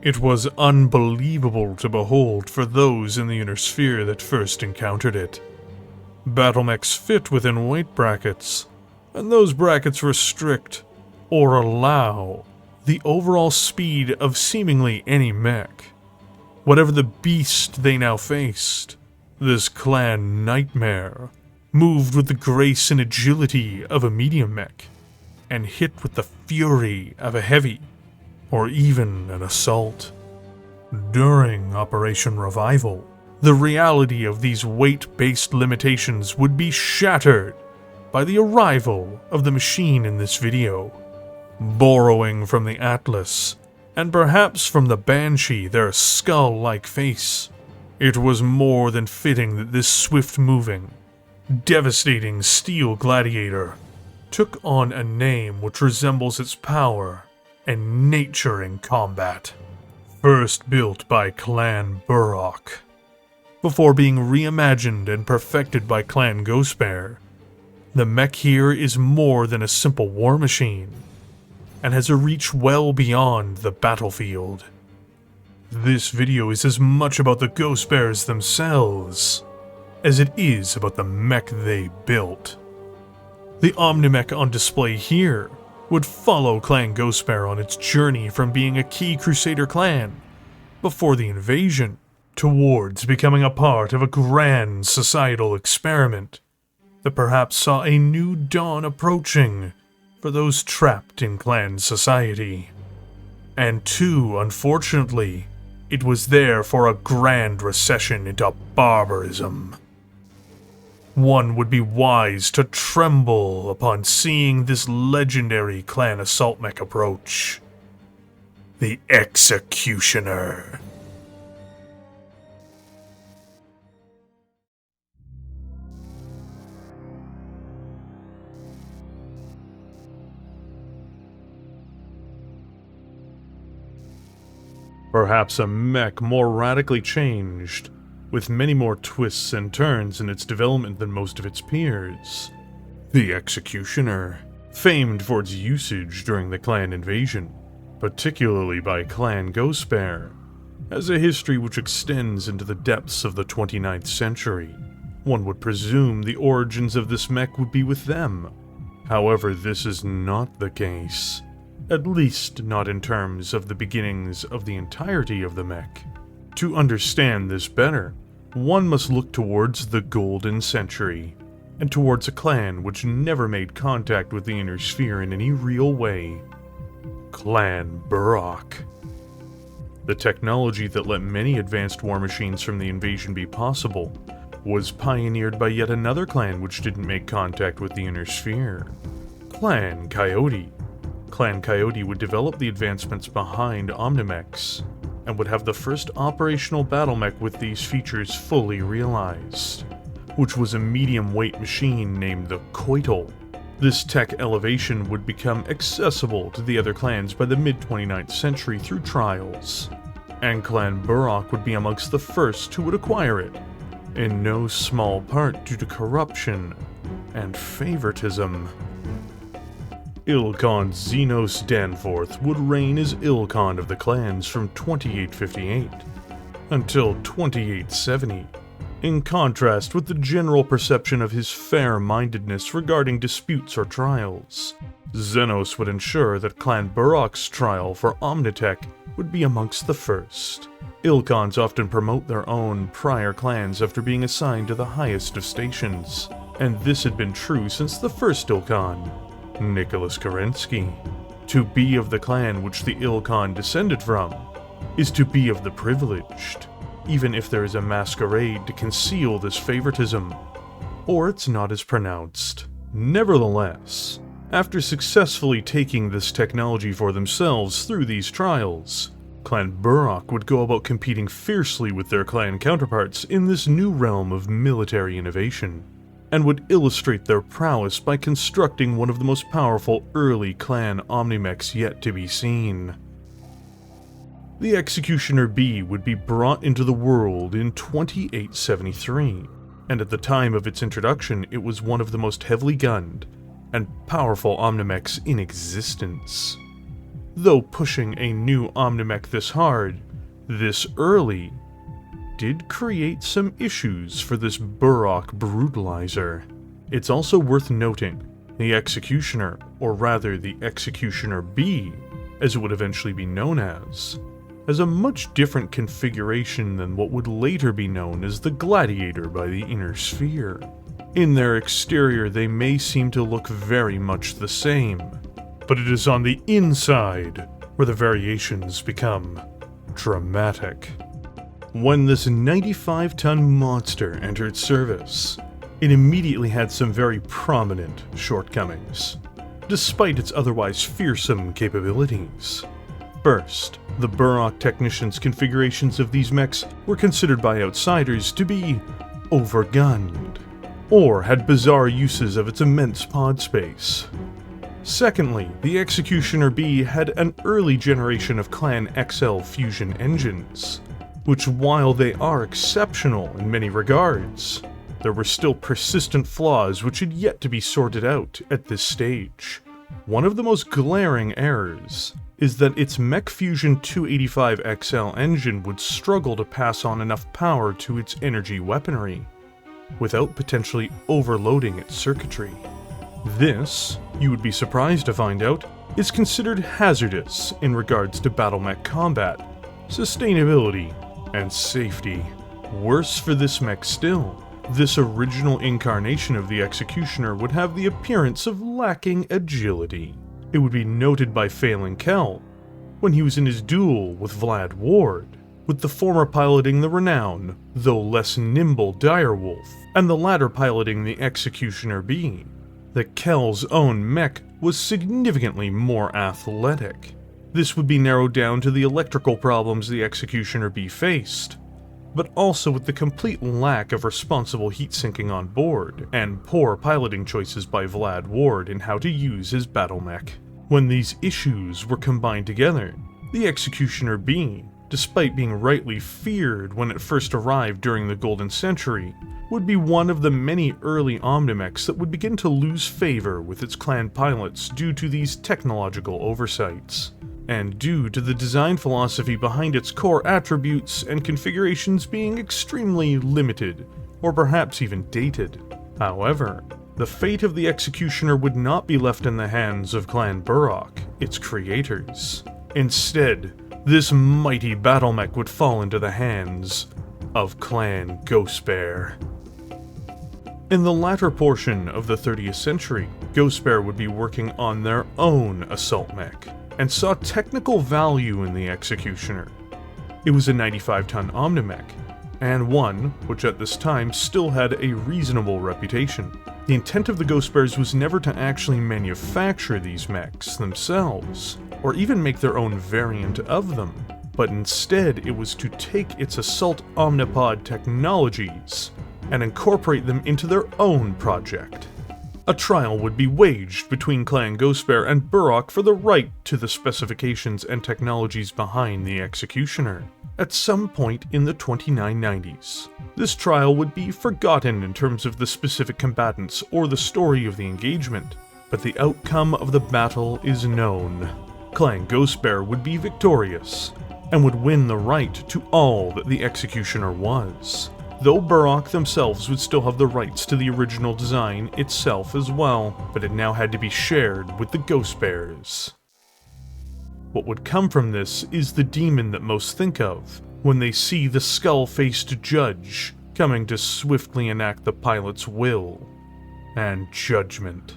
It was unbelievable to behold for those in the inner sphere that first encountered it. Battlemechs fit within weight brackets, and those brackets restrict, or allow, the overall speed of seemingly any mech. Whatever the beast they now faced, this clan nightmare moved with the grace and agility of a medium mech, and hit with the fury of a heavy, or even an assault. During Operation Revival, the reality of these weight-based limitations would be shattered by the arrival of the machine in this video. Borrowing from the Atlas, and perhaps from the Banshee their skull-like face, it was more than fitting that this swift-moving, devastating steel gladiator took on a name which resembles its power and nature in combat. First built by Clan Burrock, before being reimagined and perfected by Clan Ghostbear, the mech here is more than a simple war machine, and has a reach well beyond the battlefield. This video is as much about the Ghostbears themselves as it is about the mech they built. The Omnimech on display here would follow Clan Ghostbear on its journey from being a key Crusader clan before the invasion towards becoming a part of a grand societal experiment that perhaps saw a new dawn approaching for those trapped in clan society. And two, unfortunately, it was there for a grand recession into barbarism. One would be wise to tremble upon seeing this legendary clan assault mech approach. The Executioner. Perhaps a mech more radically changed, with many more twists and turns in its development than most of its peers. The Executioner, famed for its usage during the clan invasion, particularly by Clan Ghostbear, has a history which extends into the depths of the 29th century. One would presume the origins of this mech would be with them. However, this is not the case. At least not in terms of the beginnings of the entirety of the mech. To understand this better, one must look towards the Golden Century, and towards a clan which never made contact with the Inner Sphere in any real way. Clan Burrock. The technology that let many advanced war machines from the invasion be possible was pioneered by yet another clan which didn't make contact with the Inner Sphere. Clan Coyote. Clan Coyote would develop the advancements behind Omnimechs, and would have the first operational Battlemech with these features fully realized, which was a medium-weight machine named the Coital. This tech elevation would become accessible to the other clans by the mid-29th century through trials, and Clan Burrock would be amongst the first who would acquire it, in no small part due to corruption and favoritism. Ilclan Xenos Danforth would reign as Ilclan of the clans from 2858 until 2870, in contrast with the general perception of his fair-mindedness regarding disputes or trials. Xenos would ensure that Clan Burrock's trial for Omnitech would be amongst the first. Ilclans often promote their own prior clans after being assigned to the highest of stations, and this had been true since the first Ilclan, Nicholas Kerensky. To be of the clan which the Ilclan descended from is to be of the privileged, even if there is a masquerade to conceal this favoritism, or it's not as pronounced. Nevertheless, after successfully taking this technology for themselves through these trials, Clan Burrock would go about competing fiercely with their clan counterparts in this new realm of military innovation, and would illustrate their prowess by constructing one of the most powerful early clan Omnimechs yet to be seen. The Executioner B would be brought into the world in 2873, and at the time of its introduction it was one of the most heavily gunned and powerful Omnimechs in existence. Though pushing a new Omnimech this hard, this early, did create some issues for this Burrock brutalizer. It's also worth noting, the Executioner, or rather the Executioner B, as it would eventually be known as a much different configuration than what would later be known as the Gladiator by the Inner Sphere. In their exterior, they may seem to look very much the same, but it is on the inside where the variations become dramatic. When this 95-ton monster entered service, it immediately had some very prominent shortcomings, despite its otherwise fearsome capabilities. First, the Burrock technicians' configurations of these mechs were considered by outsiders to be overgunned, or had bizarre uses of its immense pod space. Secondly, the Executioner B had an early generation of Clan XL fusion engines, which while they are exceptional in many regards, there were still persistent flaws which had yet to be sorted out at this stage. One of the most glaring errors is that its Mech Fusion 285 XL engine would struggle to pass on enough power to its energy weaponry, without potentially overloading its circuitry. This, you would be surprised to find out, is considered hazardous in regards to Battlemech combat, sustainability, and safety. Worse for this mech still, this original incarnation of the Executioner would have the appearance of lacking agility. It would be noted by Phelan Kell, when he was in his duel with Vlad Ward, with the former piloting the renowned, though less nimble Direwolf, and the latter piloting the Executioner B, that Kell's own mech was significantly more athletic. This would be narrowed down to the electrical problems the Executioner B faced, but also with the complete lack of responsible heat sinking on board, and poor piloting choices by Vlad Ward in how to use his Battlemech. When these issues were combined together, the Executioner B, despite being rightly feared when it first arrived during the Golden Century, would be one of the many early Omnimechs that would begin to lose favor with its clan pilots due to these technological oversights, and due to the design philosophy behind its core attributes and configurations being extremely limited, or perhaps even dated. However, the fate of the Executioner would not be left in the hands of Clan Burrock, its creators. Instead, this mighty Battlemech would fall into the hands of Clan Ghostbear. In the latter portion of the 30th century, Ghostbear would be working on their own assault mech, and saw technical value in the Executioner. It was a 95-ton Omnimech, and one which at this time still had a reasonable reputation. The intent of the Ghostbears was never to actually manufacture these mechs themselves, or even make their own variant of them, but instead it was to take its Assault Omnipod technologies and incorporate them into their own project. A trial would be waged between Clan Ghostbear and Burrock for the right to the specifications and technologies behind the Executioner, at some point in the 2990s. This trial would be forgotten in terms of the specific combatants or the story of the engagement, but the outcome of the battle is known. Clan Ghostbear would be victorious, and would win the right to all that the Executioner was, though Burrock themselves would still have the rights to the original design itself as well, but it now had to be shared with the Ghostbears. What would come from this is the demon that most think of when they see the skull-faced judge coming to swiftly enact the pilot's will and judgment.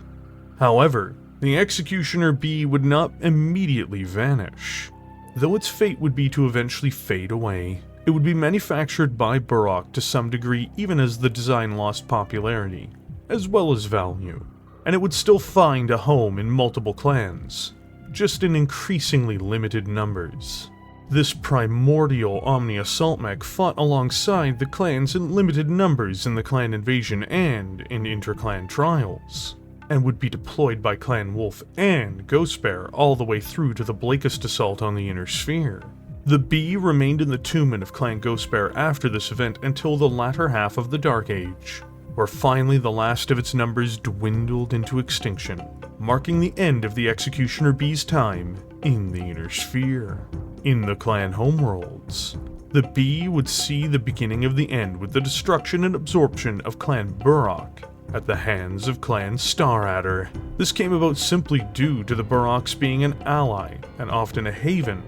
However, the Executioner B would not immediately vanish, though its fate would be to eventually fade away. It would be manufactured by Burrock to some degree even as the design lost popularity, as well as value, and it would still find a home in multiple clans, just in increasingly limited numbers. This primordial Omni-Assault Mech fought alongside the clans in limited numbers in the clan invasion and in inter-clan trials, and would be deployed by Clan Wolf and Ghostbear all the way through to the Blakest assault on the Inner Sphere. The B remained in the tomb of Clan Ghostbear after this event until the latter half of the Dark Age, where finally the last of its numbers dwindled into extinction, marking the end of the Executioner B's time in the Inner Sphere. In the clan homeworlds, the Bee would see the beginning of the end with the destruction and absorption of Clan Burrock at the hands of Clan Staradder. This came about simply due to the Burrocks being an ally and often a haven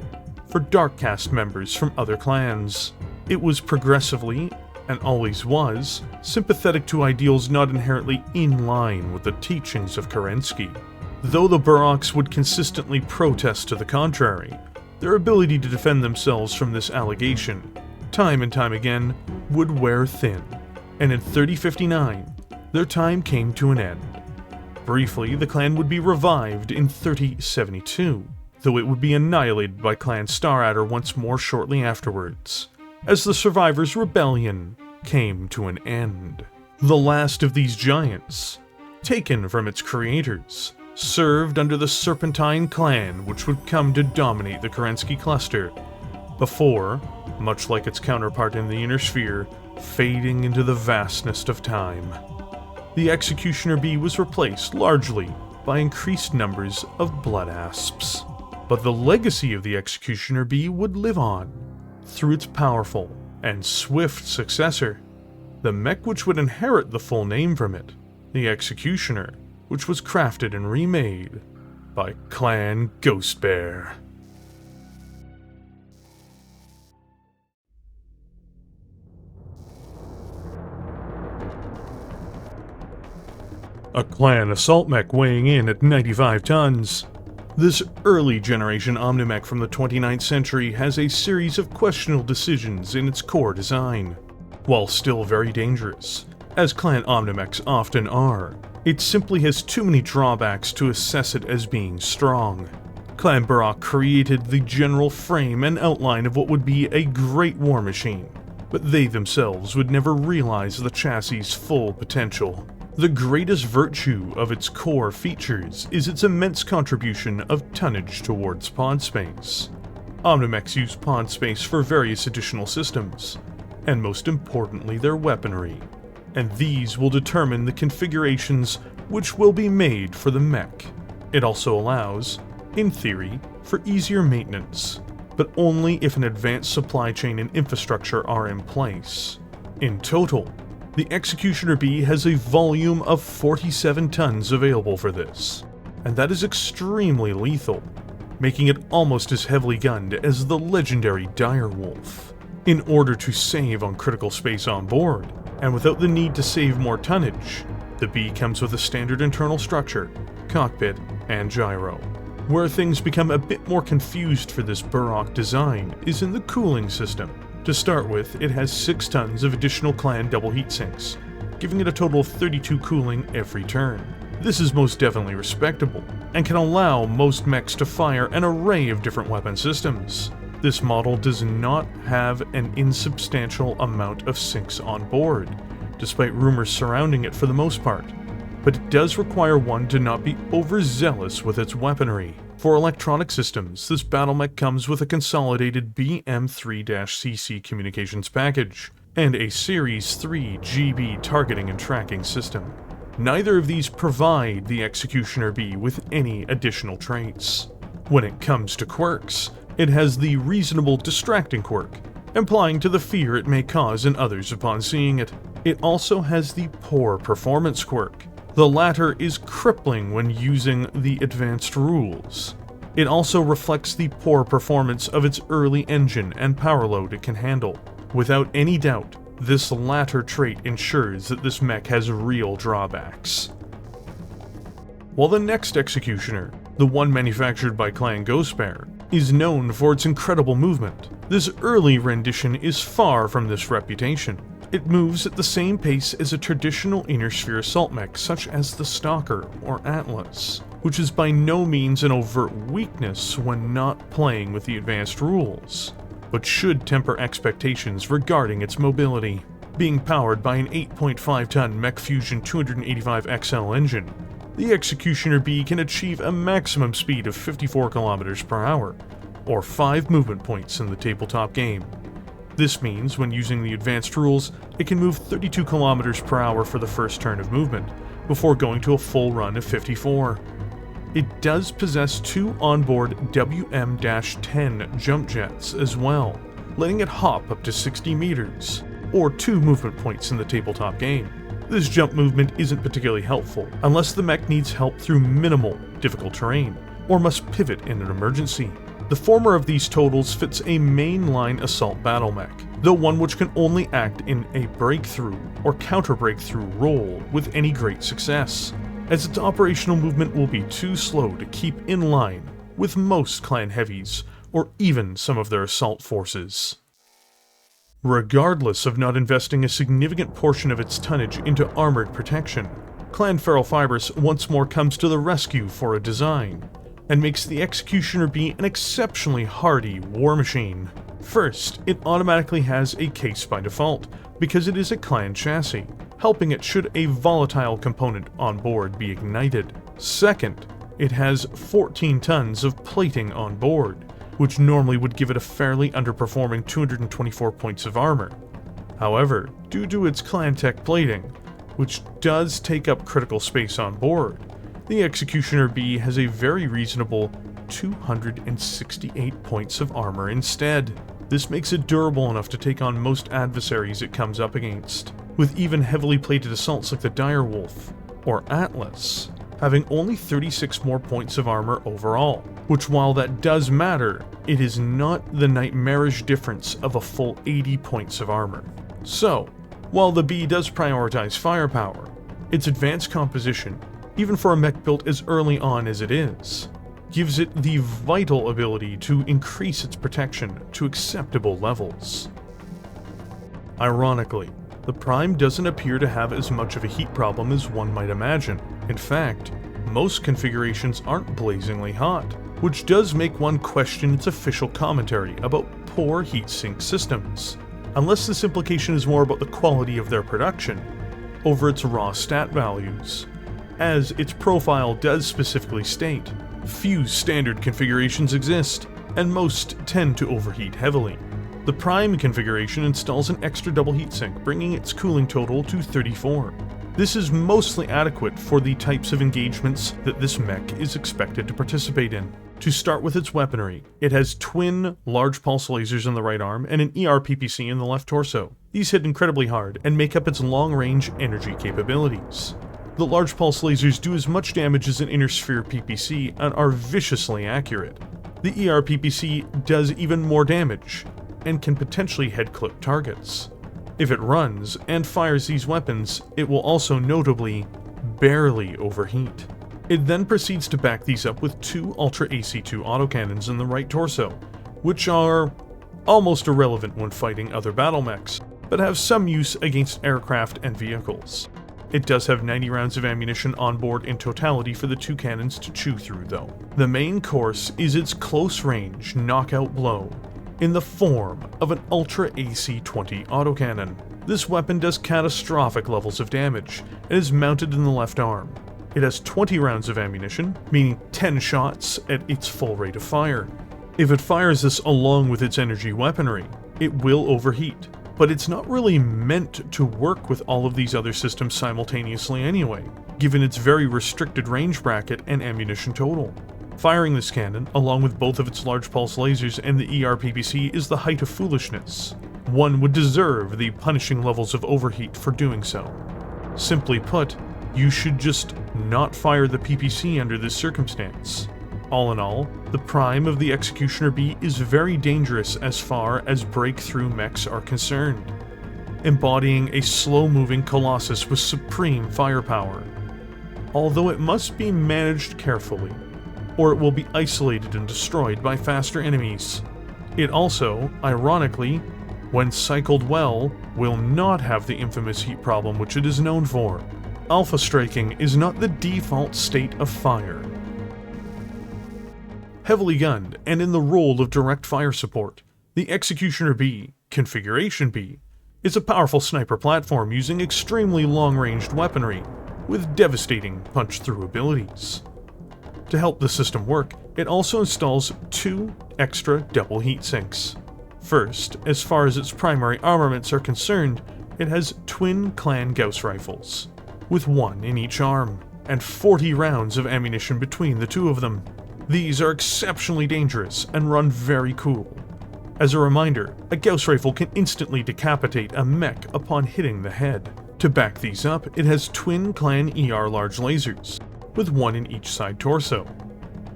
for Darkcast members from other clans. It was progressively, and always was, sympathetic to ideals not inherently in line with the teachings of Kerensky. Though the Burrocks would consistently protest to the contrary, their ability to defend themselves from this allegation, time and time again, would wear thin, and in 3059, their time came to an end. Briefly, the clan would be revived in 3072, though it would be annihilated by Clan Staradder once more shortly afterwards, as the Survivors' Rebellion came to an end. The last of these giants, taken from its creators, served under the Serpentine clan, which would come to dominate the Kerensky cluster, before, much like its counterpart in the Inner Sphere, fading into the vastness of time. The Executioner Bee was replaced largely by increased numbers of blood asps. But the legacy of the Executioner Bee would live on, through its powerful and swift successor, the mech which would inherit the full name from it, the Executioner, which was crafted and remade by Clan Ghostbear. A clan assault mech weighing in at 95 tons. This early generation Omnimech from the 29th century has a series of questionable decisions in its core design. While still very dangerous, as clan Omnimechs often are, it simply has too many drawbacks to assess it as being strong. Clan Burrock created the general frame and outline of what would be a great war machine, but they themselves would never realize the chassis' full potential. The greatest virtue of its core features is its immense contribution of tonnage towards pod space. Omnimechs use pod space for various additional systems, and most importantly their weaponry, and these will determine the configurations which will be made for the mech. It also allows, in theory, for easier maintenance, but only if an advanced supply chain and infrastructure are in place. In total, the Executioner Bee has a volume of 47 tons available for this, and that is extremely lethal, making it almost as heavily gunned as the legendary Direwolf. In order to save on critical space on board, and without the need to save more tonnage, the Bee comes with a standard internal structure, cockpit, and gyro. Where things become a bit more confused for this Burrock design is in the cooling system. To start with, it has 6 tons of additional clan double heat sinks, giving it a total of 32 cooling every turn. This is most definitely respectable, and can allow most mechs to fire an array of different weapon systems. This model does not have an insubstantial amount of sinks on board, despite rumors surrounding it for the most part, but it does require one to not be overzealous with its weaponry. For electronic systems, this Battlemech comes with a consolidated BM3-CC communications package, and a Series 3 GB targeting and tracking system. Neither of these provide the Executioner Bee with any additional traits. When it comes to quirks, it has the reasonable distracting quirk, implying to the fear it may cause in others upon seeing it. It also has the poor performance quirk. The latter is crippling when using the advanced rules. It also reflects the poor performance of its early engine and power load it can handle. Without any doubt, this latter trait ensures that this mech has real drawbacks. While the next Executioner, the one manufactured by Clan Ghostbear, is known for its incredible movement, this early rendition is far from this reputation. It moves at the same pace as a traditional Inner Sphere assault mech such as the Stalker or Atlas, which is by no means an overt weakness when not playing with the advanced rules, but should temper expectations regarding its mobility. Being powered by an 8.5-ton Mech Fusion 285XL engine, the Executioner Bee can achieve a maximum speed of 54 km per hour, or 5 movement points in the tabletop game. This means, when using the advanced rules, it can move 32 km per hour for the first turn of movement, before going to a full run of 54. It does possess 2 onboard WM-10 jump jets as well, letting it hop up to 60 meters, or 2 movement points in the tabletop game. This jump movement isn't particularly helpful unless the mech needs help through minimal, difficult terrain, or must pivot in an emergency. The former of these totals fits a mainline assault battlemech, though one which can only act in a breakthrough or counter-breakthrough role with any great success, as its operational movement will be too slow to keep in line with most clan heavies or even some of their assault forces. Regardless of not investing a significant portion of its tonnage into armored protection, Clan Feral Fibers once more comes to the rescue for a design, and makes the Executioner Bee an exceptionally hardy war machine. First, it automatically has a case by default, because it is a clan chassis, helping it should a volatile component on board be ignited. Second, it has 14 tons of plating on board, which normally would give it a fairly underperforming 224 points of armor. However, due to its clan tech plating, which does take up critical space on board, the Executioner Bee has a very reasonable 268 points of armor instead. This makes it durable enough to take on most adversaries it comes up against, with even heavily plated assaults like the Direwolf or Atlas having only 36 more points of armor overall, which while that does matter, it is not the nightmarish difference of a full 80 points of armor. So, while the Bee does prioritize firepower, its advanced composition, even for a mech built as early on as it is, gives it the vital ability to increase its protection to acceptable levels. Ironically, the Prime doesn't appear to have as much of a heat problem as one might imagine. In fact, most configurations aren't blazingly hot, which does make one question its official commentary about poor heatsink systems, unless this implication is more about the quality of their production over its raw stat values. As its profile does specifically state, few standard configurations exist, and most tend to overheat heavily. The Prime configuration installs an extra double heatsink, bringing its cooling total to 34. This is mostly adequate for the types of engagements that this mech is expected to participate in. To start with its weaponry, it has twin large pulse lasers in the right arm and an ER-PPC in the left torso. These hit incredibly hard and make up its long-range energy capabilities. The large pulse lasers do as much damage as an inner sphere PPC and are viciously accurate. The ER-PPC does even more damage, and can potentially head-clip targets. If it runs and fires these weapons, it will also notably barely overheat. It then proceeds to back these up with 2 Ultra AC2 autocannons in the right torso, which are almost irrelevant when fighting other battlemechs, but have some use against aircraft and vehicles. It does have 90 rounds of ammunition on board in totality for the 2 cannons to chew through though. The main course is its close-range knockout blow, in the form of an Ultra AC-20 autocannon. This weapon does catastrophic levels of damage, and is mounted in the left arm. It has 20 rounds of ammunition, meaning 10 shots at its full rate of fire. If it fires this along with its energy weaponry, it will overheat, but it's not really meant to work with all of these other systems simultaneously anyway, given its very restricted range bracket and ammunition total. Firing this cannon, along with both of its large pulse lasers and the ER-PPC, is the height of foolishness. One would deserve the punishing levels of overheat for doing so. Simply put, you should just not fire the PPC under this circumstance. All in all, the Prime of the Executioner Bee is very dangerous as far as breakthrough mechs are concerned, embodying a slow-moving colossus with supreme firepower. Although it must be managed carefully, or it will be isolated and destroyed by faster enemies. It also, ironically, when cycled well, will not have the infamous heat problem which it is known for. Alpha striking is not the default state of fire. Heavily gunned and in the role of direct fire support, the Executioner Bee, Configuration Bee, is a powerful sniper platform using extremely long-ranged weaponry with devastating punch-through abilities. To help the system work, it also installs 2 extra double heat sinks. First, as far as its primary armaments are concerned, it has twin clan Gauss rifles, with 1 in each arm. and 40 rounds of ammunition between the two of them. These are exceptionally dangerous and run very cool. As a reminder, a Gauss rifle can instantly decapitate a mech upon hitting the head. To back these up, it has twin Clan ER large lasers, with one in each side torso.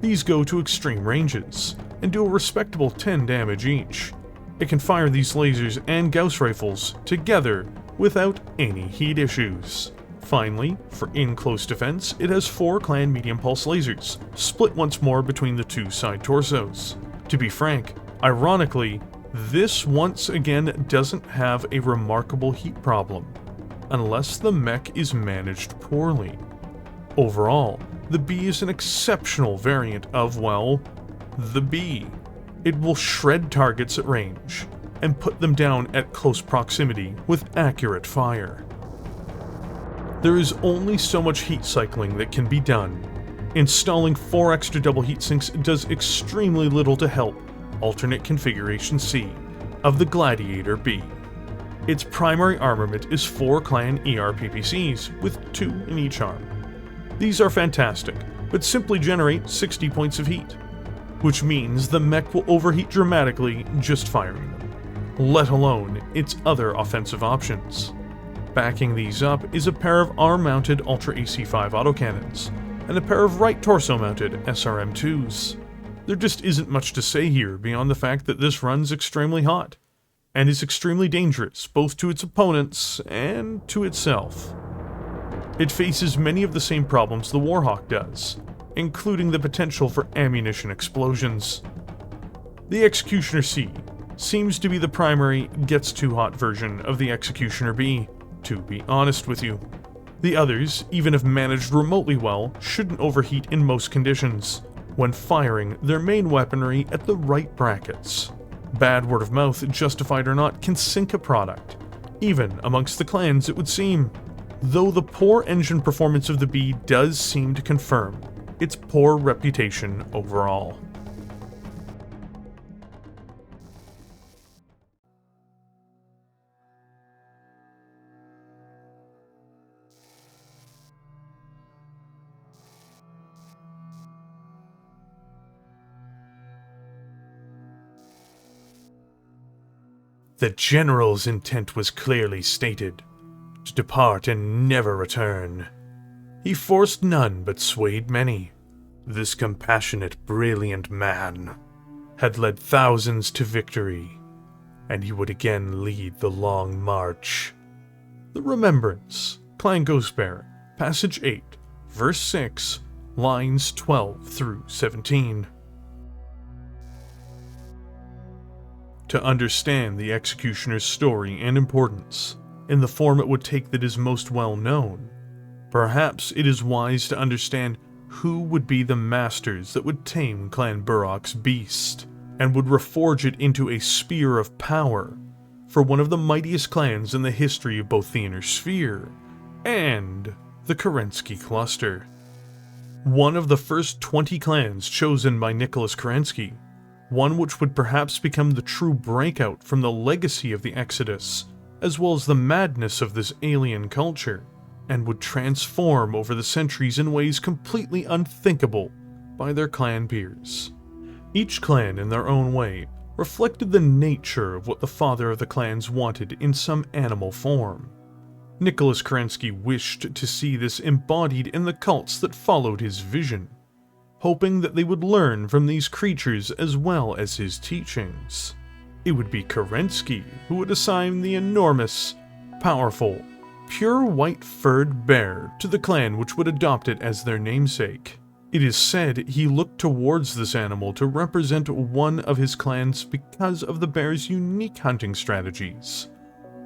These go to extreme ranges, and do a respectable 10 damage each. It can fire these lasers and Gauss rifles together without any heat issues. Finally, for in-close defense, it has 4 Clan medium pulse lasers, split once more between the two side torsos. To be frank, ironically, this once again doesn't have a remarkable heat problem, unless the mech is managed poorly. Overall, the Bee is an exceptional variant of, well, the Bee. It will shred targets at range, and put them down at close proximity with accurate fire. There is only so much heat cycling that can be done. Installing 4 extra double heat sinks does extremely little to help alternate configuration C of the Gladiator Bee. Its primary armament is 4 Clan ER PPCs, with 2 in each arm. These are fantastic, but simply generate 60 points of heat, which means the mech will overheat dramatically just firing them, let alone its other offensive options. Backing these up is a pair of arm-mounted Ultra AC5 autocannons, and a pair of right torso-mounted SRM2s. There just isn't much to say here beyond the fact that this runs extremely hot, and is extremely dangerous both to its opponents and to itself. It faces many of the same problems the Warhawk does, including the potential for ammunition explosions. The Executioner C seems to be the primary gets-too-hot version of the Executioner B, to be honest with you. The others, even if managed remotely well, shouldn't overheat in most conditions, when firing their main weaponry at the right brackets. Bad word of mouth, justified or not, can sink a product, even amongst the clans it would seem, though the poor engine performance of the Bee does seem to confirm its poor reputation overall. The general's intent was clearly stated: to depart and never return. He forced none but swayed many. This compassionate, brilliant man had led thousands to victory, and he would again lead the long march. The Remembrance, Clan Ghostbearer, Passage 8, Verse 6, lines 12 through 17. To understand the Executioner's story and importance, in the form it would take that is most well known, perhaps it is wise to understand who would be the masters that would tame Clan Burrock's beast, and would reforge it into a spear of power for one of the mightiest clans in the history of both the Inner Sphere and the Kerensky Cluster. One of the first 20 clans chosen by Nicholas Kerensky, one which would perhaps become the true breakout from the legacy of the Exodus, as well as the madness of this alien culture, and would transform over the centuries in ways completely unthinkable by their clan peers. Each clan, in their own way, reflected the nature of what the father of the clans wanted in some animal form. Nicholas Kerensky wished to see this embodied in the cults that followed his vision, hoping that they would learn from these creatures as well as his teachings. It would be Kerensky who would assign the enormous, powerful, pure white-furred bear to the clan which would adopt it as their namesake. It is said he looked towards this animal to represent one of his clans because of the bear's unique hunting strategies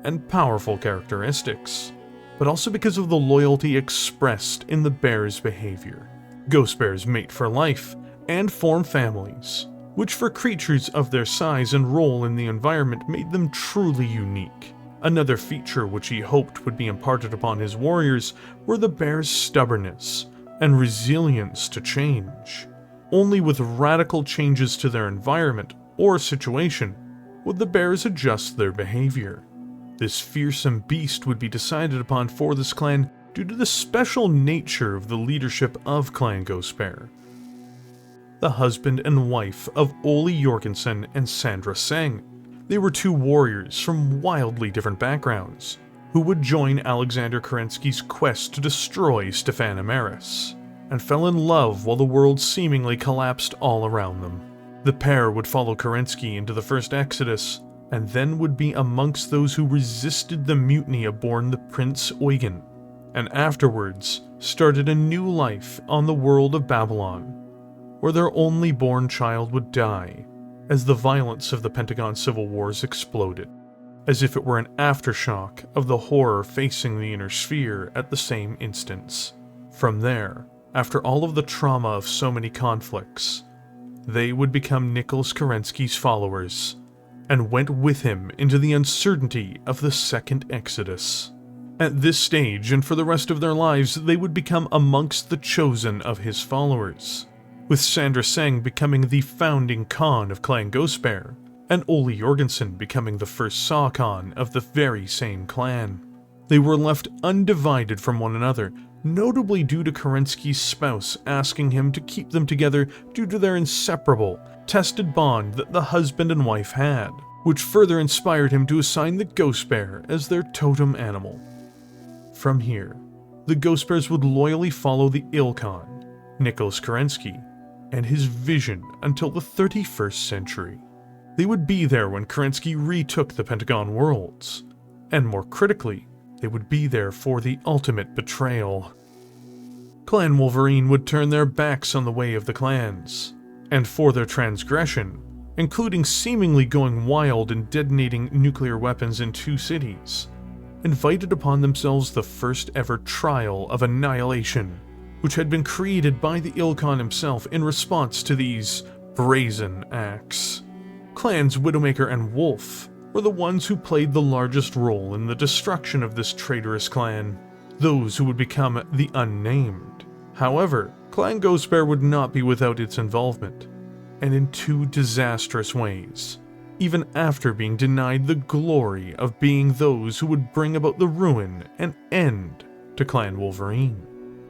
and powerful characteristics, but also because of the loyalty expressed in the bear's behavior. Ghost bears mate for life and form families, which for creatures of their size and role in the environment made them truly unique. Another feature which he hoped would be imparted upon his warriors were the bear's stubbornness and resilience to change. Only with radical changes to their environment or situation would the bears adjust their behavior. This fearsome beast would be decided upon for this clan due to the special nature of the leadership of Clan Ghostbear. The husband and wife of Ole Jorgensen and Sandra Seng. They were two warriors from wildly different backgrounds, who would join Alexander Kerensky's quest to destroy Stefan Amaris, and fell in love while the world seemingly collapsed all around them. The pair would follow Kerensky into the first exodus, and then would be amongst those who resisted the mutiny aboard the Prince Eugen, and afterwards started a new life on the world of Babylon, where their only born child would die as the violence of the Pentagon Civil Wars exploded, as if it were an aftershock of the horror facing the inner sphere at the same instance. From there, after all of the trauma of so many conflicts, they would become Nicholas Kerensky's followers, and went with him into the uncertainty of the Second Exodus. At this stage, and for the rest of their lives, they would become amongst the chosen of his followers, with Sandra Seng becoming the founding Khan of Clan Ghostbear, and Ole Jorgensen becoming the first Saw Khan of the very same clan. They were left undivided from one another, notably due to Kerensky's spouse asking him to keep them together due to their inseparable, tested bond that the husband and wife had, which further inspired him to assign the Ghostbear as their totem animal. From here, the Ghostbears would loyally follow the Ilclan, Nicholas Kerensky, and his vision until the 31st century. They would be there when Kerensky retook the Pentagon worlds, and more critically, they would be there for the ultimate betrayal. Clan Wolverine would turn their backs on the way of the clans, and for their transgression, including seemingly going wild and detonating nuclear weapons in 2 cities, invited upon themselves the first ever trial of annihilation, which had been created by the Ilclan himself in response to these brazen acts. Clans Widowmaker and Wolf were the ones who played the largest role in the destruction of this traitorous clan, those who would become the Unnamed. However, Clan Ghostbear would not be without its involvement, and in 2 disastrous ways, even after being denied the glory of being those who would bring about the ruin and end to Clan Wolverine.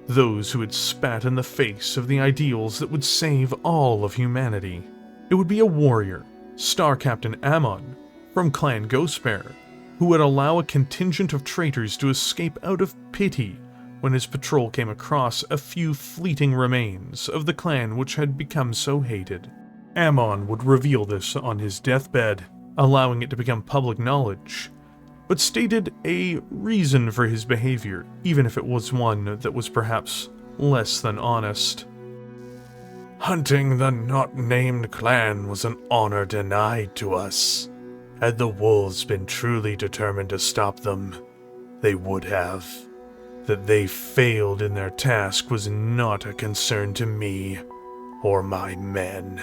Those who had spat in the face of the ideals that would save all of humanity. It would be a warrior, Star Captain Ammon, from Clan Ghostbear, who would allow a contingent of traitors to escape out of pity when his patrol came across a few fleeting remains of the clan which had become so hated. Ammon would reveal this on his deathbed, allowing it to become public knowledge, but stated a reason for his behavior, even if it was one that was perhaps less than honest. Hunting the not-named clan was an honor denied to us. Had the wolves been truly determined to stop them, they would have. That they failed in their task was not a concern to me or my men.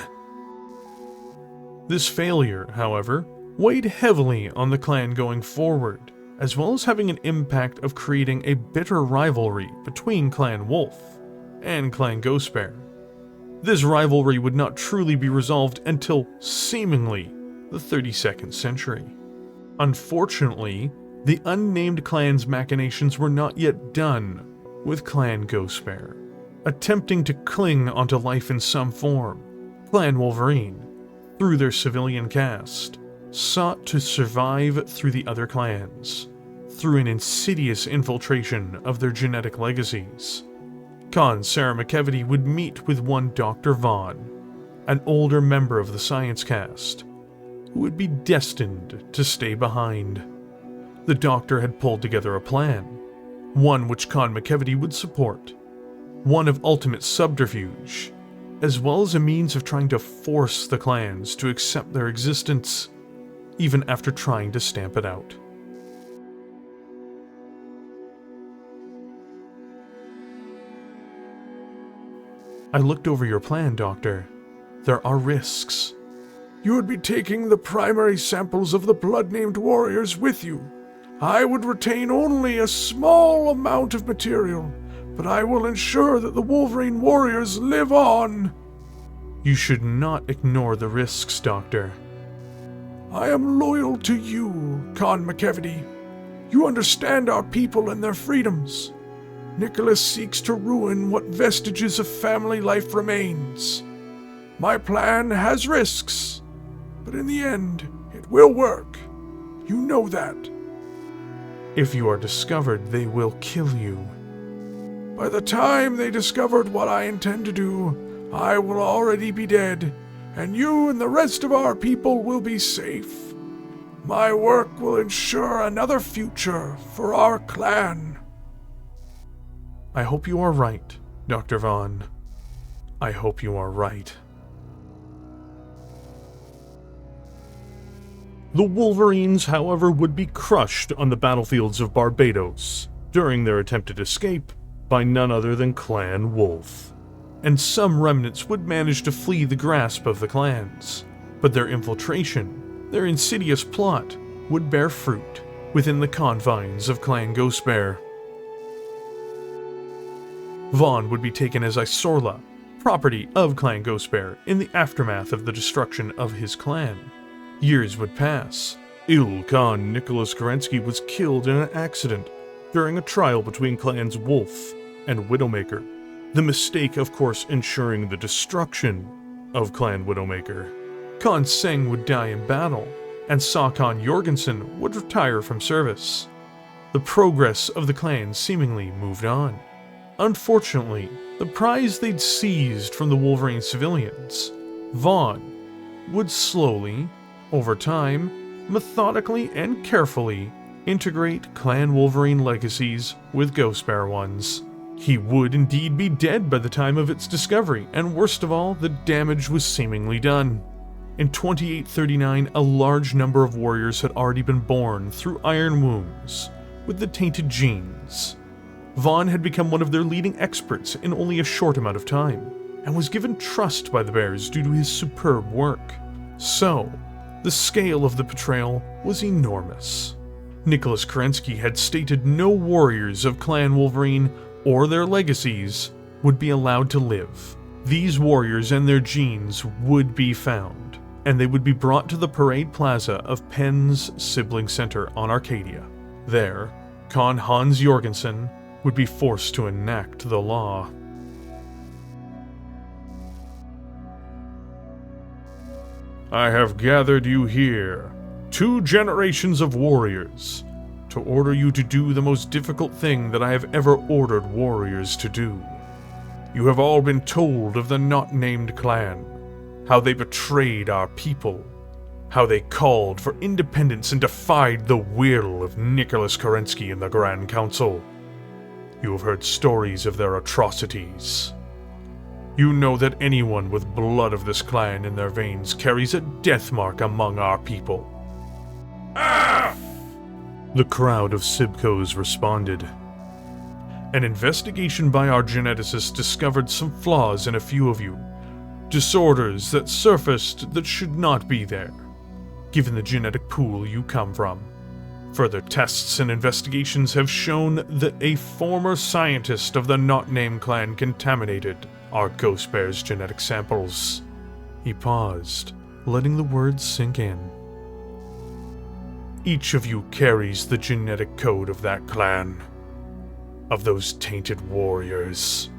This failure, however, weighed heavily on the clan going forward, as well as having an impact of creating a bitter rivalry between Clan Wolf and Clan Ghostbear. This rivalry would not truly be resolved until, seemingly, the 32nd century. Unfortunately, the unnamed clan's machinations were not yet done with Clan Ghostbear. Attempting to cling onto life in some form, Clan Wolverine, through their civilian caste, sought to survive through the other clans, through an insidious infiltration of their genetic legacies. Khan Sarah McKevity would meet with one Dr. Vaughn, an older member of the science caste, who would be destined to stay behind. The Doctor had pulled together a plan, one which Khan McKevity would support, one of ultimate subterfuge, as well as a means of trying to force the clans to accept their existence, even after trying to stamp it out. I looked over your plan, Doctor. There are risks. You would be taking the primary samples of the blood-named warriors with you. I would retain only a small amount of material, but I will ensure that the Wolverine warriors live on. You should not ignore the risks, Doctor. I am loyal to you, Khan McKevity. You understand our people and their freedoms. Nicholas seeks to ruin what vestiges of family life remains. My plan has risks, but in the end, it will work. You know that. If you are discovered, they will kill you. By the time they discovered what I intend to do, I will already be dead, and you and the rest of our people will be safe. My work will ensure another future for our clan. I hope you are right, Dr. Vaughn. I hope you are right. The Wolverines, however, would be crushed on the battlefields of Barbados during their attempted escape by none other than Clan Wolf. And some remnants would manage to flee the grasp of the clans, but their infiltration, their insidious plot, would bear fruit within the confines of Clan Ghostbear. Vaughn would be taken as Isorla, property of Clan Ghostbear, in the aftermath of the destruction of his clan. Years would pass. Ilclan Nicholas Kerensky was killed in an accident during a trial between clans Wolf and Widowmaker. The mistake, of course, ensuring the destruction of Clan Widowmaker. Khan Seng would die in battle, and Sakon Jorgensen would retire from service. The progress of the clan seemingly moved on. Unfortunately, the prize they'd seized from the Wolverine civilians, Vaughn, would slowly, over time, methodically and carefully integrate Clan Wolverine legacies with Ghostbear ones. He would indeed be dead by the time of its discovery, and worst of all, the damage was seemingly done. In 2839, a large number of warriors had already been born through iron wounds, with the tainted genes. Vaughn had become one of their leading experts in only a short amount of time, and was given trust by the Bears due to his superb work. So, the scale of the betrayal was enormous. Nicholas Kerensky had stated no warriors of Clan Wolverine or their legacies would be allowed to live. These warriors and their genes would be found, and they would be brought to the parade plaza of Penn's Sibling Center on Arcadia. There, Khan Hans Jorgensen would be forced to enact the law. I have gathered you here, 2 generations of warriors, to order you to do the most difficult thing that I have ever ordered warriors to do. You have all been told of the not-named clan, how they betrayed our people, how they called for independence and defied the will of Nicholas Kerensky and the Grand Council. You have heard stories of their atrocities. You know that anyone with blood of this clan in their veins carries a death mark among our people. Ah! The crowd of Sibcos responded. An investigation by our geneticists discovered some flaws in a few of you. Disorders that surfaced that should not be there, given the genetic pool you come from. Further tests and investigations have shown that a former scientist of the not-named clan contaminated our Ghostbear's genetic samples. He paused, letting the words sink in. Each of you carries the genetic code of that clan, of those tainted warriors.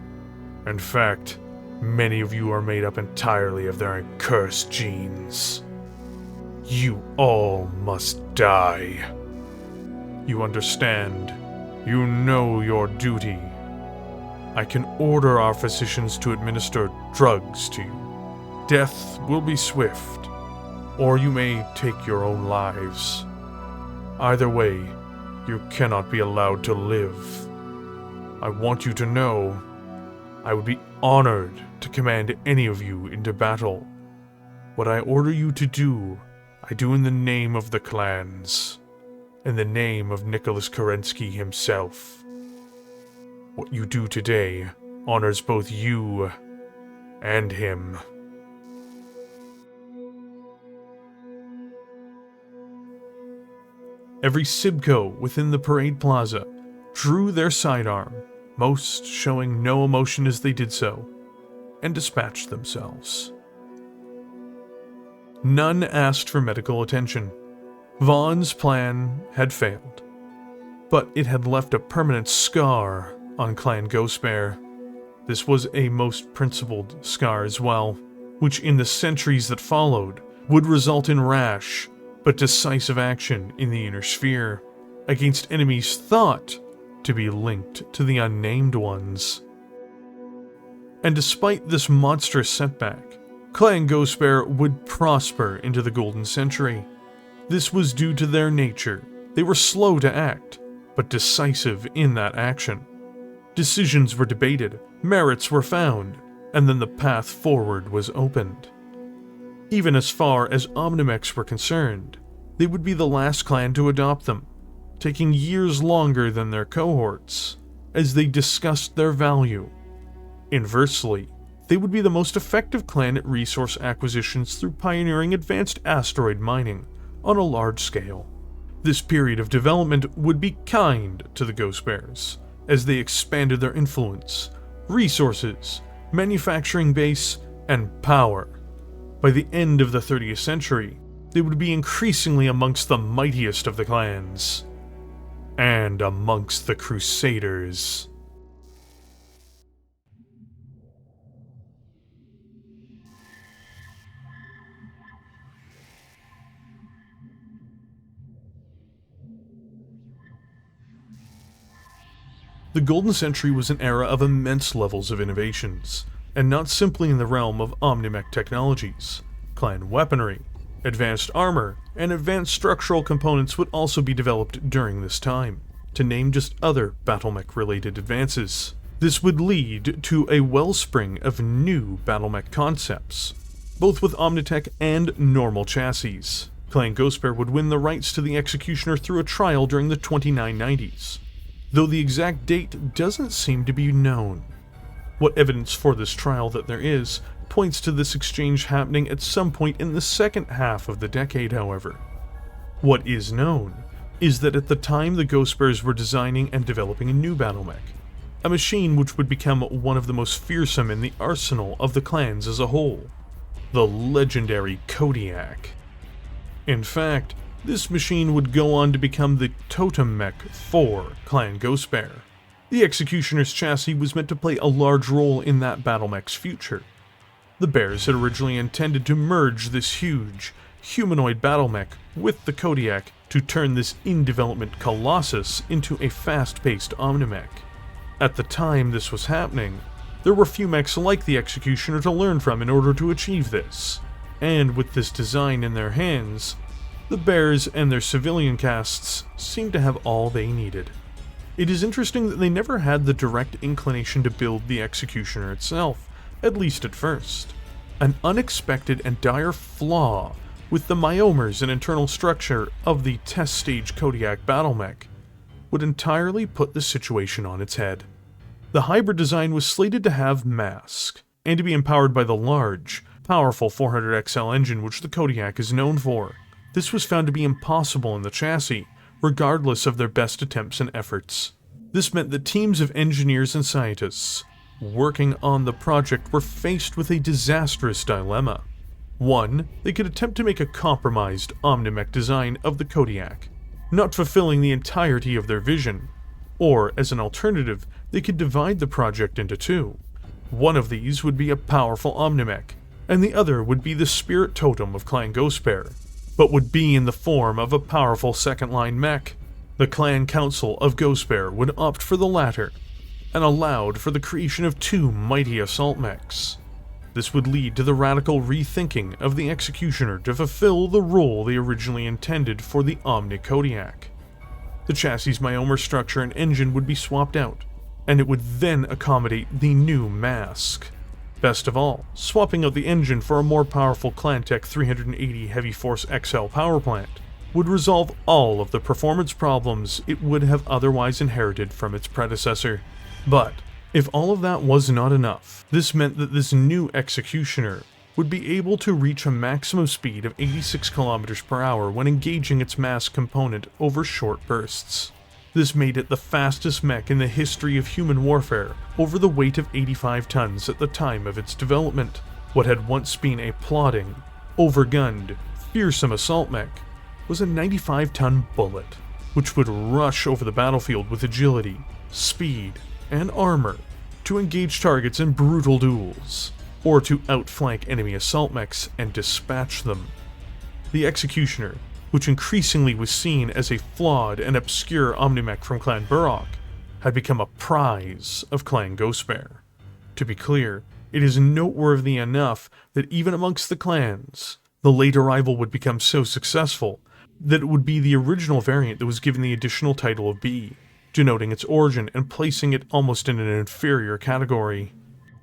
In fact, many of you are made up entirely of their accursed genes. You all must die. You understand. You know your duty. I can order our physicians to administer drugs to you. Death will be swift, or you may take your own lives. Either way, you cannot be allowed to live. I want you to know, I would be honored to command any of you into battle. What I order you to do, I do in the name of the clans, in the name of Nicholas Kerensky himself. What you do today honors both you and him. Every Sibco within the parade plaza drew their sidearm, most showing no emotion as they did so, and dispatched themselves. None asked for medical attention. Vaughn's plan had failed, but it had left a permanent scar on Clan Ghostbear. This was a most principled scar as well, which in the centuries that followed would result in rash but decisive action in the Inner Sphere against enemies thought to be linked to the Unnamed Ones. And despite this monstrous setback, Clan Ghostbear would prosper into the Golden Century. This was due to their nature. They were slow to act, but decisive in that action. Decisions were debated, merits were found, and then the path forward was opened. Even as far as Omnimechs were concerned, they would be the last clan to adopt them, taking years longer than their cohorts, as they discussed their value. Inversely, they would be the most effective clan at resource acquisitions through pioneering advanced asteroid mining on a large scale. This period of development would be kind to the Ghostbears, as they expanded their influence, resources, manufacturing base, and power. By the end of the 30th century, they would be increasingly amongst the mightiest of the clans, and amongst the Crusaders. The Golden Century was an era of immense levels of innovations, and not simply in the realm of Omnimech technologies. Clan weaponry, advanced armor, and advanced structural components would also be developed during this time, to name just other Battlemech-related advances. This would lead to a wellspring of new Battlemech concepts, both with Omnitech and normal chassis. Clan Ghostbear would win the rights to the Executioner through a trial during the 2990s, though the exact date doesn't seem to be known. What evidence for this trial that there is points to this exchange happening at some point in the second half of the decade, however. What is known is that at the time the Ghostbears were designing and developing a new Battlemech, a machine which would become one of the most fearsome in the arsenal of the clans as a whole, the legendary Kodiak. In fact, this machine would go on to become the Totem Mech for Clan Ghostbear. The Executioner's chassis was meant to play a large role in that Battlemech's future. The Bears had originally intended to merge this huge, humanoid Battlemech with the Kodiak to turn this in-development colossus into a fast-paced Omnimech. At the time this was happening, there were few mechs like the Executioner to learn from in order to achieve this, and with this design in their hands, the Bears and their civilian casts seemed to have all they needed. It is interesting that they never had the direct inclination to build the Executioner itself, at least at first. An unexpected and dire flaw with the myomers and internal structure of the test stage Kodiak Battlemech would entirely put the situation on its head. The hybrid design was slated to have mask, and to be empowered by the large, powerful 400XL engine which the Kodiak is known for. This was found to be impossible in the chassis, regardless of their best attempts and efforts. This meant that teams of engineers and scientists working on the project were faced with a disastrous dilemma. One, they could attempt to make a compromised Omnimech design of the Kodiak, not fulfilling the entirety of their vision, or as an alternative, they could divide the project into two. One of these would be a powerful Omnimech, and the other would be the spirit totem of Clan Ghostbear, but would be in the form of a powerful second-line mech. The Clan Council of Ghostbear would opt for the latter, and allowed for the creation of two mighty assault mechs. This would lead to the radical rethinking of the Executioner to fulfill the role they originally intended for the Omni Kodiak. The chassis' myomer structure and engine would be swapped out, and it would then accommodate the new mask. Best of all, swapping out the engine for a more powerful Clantech 380 Heavy Force XL power plant would resolve all of the performance problems it would have otherwise inherited from its predecessor. But if all of that was not enough, this meant that this new Executioner would be able to reach a maximum speed of 86 km per hour when engaging its mask component over short bursts. This made it the fastest mech in the history of human warfare, over the weight of 85 tons at the time of its development. What had once been a plodding, overgunned, fearsome assault mech was a 95-ton bullet, which would rush over the battlefield with agility, speed, and armor to engage targets in brutal duels, or to outflank enemy assault mechs and dispatch them. The Executioner, which increasingly was seen as a flawed and obscure Omnimech from Clan Burrock, had become a prize of Clan Ghostbear. To be clear, it is noteworthy enough that even amongst the clans, the late arrival would become so successful that it would be the original variant that was given the additional title of B, denoting its origin and placing it almost in an inferior category.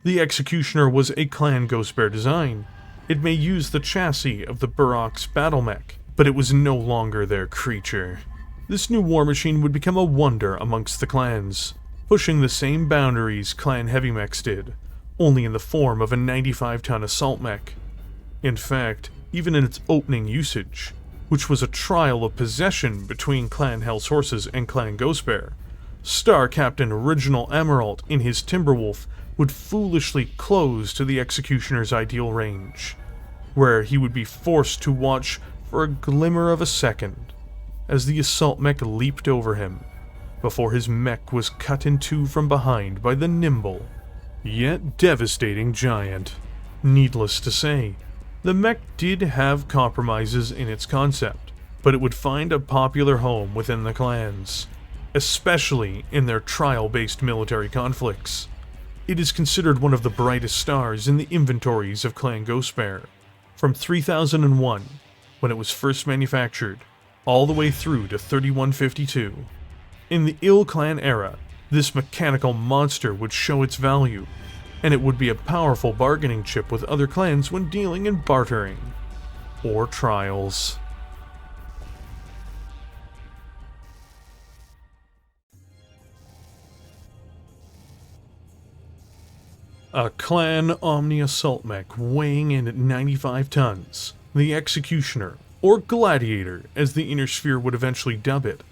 The Executioner was a Clan Ghostbear design. It may use the chassis of the Burrock's Battlemech, but it was no longer their creature. This new war machine would become a wonder amongst the clans, pushing the same boundaries Clan Heavy Mechs did, only in the form of a 95-ton assault mech. In fact, even in its opening usage, which was a trial of possession between Clan Hell's Horses and Clan Ghostbear, Star Captain Reginald Emerald in his Timberwolf would foolishly close to the Executioner's ideal range, where he would be forced to watch for a glimmer of a second as the assault mech leaped over him, before his mech was cut in two from behind by the nimble, yet devastating giant. Needless to say, the mech did have compromises in its concept, but it would find a popular home within the clans, especially in their trial-based military conflicts. It is considered one of the brightest stars in the inventories of Clan Ghostbear, from 3001, when it was first manufactured, all the way through to 3152. In the Ilclan era, this mechanical monster would show its value, and it would be a powerful bargaining chip with other clans when dealing in bartering or trials. A Clan Omni Assault Mech weighing in at 95 tons, the Executioner, or Gladiator as the Inner Sphere would eventually dub it,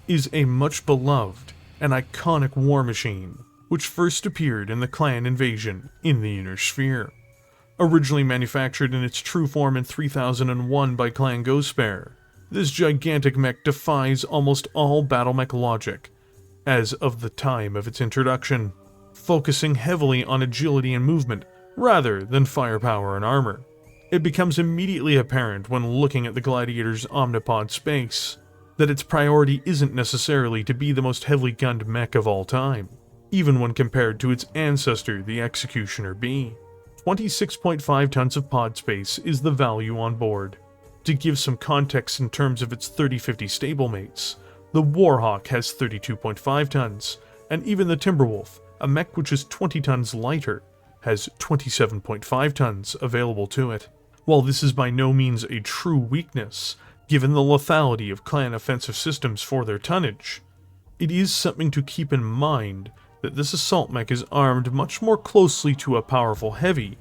is a much beloved and iconic war machine which first appeared in the Clan Invasion in the Inner Sphere. Originally manufactured in its true form in 3001 by Clan Ghostbear, this gigantic mech defies almost all Battlemech logic as of the time of its introduction, focusing heavily on agility and movement rather than firepower and armor. It becomes immediately apparent when looking at the Gladiator's omnipod space that its priority isn't necessarily to be the most heavily gunned mech of all time, even when compared to its ancestor, the Executioner B. 26.5 tons of pod space is the value on board. To give some context in terms of its 3050 stablemates, the Warhawk has 32.5 tons, and even the Timberwolf, a mech which is 20 tons lighter, has 27.5 tons available to it. While this is by no means a true weakness, given the lethality of clan offensive systems for their tonnage, it is something to keep in mind that this assault mech is armed much more closely to a powerful heavy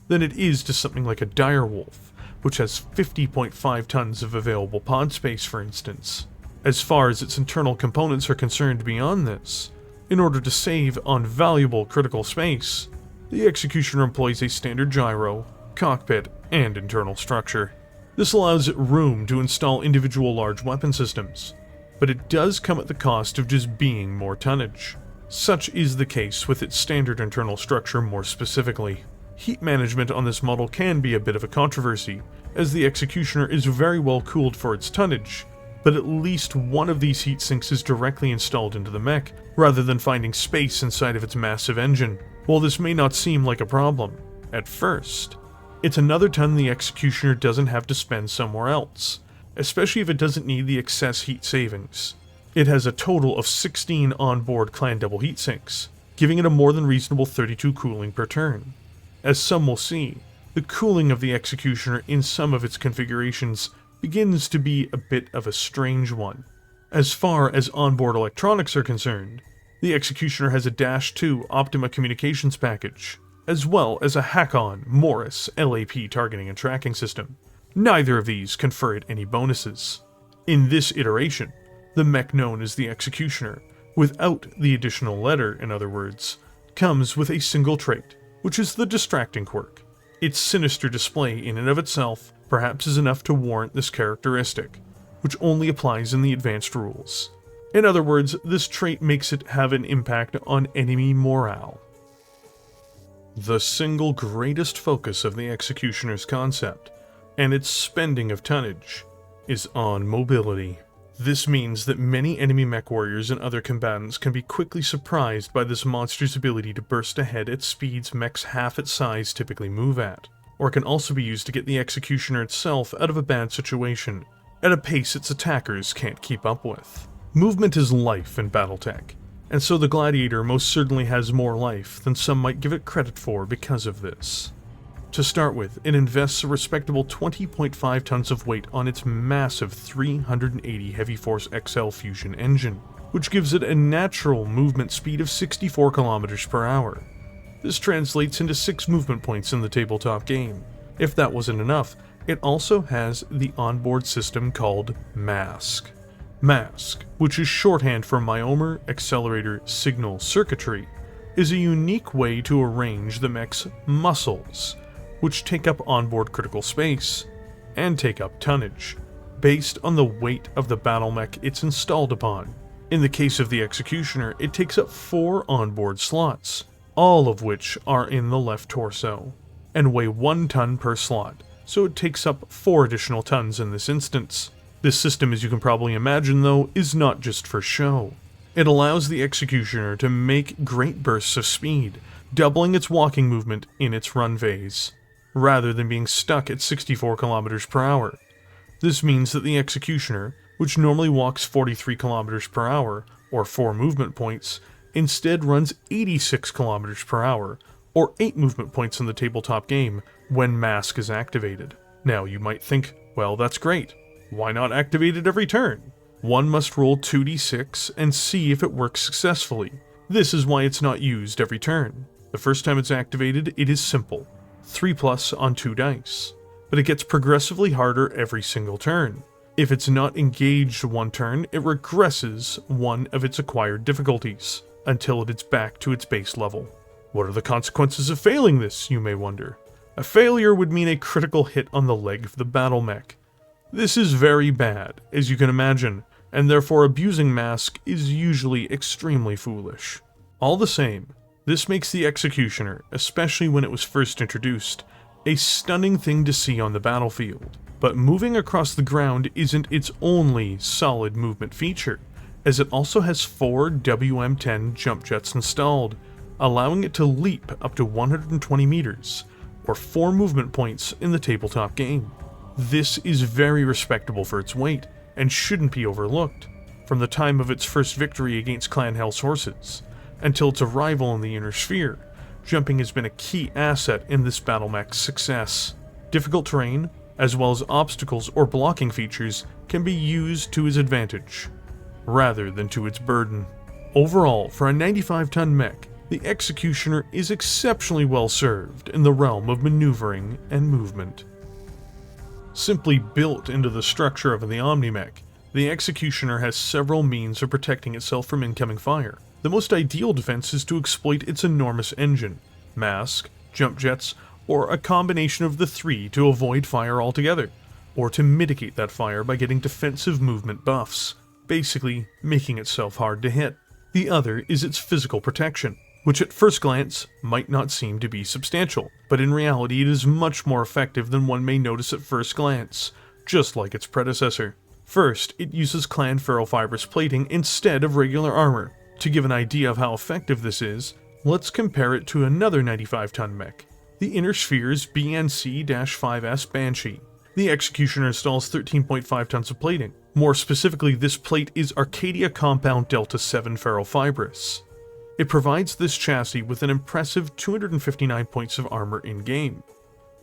than it is to something like a Direwolf, which has 50.5 tons of available pod space, for instance. As far as its internal components are concerned beyond this, in order to save on valuable critical space, the Executioner employs a standard gyro, cockpit, and internal structure. This allows it room to install individual large weapon systems, but it does come at the cost of just being more tonnage. Such is the case with its standard internal structure more specifically. Heat management on this model can be a bit of a controversy, as the Executioner is very well cooled for its tonnage, but at least one of these heat sinks is directly installed into the mech, rather than finding space inside of its massive engine. While this may not seem like a problem at first, it's another ton the Executioner doesn't have to spend somewhere else, especially if it doesn't need the excess heat savings. It has a total of 16 onboard clan double heat sinks, giving it a more than reasonable 32 cooling per turn. As some will see, the cooling of the Executioner in some of its configurations begins to be a bit of a strange one. As far as onboard electronics are concerned, the Executioner has a Dash 2 Optima communications package, as well as a Hakon Morris LAP targeting and tracking system. Neither of these confer it any bonuses. In this iteration, the mech known as the Executioner, without the additional letter in other words, comes with a single trait, which is the distracting quirk. Its sinister display in and of itself perhaps is enough to warrant this characteristic, which only applies in the advanced rules. In other words, this trait makes it have an impact on enemy morale. The single greatest focus of the Executioner's concept, and its spending of tonnage, is on mobility. This means that many enemy mech warriors and other combatants can be quickly surprised by this monster's ability to burst ahead at speeds mechs half its size typically move at, or it can also be used to get the Executioner itself out of a bad situation, at a pace its attackers can't keep up with. Movement is life in Battletech, and so the Gladiator most certainly has more life than some might give it credit for because of this. To start with, it invests a respectable 20.5 tons of weight on its massive 380 Heavy Force XL fusion engine, which gives it a natural movement speed of 64 km per hour. This translates into 6 movement points in the tabletop game. If that wasn't enough, it also has the onboard system called MASC. MASC, which is shorthand for Myomer Accelerator Signal Circuitry, is a unique way to arrange the mech's muscles, which take up onboard critical space, and take up tonnage, based on the weight of the Battlemech it's installed upon. In the case of the Executioner, it takes up 4 onboard slots, all of which are in the left torso, and weigh 1 ton per slot, so it takes up 4 additional tons in this instance. This system, as you can probably imagine though, is not just for show. It allows the Executioner to make great bursts of speed, doubling its walking movement in its run phase, rather than being stuck at 64 km per hour. This means that the Executioner, which normally walks 43 km per hour, or 4 movement points, instead runs 86 km per hour, or 8 movement points in the tabletop game, when MASC is activated. Now you might think, well, that's great. Why not activate it every turn? One must roll 2d6 and see if it works successfully. This is why it's not used every turn. The first time it's activated, it is simple. 3+ on 2 dice, but it gets progressively harder every single turn. If it's not engaged one turn, it regresses one of its acquired difficulties, until it is back to its base level. What are the consequences of failing this, you may wonder? A failure would mean a critical hit on the leg of the Battlemech. This is very bad, as you can imagine, and therefore abusing MASC is usually extremely foolish. All the same, this makes the Executioner, especially when it was first introduced, a stunning thing to see on the battlefield. But moving across the ground isn't its only solid movement feature, as it also has 4 WM-10 jump jets installed, allowing it to leap up to 120 meters, or 4 movement points in the tabletop game. This is very respectable for its weight, and shouldn't be overlooked, from the time of its first victory against Clan Hell's horses, until its arrival in the Inner Sphere. Jumping has been a key asset in this Battlemech's success. Difficult terrain, as well as obstacles or blocking features, can be used to its advantage, rather than to its burden. Overall, for a 95-ton mech, the Executioner is exceptionally well served in the realm of maneuvering and movement. Simply built into the structure of the Omnimech, the Executioner has several means of protecting itself from incoming fire. The most ideal defense is to exploit its enormous engine, MASC, jump jets, or a combination of the 3 to avoid fire altogether, or to mitigate that fire by getting defensive movement buffs, basically making itself hard to hit. The other is its physical protection, which at first glance might not seem to be substantial, but in reality it is much more effective than one may notice at first glance, just like its predecessor. First, it uses clan ferrofibrous plating instead of regular armor. To give an idea of how effective this is, let's compare it to another 95-ton mech, the Inner Sphere's BNC-5S Banshee. The Executioner installs 13.5 tons of plating. More specifically, this plate is Arcadia Compound Delta 7 ferrofibrous. It provides this chassis with an impressive 259 points of armor in-game.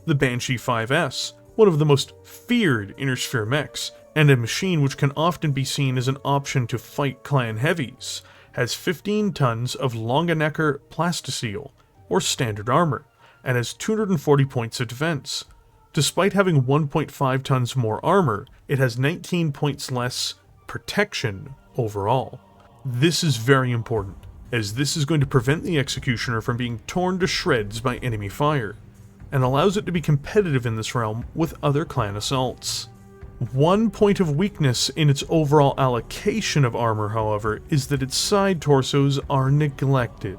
The Banshee 5S, one of the most feared Inner Sphere mechs, and a machine which can often be seen as an option to fight clan heavies, has 15 tons of Longenecker Plastisteel, or standard armor, and has 240 points of defense. Despite having 1.5 tons more armor, it has 19 points less protection overall. This is very important, as this is going to prevent the Executioner from being torn to shreds by enemy fire, and allows it to be competitive in this realm with other clan assaults. One point of weakness in its overall allocation of armor, however, is that its side torsos are neglected.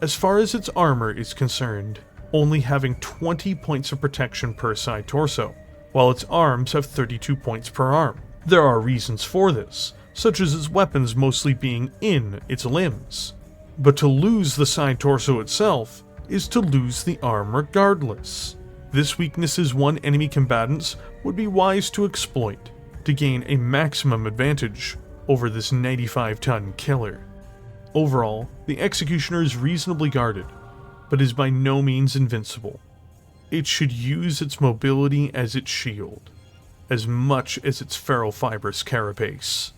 As far as its armor is concerned, only having 20 points of protection per side torso, while its arms have 32 points per arm. There are reasons for this, such as its weapons mostly being in its limbs. But to lose the side torso itself is to lose the arm regardless. This weakness is one enemy combatants would be wise to exploit to gain a maximum advantage over this 95-ton killer. Overall, the Executioner is reasonably guarded, but is by no means invincible. It should use its mobility as its shield, as much as its ferrofibrous carapace.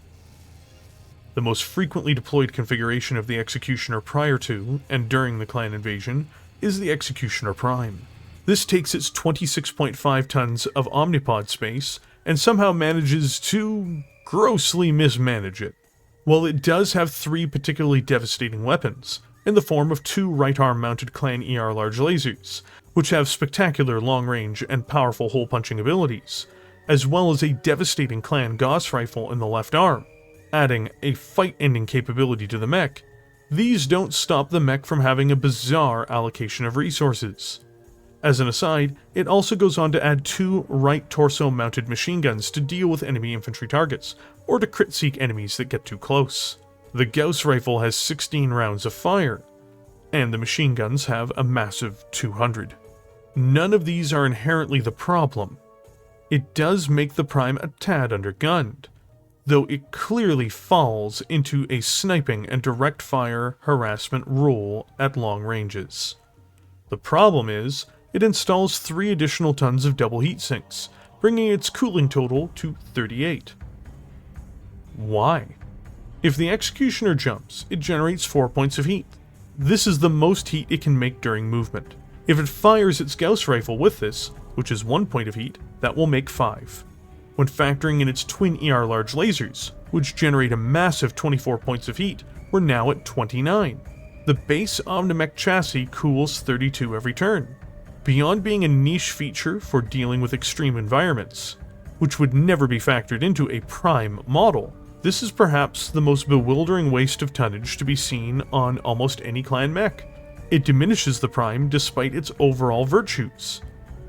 The most frequently deployed configuration of the Executioner prior to and during the clan invasion is the Executioner Prime. This takes its 26.5 tons of omnipod space and somehow manages to grossly mismanage it. While it does have 3 particularly devastating weapons, in the form of 2 right arm mounted clan ER large lasers, which have spectacular long range and powerful hole punching abilities, as well as a devastating clan Gauss rifle in the left arm, adding a fight-ending capability to the mech, these don't stop the mech from having a bizarre allocation of resources. As an aside, it also goes on to add 2 right torso-mounted machine guns to deal with enemy infantry targets, or to crit-seek enemies that get too close. The Gauss rifle has 16 rounds of fire, and the machine guns have a massive 200. None of these are inherently the problem. It does make the Prime a tad undergunned, though it clearly falls into a sniping and direct fire harassment role at long ranges. The problem is, it installs 3 additional tons of double heat sinks, bringing its cooling total to 38. Why? If the Executioner jumps, it generates 4 points of heat. This is the most heat it can make during movement. If it fires its Gauss rifle with this, which is 1 point of heat, that will make 5. When factoring in its twin ER large lasers, which generate a massive 24 points of heat, we're now at 29. The base Omnimech chassis cools 32 every turn. Beyond being a niche feature for dealing with extreme environments, which would never be factored into a Prime model, this is perhaps the most bewildering waste of tonnage to be seen on almost any clan mech. It diminishes the Prime despite its overall virtues,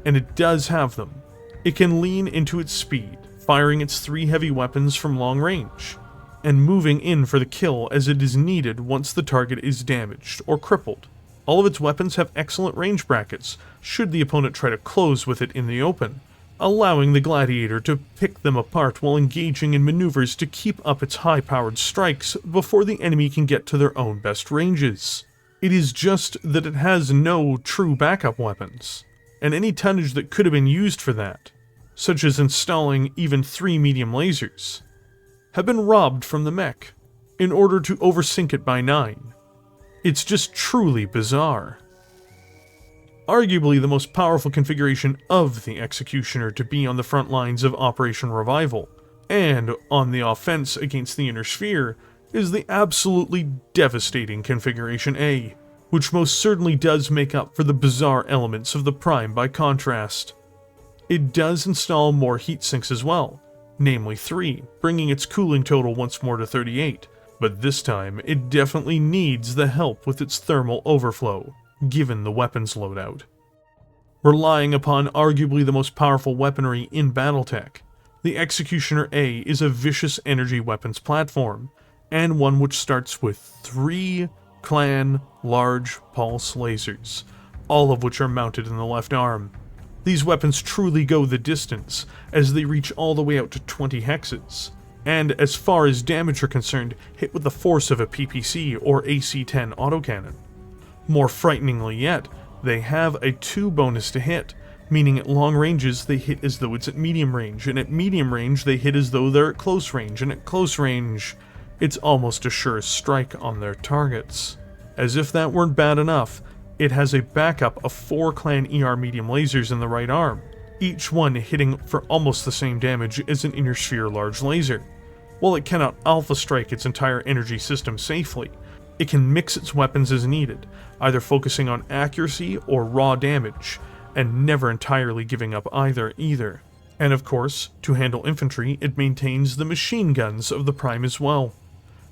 and it does have them. It can lean into its speed, firing its 3 heavy weapons from long range, and moving in for the kill as it is needed once the target is damaged or crippled. All of its weapons have excellent range brackets, should the opponent try to close with it in the open, allowing the Gladiator to pick them apart while engaging in maneuvers to keep up its high-powered strikes before the enemy can get to their own best ranges. It is just that it has no true backup weapons, and any tonnage that could have been used for that, such as installing even 3 medium lasers, have been robbed from the mech in order to oversync it by 9. It's just truly bizarre. Arguably the most powerful configuration of the Executioner to be on the front lines of Operation Revival, and on the offense against the Inner Sphere, is the absolutely devastating Configuration A, which most certainly does make up for the bizarre elements of the Prime by contrast. It does install more heat sinks as well, namely 3, bringing its cooling total once more to 38, but this time it definitely needs the help with its thermal overflow, given the weapons loadout. Relying upon arguably the most powerful weaponry in Battletech, the Executioner A is a vicious energy weapons platform, and one which starts with 3 clan large pulse lasers, all of which are mounted in the left arm. These weapons truly go the distance, as they reach all the way out to 20 hexes, and as far as damage are concerned, hit with the force of a PPC or AC-10 autocannon. More frighteningly yet, they have a 2 bonus to hit, meaning at long ranges they hit as though it's at medium range, and at medium range they hit as though they're at close range, and at close range, it's almost a sure strike on their targets. As if that weren't bad enough, it has a backup of 4 clan ER medium lasers in the right arm, each one hitting for almost the same damage as an Inner Sphere large laser. While it cannot alpha strike its entire energy system safely, it can mix its weapons as needed, either focusing on accuracy or raw damage, and never entirely giving up either. And of course, to handle infantry, it maintains the machine guns of the Prime as well.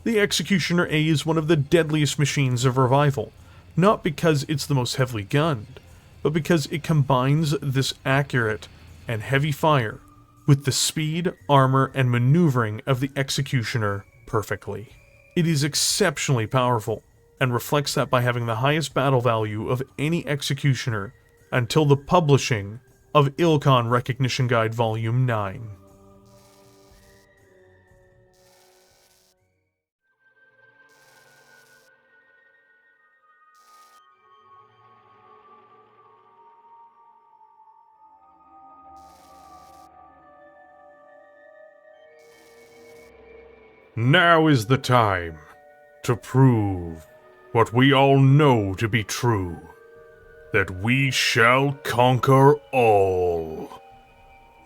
The Executioner A is one of the deadliest machines of Revival, not because it's the most heavily gunned, but because it combines this accurate and heavy fire with the speed, armor, and maneuvering of the Executioner perfectly. It is exceptionally powerful, and reflects that by having the highest battle value of any Executioner until the publishing of Ilclan Recognition Guide Volume 9. Now is the time to prove what we all know to be true, that we shall conquer all.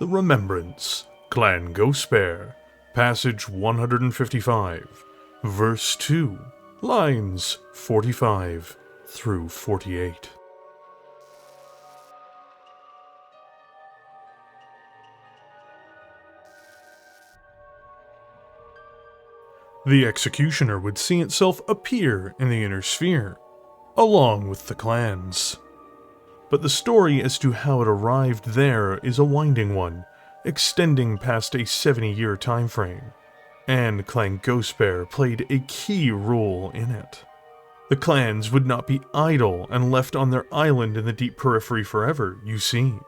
The Remembrance, Clan Ghostbear, Passage 155, Verse 2, Lines 45 through 48. The Executioner would see itself appear in the Inner Sphere, along with the clans. But the story as to how it arrived there is a winding one, extending past a 70-year time frame, and Clan Ghostbear played a key role in it. The clans would not be idle and left on their island in the deep periphery forever, you see.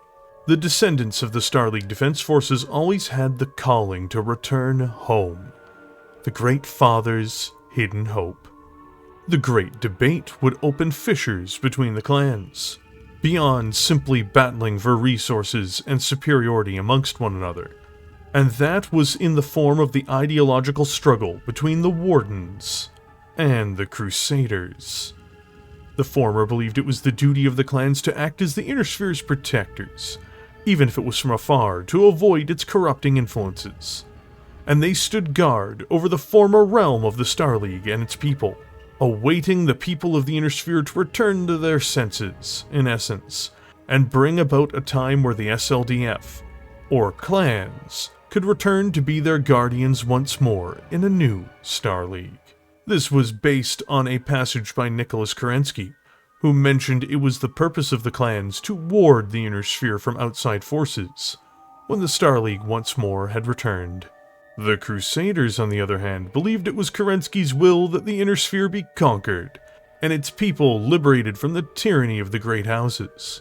The descendants of the Star League Defense Forces always had the calling to return home. The Great Father's hidden hope. The Great Debate would open fissures between the clans, beyond simply battling for resources and superiority amongst one another, and that was in the form of the ideological struggle between the Wardens and the Crusaders. The former believed it was the duty of the clans to act as the Inner Sphere's protectors, even if it was from afar, to avoid its corrupting influences. And they stood guard over the former realm of the Star League and its people, awaiting the people of the Inner Sphere to return to their senses, in essence, and bring about a time where the SLDF, or clans, could return to be their guardians once more in a new Star League. This was based on a passage by Nicholas Kerensky, who mentioned it was the purpose of the clans to ward the Inner Sphere from outside forces, when the Star League once more had returned. The Crusaders, on the other hand, believed it was Kerensky's will that the Inner Sphere be conquered, and its people liberated from the tyranny of the Great Houses.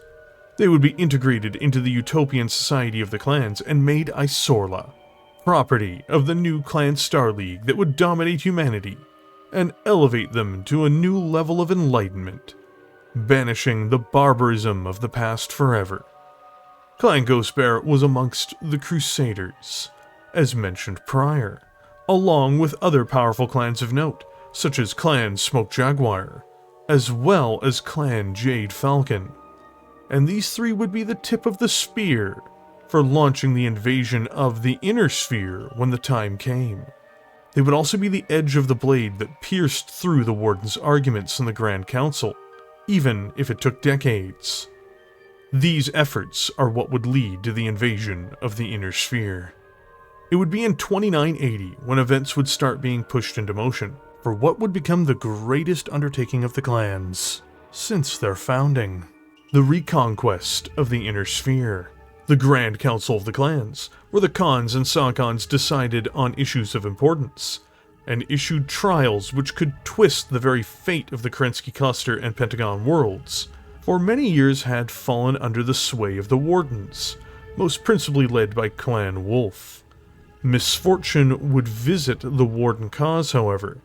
They would be integrated into the utopian society of the clans and made Isorla, property of the new Clan Star League that would dominate humanity, and elevate them to a new level of enlightenment, banishing the barbarism of the past forever. Clan Ghostbear was amongst the Crusaders, as mentioned prior, along with other powerful clans of note, such as Clan Smoke Jaguar, as well as Clan Jade Falcon. And these three would be the tip of the spear for launching the invasion of the Inner Sphere when the time came. They would also be the edge of the blade that pierced through the Warden's arguments in the Grand Council, even if it took decades. These efforts are what would lead to the invasion of the Inner Sphere. It would be in 2980 when events would start being pushed into motion for what would become the greatest undertaking of the clans since their founding. The reconquest of the Inner Sphere. The Grand Council of the Clans, where the Khans and Sakhans decided on issues of importance, and issued trials which could twist the very fate of the Kerensky Cluster and Pentagon worlds, for many years had fallen under the sway of the Wardens, most principally led by Clan Wolf. Misfortune would visit the Warden cause, however,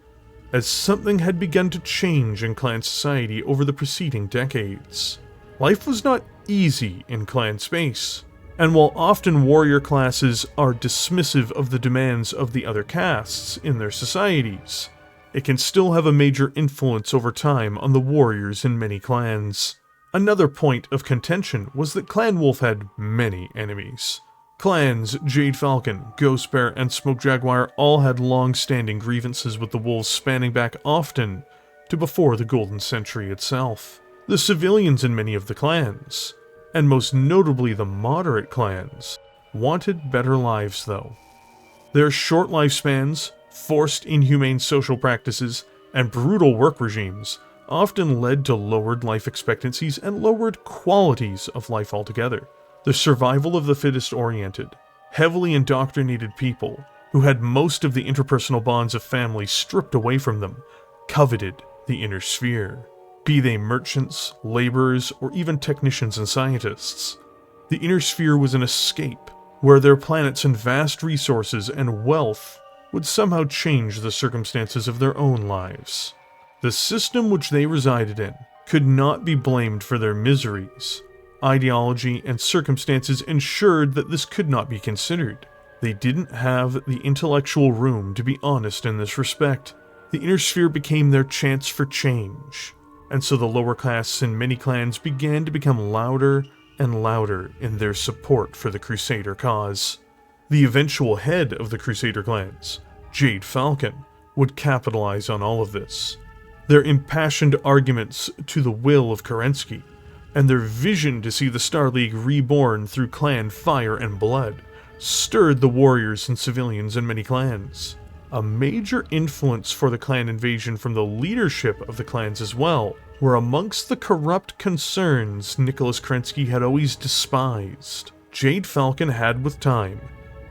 as something had begun to change in clan society over the preceding decades. Life was not easy in clan space, and while often warrior classes are dismissive of the demands of the other castes in their societies, it can still have a major influence over time on the warriors in many clans. Another point of contention was that Clan Wolf had many enemies. Clans Jade Falcon, Ghostbear, and Smoke Jaguar all had long-standing grievances with the wolves spanning back often to before the Golden Century itself. The civilians in many of the clans, and most notably the moderate clans, wanted better lives though. Their short lifespans, forced inhumane social practices, and brutal work regimes often led to lowered life expectancies and lowered qualities of life altogether. The survival of the fittest oriented, heavily indoctrinated people who had most of the interpersonal bonds of family stripped away from them coveted the inner sphere, be they merchants, laborers, or even technicians and scientists. The inner sphere was an escape where their planets and vast resources and wealth would somehow change the circumstances of their own lives. The system which they resided in could not be blamed for their miseries. Ideology and circumstances ensured that this could not be considered. They didn't have the intellectual room to be honest in this respect. The inner sphere became their chance for change, and so the lower castes in many clans began to become louder and louder in their support for the Crusader cause. The eventual head of the Crusader clans, Jade Falcon, would capitalize on all of this. Their impassioned arguments to the will of Kerensky, and their vision to see the Star League reborn through clan fire and blood, stirred the warriors and civilians in many clans. A major influence for the clan invasion from the leadership of the clans as well were amongst the corrupt concerns Nicholas Kerensky had always despised. Jade Falcon had, with time,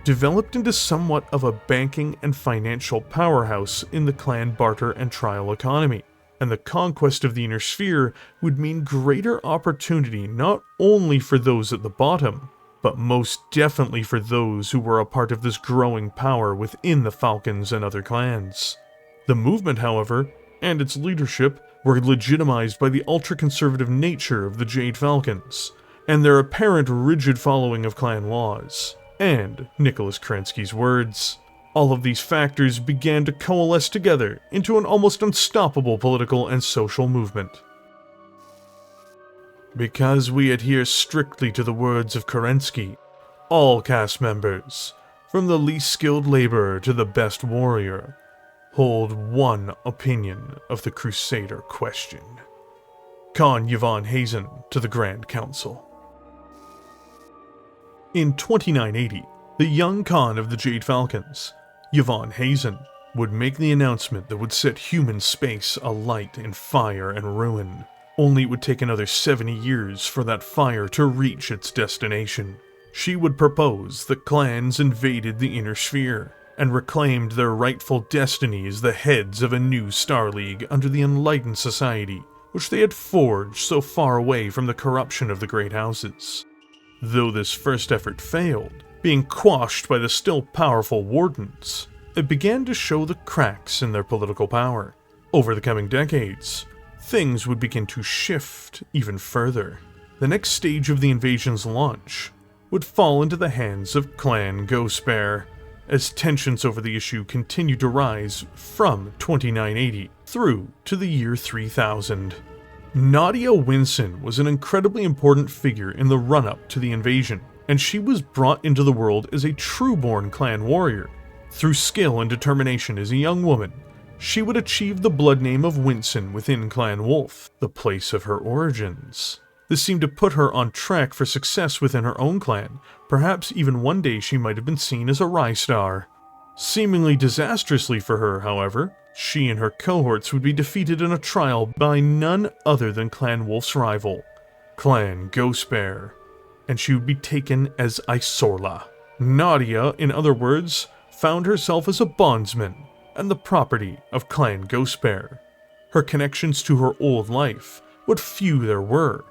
developed into somewhat of a banking and financial powerhouse in the clan barter and trial economy, and the conquest of the inner sphere would mean greater opportunity not only for those at the bottom, but most definitely for those who were a part of this growing power within the Falcons and other clans. The movement, however, and its leadership were legitimized by the ultra-conservative nature of the Jade Falcons, and their apparent rigid following of clan laws, and Nicholas Kerensky's words. All of these factors began to coalesce together into an almost unstoppable political and social movement. Because we adhere strictly to the words of Kerensky, all caste members, from the least skilled laborer to the best warrior, hold one opinion of the Crusader question. Khan Yvonne Hazen to the Grand Council. In 2980, the young Khan of the Jade Falcons, Yvonne Hazen, would make the announcement that would set human space alight in fire and ruin. Only it would take another 70 years for that fire to reach its destination. She would propose that clans invaded the inner sphere and reclaimed their rightful destiny as the heads of a new Star League under the enlightened society, which they had forged so far away from the corruption of the great houses. Though this first effort failed, being quashed by the still powerful Wardens, it began to show the cracks in their political power. Over the coming decades, things would begin to shift even further. The next stage of the invasion's launch would fall into the hands of Clan Ghostbear, as tensions over the issue continued to rise from 2980 through to the year 3000. Nadia Winson was an incredibly important figure in the run-up to the invasion, and she was brought into the world as a true-born clan warrior. Through skill and determination as a young woman, she would achieve the blood name of Winson within Clan Wolf, the place of her origins. This seemed to put her on track for success within her own clan. Perhaps even one day she might have been seen as a Rystar. Seemingly disastrously for her, however, she and her cohorts would be defeated in a trial by none other than Clan Wolf's rival, Clan Ghostbear, and she would be taken as Isorla. Nadia, in other words, found herself as a bondsman and the property of Clan Ghostbear. Her connections to her old life, what few there were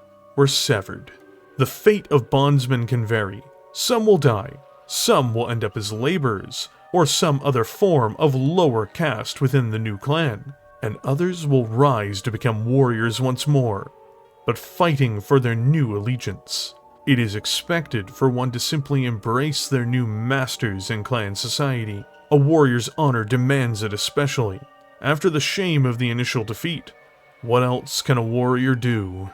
severed. The fate of bondsmen can vary. Some will die, some will end up as laborers, or some other form of lower caste within the new clan, and others will rise to become warriors once more, but fighting for their new allegiance. It is expected for one to simply embrace their new masters in clan society. A warrior's honor demands it especially. After the shame of the initial defeat, what else can a warrior do?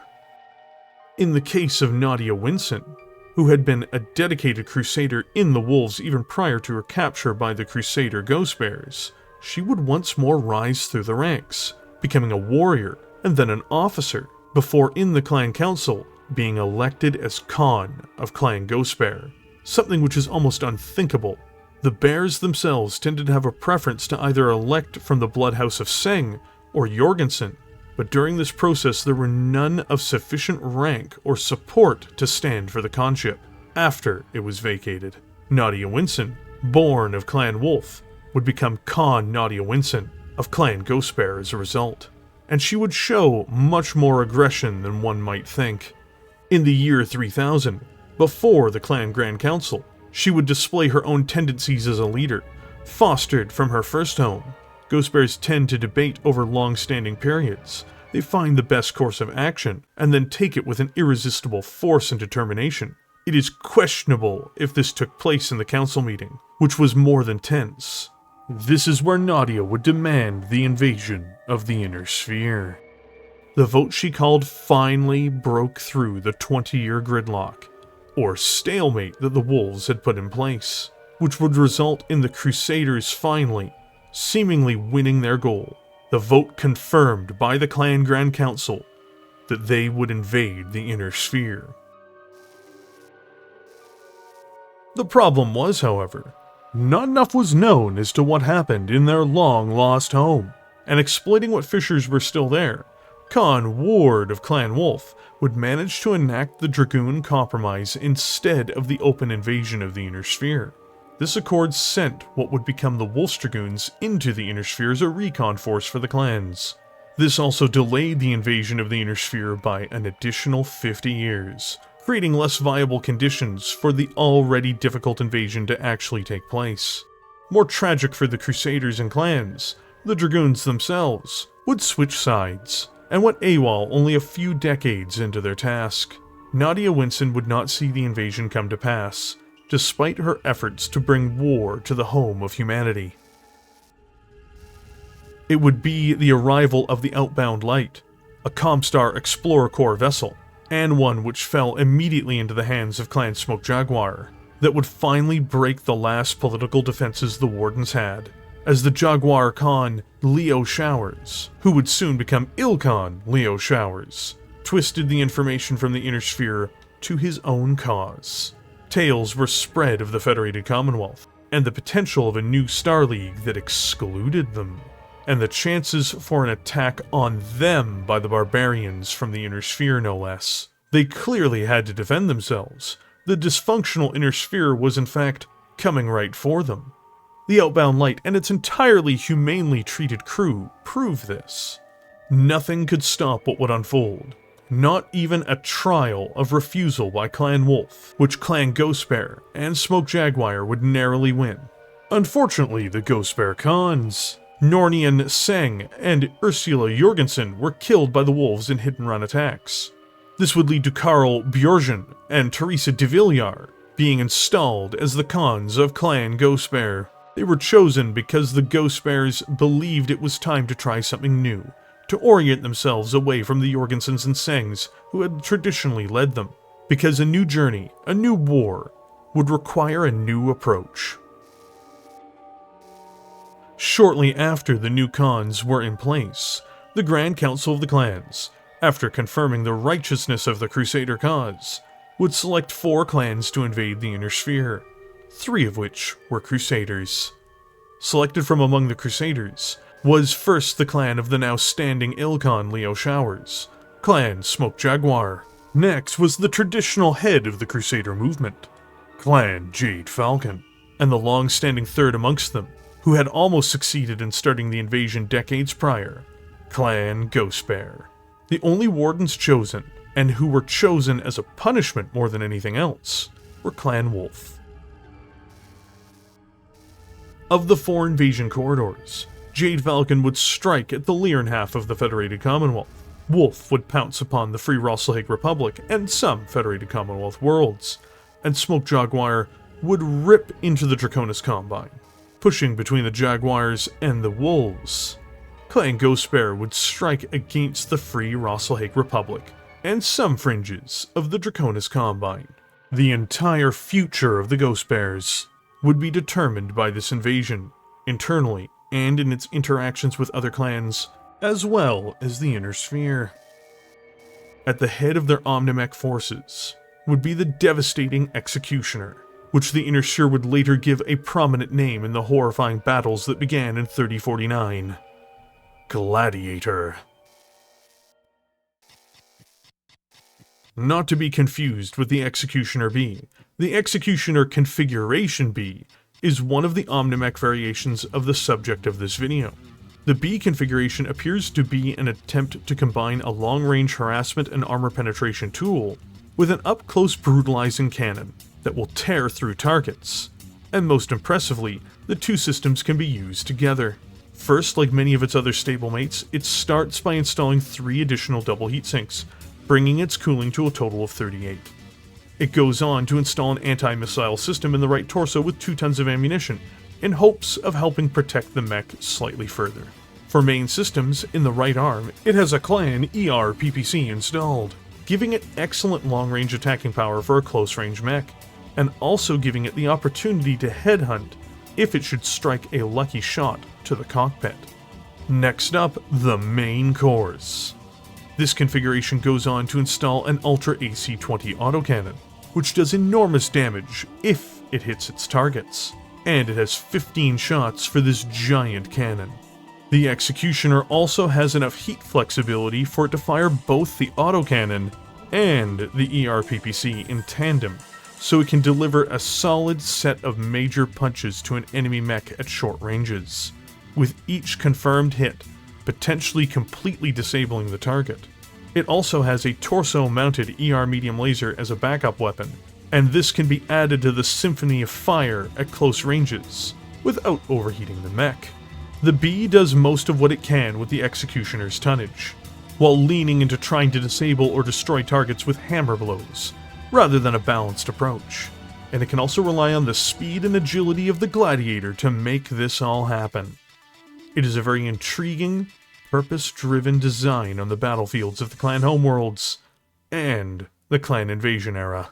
In the case of Nadia Winson, who had been a dedicated crusader in the Wolves even prior to her capture by the Crusader Ghostbears, she would once more rise through the ranks, becoming a warrior and then an officer, before in the clan council being elected as Khan of Clan Ghostbear. something which is almost unthinkable. The bears themselves tended to have a preference to either elect from the Bloodhouse of Seng or Jorgensen, but during this process there were none of sufficient rank or support to stand for the conship after it was vacated. Nadia Winson, born of Clan Wolf, would become Con Nadia Winson of Clan Ghostbear as a result, and she would show much more aggression than one might think. In the year 3000, before the Clan Grand Council, she would display her own tendencies as a leader, fostered from her first home. Ghostbears tend to debate over long-standing periods. They find the best course of action, and then take it with an irresistible force and determination. It is questionable if this took place in the council meeting, which was more than tense. This is where Nadia would demand the invasion of the Inner Sphere. The vote she called finally broke through the 20-year gridlock, or stalemate that the wolves had put in place, which would result in the Crusaders finally, seemingly winning their goal. The vote confirmed by the Clan Grand Council that they would invade the Inner Sphere. The problem was, however, not enough was known as to what happened in their long-lost home, and exploiting what fissures were still there, Khan Ward of Clan Wolf would manage to enact the Dragoon Compromise instead of the open invasion of the Inner Sphere. This accord sent what would become the Wolf's Dragoons into the Inner Sphere as a recon force for the clans. This also delayed the invasion of the Inner Sphere by an additional 50 years, creating less viable conditions for the already difficult invasion to actually take place. More tragic for the Crusaders and clans, the Dragoons themselves would switch sides, and went AWOL only a few decades into their task. Nadia Winson would not see the invasion come to pass, despite her efforts to bring war to the home of humanity. It would be the arrival of the Outbound Light, a Comstar Explorer Corps vessel, and one which fell immediately into the hands of Clan Smoke Jaguar, that would finally break the last political defenses the Wardens had, as the Jaguar Khan Leo Showers, who would soon become Ilclan Leo Showers, twisted the information from the Inner Sphere to his own cause. Tales were spread of the Federated Commonwealth, and the potential of a new Star League that excluded them, and the chances for an attack on them by the barbarians from the Inner Sphere no less. They clearly had to defend themselves. The dysfunctional Inner Sphere was in fact coming right for them. The Outbound Light and its entirely humanely treated crew prove this. Nothing could stop what would unfold. Not even a trial of refusal by Clan Wolf, which Clan Ghostbear and Smoke Jaguar would narrowly win. Unfortunately, the Ghostbear Khans, Nornian Seng and Ursula Jorgensen, were killed by the wolves in hit-and-run attacks. This would lead to Karl Bjorgen and Teresa de Villar being installed as the Khans of Clan Ghostbear. They were chosen because the Ghostbears believed it was time to try something new, to orient themselves away from the Jorgensens and Sengs who had traditionally led them, because a new journey, a new war, would require a new approach. Shortly after the new Khans were in place, the Grand Council of the Clans, after confirming the righteousness of the Crusader cause, would select 4 clans to invade the Inner Sphere, 3 of which were Crusaders. Selected from among the Crusaders was first the clan of the now standing Ilclan Leo Showers, Clan Smoke Jaguar. Next was the traditional head of the Crusader movement, Clan Jade Falcon, and the long-standing third amongst them, who had almost succeeded in starting the invasion decades prior, Clan Ghostbear. The only wardens chosen, and who were chosen as a punishment more than anything else, were Clan Wolf. Of the 4 invasion corridors, Jade Falcon would strike at the Lyran half of the Federated Commonwealth. Wolf would pounce upon the Free Rasalhague Republic and some Federated Commonwealth worlds, and Smoke Jaguar would rip into the Draconis Combine, pushing between the Jaguars and the Wolves. Clan Ghostbear would strike against the Free Rasalhague Republic and some fringes of the Draconis Combine. The entire future of the Ghostbears would be determined by this invasion, internally and in its interactions with other clans, as well as the Inner Sphere. At the head of their Omnimech forces would be the devastating Executioner, which the Inner Sphere would later give a prominent name in the horrifying battles that began in 3049. Gladiator. Not to be confused with the Executioner B, the Executioner Configuration B is one of the Omnimech variations of the subject of this video. The B configuration appears to be an attempt to combine a long-range harassment and armor penetration tool with an up-close brutalizing cannon that will tear through targets. And most impressively, the two systems can be used together. First, like many of its other stablemates, it starts by installing 3 additional double heatsinks, bringing its cooling to a total of 38. It goes on to install an anti-missile system in the right torso with 2 tons of ammunition, in hopes of helping protect the mech slightly further. For main systems, in the right arm, it has a Clan ER PPC installed, giving it excellent long-range attacking power for a close-range mech, and also giving it the opportunity to headhunt if it should strike a lucky shot to the cockpit. Next up, the main cores. This configuration goes on to install an Ultra AC-20 autocannon, which does enormous damage if it hits its targets, and it has 15 shots for this giant cannon. The Executioner also has enough heat flexibility for it to fire both the autocannon and the ER-PPC in tandem, so it can deliver a solid set of major punches to an enemy mech at short ranges, with each confirmed hit potentially completely disabling the target. It also has a torso-mounted ER medium laser as a backup weapon, and this can be added to the symphony of fire at close ranges, without overheating the mech. The B does most of what it can with the Executioner's tonnage, while leaning into trying to disable or destroy targets with hammer blows, rather than a balanced approach. And it can also rely on the speed and agility of the Gladiator to make this all happen. It is a very intriguing, purpose-driven design on the battlefields of the Clan homeworlds, and the Clan Invasion era.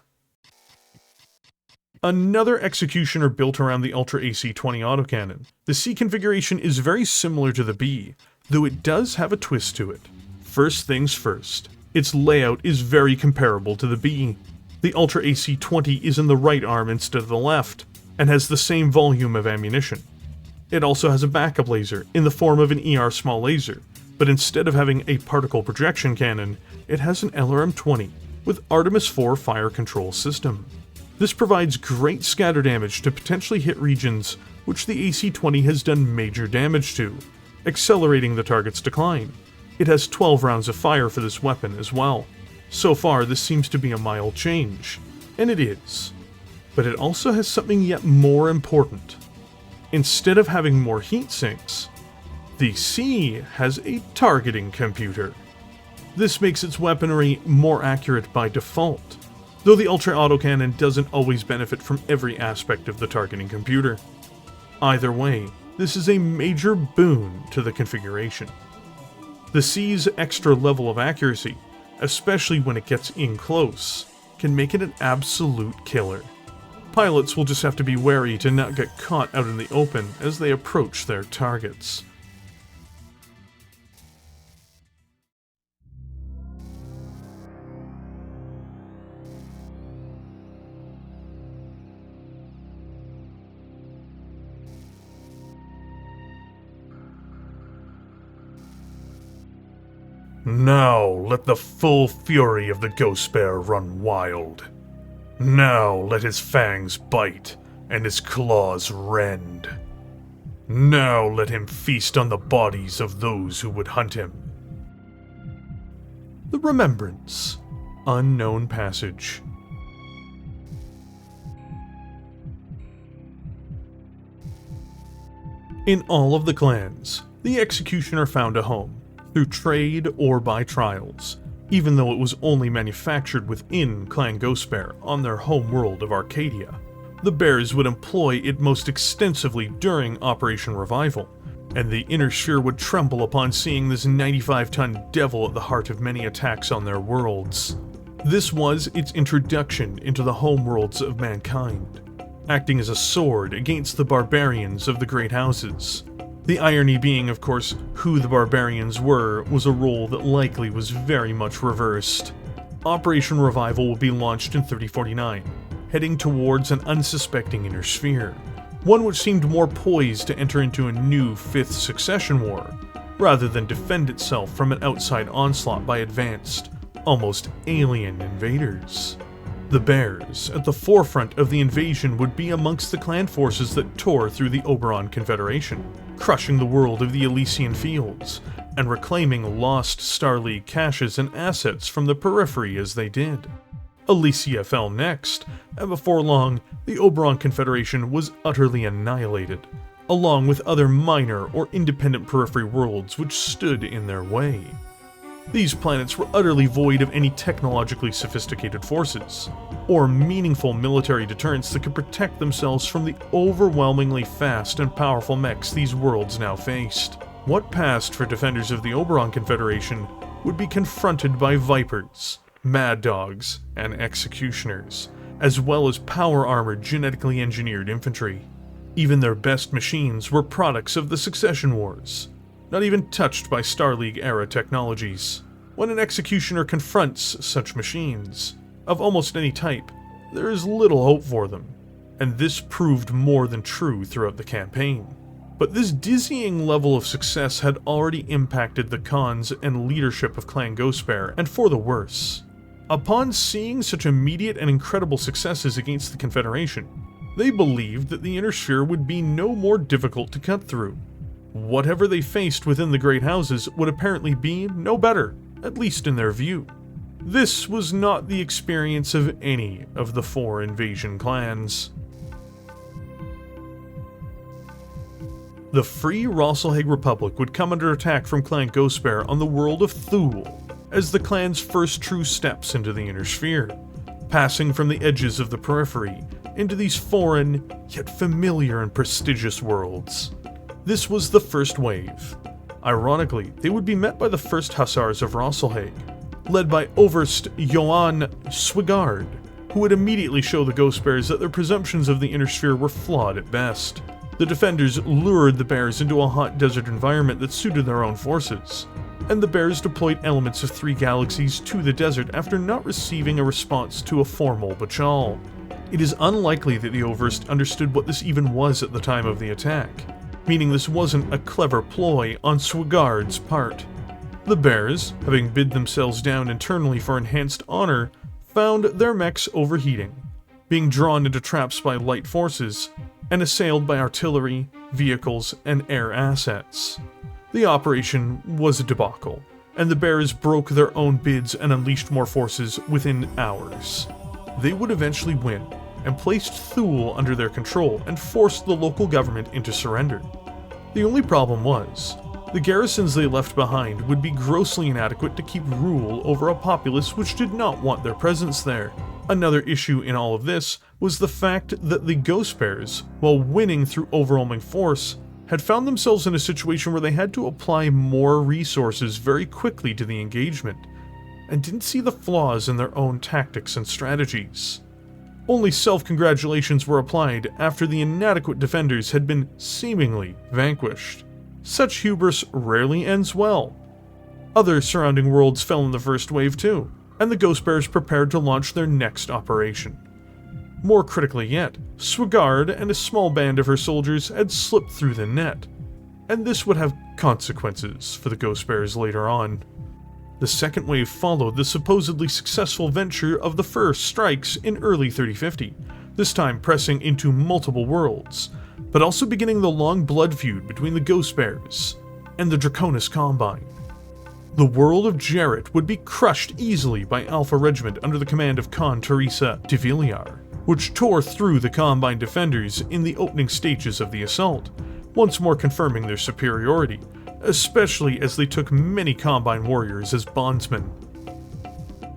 Another Executioner built around the Ultra AC-20 autocannon. The C configuration is very similar to the B, though it does have a twist to it. First things first, its layout is very comparable to the B. The Ultra AC-20 is in the right arm instead of the left, and has the same volume of ammunition. It also has a backup laser in the form of an ER small laser, but instead of having a particle projection cannon, it has an LRM-20 with Artemis 4 fire control system. This provides great scatter damage to potentially hit regions which the AC-20 has done major damage to, accelerating the target's decline. It has 12 rounds of fire for this weapon as well. So far, this seems to be a mild change, and it is. But it also has something yet more important. Instead of having more heat sinks, the C has a targeting computer. This makes its weaponry more accurate by default, though the Ultra autocannon doesn't always benefit from every aspect of the targeting computer. Either way, this is a major boon to the configuration. The C's extra level of accuracy, especially when it gets in close, can make it an absolute killer. Pilots will just have to be wary to not get caught out in the open as they approach their targets. Now let the full fury of the Ghost Bear run wild. Now let his fangs bite and his claws rend. Now let him feast on the bodies of those who would hunt him. The Remembrance. Unknown Passage. In all of the clans, the Executioner found a home, through trade or by trials, even though it was only manufactured within Clan Ghostbear on their home world of Arcadia. The Bears would employ it most extensively during Operation Revival, and the Inner Sphere would tremble upon seeing this 95-ton devil at the heart of many attacks on their worlds. This was its introduction into the home worlds of mankind, acting as a sword against the barbarians of the Great Houses. The irony being, of course, who the barbarians were was a role that likely was very much reversed. Operation Revival would be launched in 3049, heading towards an unsuspecting inner sphere, one which seemed more poised to enter into a new fifth succession war, rather than defend itself from an outside onslaught by advanced, almost alien invaders. The Bears, at the forefront of the invasion, would be amongst the clan forces that tore through the Oberon Confederation, crushing the world of the Elysian Fields, and reclaiming lost Star League caches and assets from the periphery as they did. Elysia fell next, and before long, the Oberon Confederation was utterly annihilated, along with other minor or independent periphery worlds which stood in their way. These planets were utterly void of any technologically sophisticated forces, or meaningful military deterrents that could protect themselves from the overwhelmingly fast and powerful mechs these worlds now faced. What passed for defenders of the Oberon Confederation would be confronted by Vipers, Mad Dogs, and Executioners, as well as power-armored genetically engineered infantry. Even their best machines were products of the Succession Wars, not even touched by Star League-era technologies. When an Executioner confronts such machines, of almost any type, there is little hope for them, and this proved more than true throughout the campaign. But this dizzying level of success had already impacted the cons and leadership of Clan Ghostbear, and for the worse. Upon seeing such immediate and incredible successes against the Confederation, they believed that the Inner Sphere would be no more difficult to cut through. Whatever they faced within the Great Houses would apparently be no better, at least in their view. This was not the experience of any of the 4 invasion clans. The Free Rasalhague Republic would come under attack from Clan Ghostbear on the world of Thule, as the clan's first true steps into the Inner Sphere, passing from the edges of the periphery into these foreign, yet familiar and prestigious worlds. This was the first wave. Ironically, they would be met by the 1st Hussars of Rasalhague, led by Overst Johann Swigard, who would immediately show the Ghost Bears that their presumptions of the Inner Sphere were flawed at best. The defenders lured the Bears into a hot desert environment that suited their own forces, and the Bears deployed elements of 3 galaxies to the desert after not receiving a response to a formal bachal. It is unlikely that the Overst understood what this even was at the time of the attack, meaning this wasn't a clever ploy on Swigard's part. The Bears, having bid themselves down internally for enhanced honor, found their mechs overheating, being drawn into traps by light forces, and assailed by artillery, vehicles, and air assets. The operation was a debacle, and the Bears broke their own bids and unleashed more forces within hours. They would eventually win, and placed Thule under their control and forced the local government into surrender. The only problem was, the garrisons they left behind would be grossly inadequate to keep rule over a populace which did not want their presence there. Another issue in all of this was the fact that the Ghost Bears, while winning through overwhelming force, had found themselves in a situation where they had to apply more resources very quickly to the engagement, and didn't see the flaws in their own tactics and strategies. Only self-congratulations were applied after the inadequate defenders had been seemingly vanquished. Such hubris rarely ends well. Other surrounding worlds fell in the first wave too, and the Ghost Bears prepared to launch their next operation. More critically yet, Swigard and a small band of her soldiers had slipped through the net, and this would have consequences for the Ghost Bears later on. The second wave followed the supposedly successful venture of the first strikes in early 3050, this time pressing into multiple worlds, but also beginning the long blood feud between the Ghost Bears and the Draconis Combine. The world of Jarrett would be crushed easily by Alpha Regiment under the command of Khan Teresa de Villiers, which tore through the Combine defenders in the opening stages of the assault, once more confirming their superiority, especially as they took many Combine warriors as bondsmen.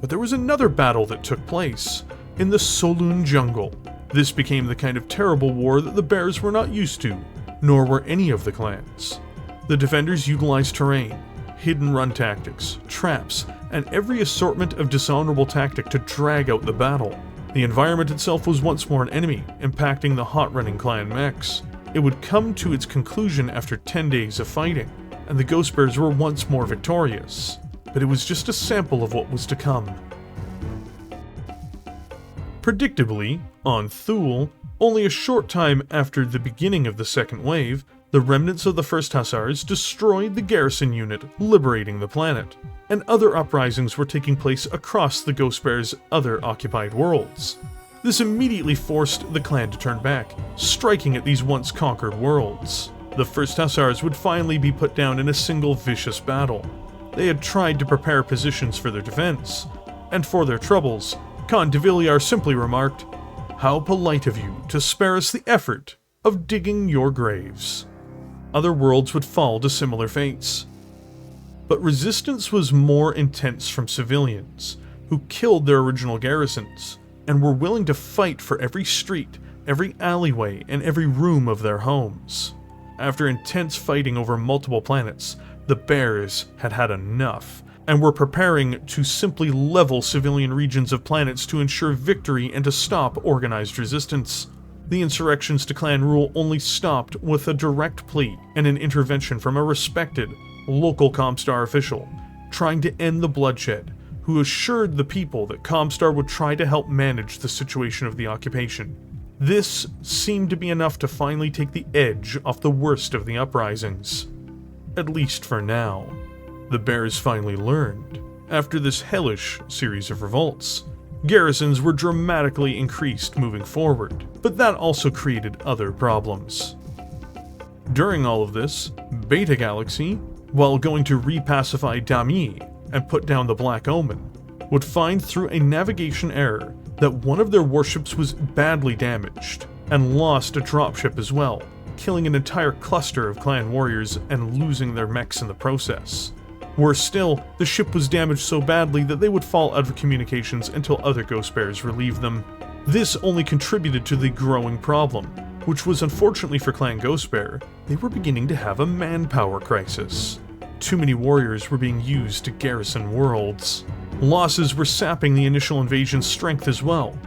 But there was another battle that took place, in the Saloon Jungle. This became the kind of terrible war that the Bears were not used to, nor were any of the clans. The defenders utilized terrain, hidden run tactics, traps, and every assortment of dishonorable tactic to drag out the battle. The environment itself was once more an enemy, impacting the hot-running clan mechs. It would come to its conclusion after 10 days of fighting, and the Ghost Bears were once more victorious. But it was just a sample of what was to come. Predictably, on Thule, only a short time after the beginning of the second wave, the remnants of the 1st Hussars destroyed the garrison unit, liberating the planet, and other uprisings were taking place across the Ghost Bear's other occupied worlds. This immediately forced the clan to turn back, striking at these once conquered worlds. The 1st Hussars would finally be put down in a single vicious battle. They had tried to prepare positions for their defense, and for their troubles, Khan de Villiers simply remarked, "How polite of you to spare us the effort of digging your graves." Other worlds would fall to similar fates. But resistance was more intense from civilians, who killed their original garrisons, and were willing to fight for every street, every alleyway, and every room of their homes. After intense fighting over multiple planets, the Bears had had enough, and were preparing to simply level civilian regions of planets to ensure victory and to stop organized resistance. The insurrections to clan rule only stopped with a direct plea and an intervention from a respected, local Comstar official, trying to end the bloodshed, who assured the people that Comstar would try to help manage the situation of the occupation. This seemed to be enough to finally take the edge off the worst of the uprisings. At least for now. The Bears finally learned, after this hellish series of revolts, garrisons were dramatically increased moving forward, but that also created other problems. During all of this, Beta Galaxy, while going to repacify Dami and put down the Black Omen, would find through a navigation error that one of their warships was badly damaged, and lost a dropship as well, killing an entire cluster of clan warriors and losing their mechs in the process. Worse still, the ship was damaged so badly that they would fall out of communications until other Ghost Bears relieved them. This only contributed to the growing problem, which was unfortunately for Clan Ghost Bear, they were beginning to have a manpower crisis. Too many warriors were being used to garrison worlds. Losses were sapping the initial invasion's strength as well.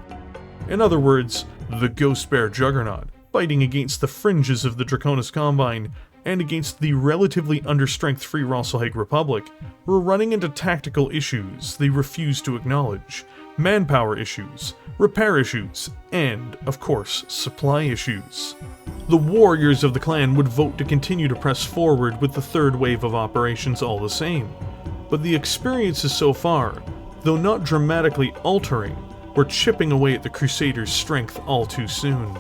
In other words, the Ghost Bear Juggernaut, fighting against the fringes of the Draconis Combine and against the relatively understrength Free Rasalhague Republic, were running into tactical issues they refused to acknowledge, manpower issues, repair issues, and, of course, supply issues. The warriors of the clan would vote to continue to press forward with the third wave of operations all the same, but the experiences so far, though not dramatically altering, were chipping away at the Crusaders' strength all too soon.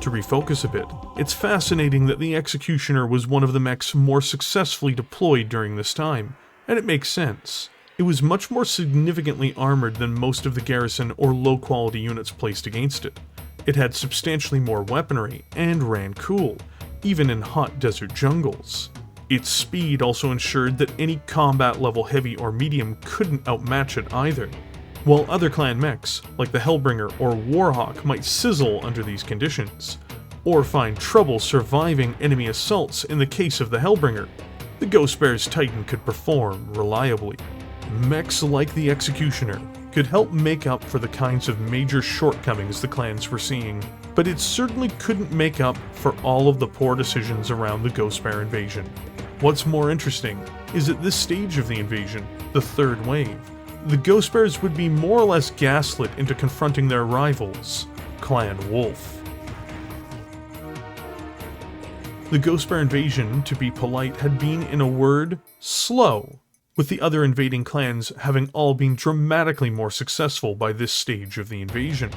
To refocus a bit, it's fascinating that the Executioner was one of the mechs more successfully deployed during this time, and it makes sense. It was much more significantly armored than most of the garrison or low-quality units placed against it. It had substantially more weaponry, and ran cool, even in hot desert jungles. Its speed also ensured that any combat-level heavy or medium couldn't outmatch it either. While other clan mechs, like the Hellbringer or Warhawk, might sizzle under these conditions, or find trouble surviving enemy assaults in the case of the Hellbringer, the Ghost Bear's Titan could perform reliably. Mechs like the Executioner could help make up for the kinds of major shortcomings the clans were seeing, but it certainly couldn't make up for all of the poor decisions around the Ghost Bear invasion. What's more interesting is at this stage of the invasion, the third wave, the Ghost Bears would be more or less gaslit into confronting their rivals, Clan Wolf. The Ghost Bear invasion, to be polite, had been, in a word, slow, with the other invading clans having all been dramatically more successful by this stage of the invasion.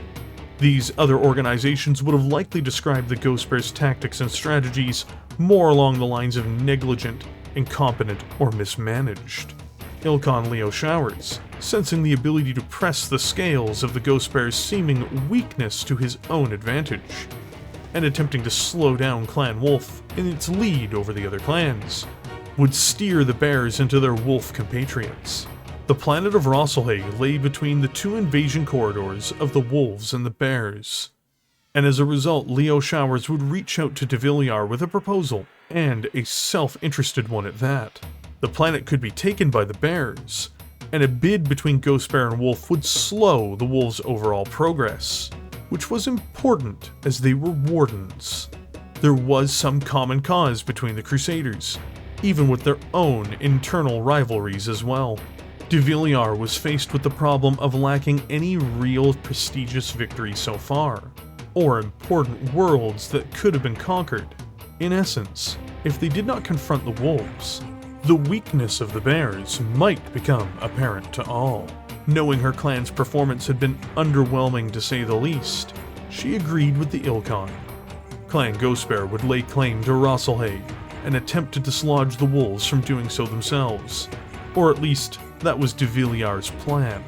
These other organizations would have likely described the Ghost Bear's tactics and strategies more along the lines of negligent, incompetent, or mismanaged. Ilclan Leo Showers, sensing the ability to press the scales of the Ghost Bear's seeming weakness to his own advantage, and attempting to slow down Clan Wolf in its lead over the other clans, would steer the Bears into their wolf compatriots. The planet of Rasalhague lay between the two invasion corridors of the Wolves and the Bears, and as a result, Leo Showers would reach out to de Villiers with a proposal, and a self-interested one at that. The planet could be taken by the Bears, and a bid between Ghost Bear and Wolf would slow the Wolves' overall progress, which was important as they were wardens. There was some common cause between the Crusaders, even with their own internal rivalries as well. De Villiers was faced with the problem of lacking any real prestigious victory so far, or important worlds that could have been conquered. In essence, if they did not confront the wolves, the weakness of the bears might become apparent to all. Knowing her clan's performance had been underwhelming to say the least, she agreed with the Ilclan. Clan Ghostbear would lay claim to Rasalhague and attempt to dislodge the wolves from doing so themselves, or at least that was De Villiers' plan.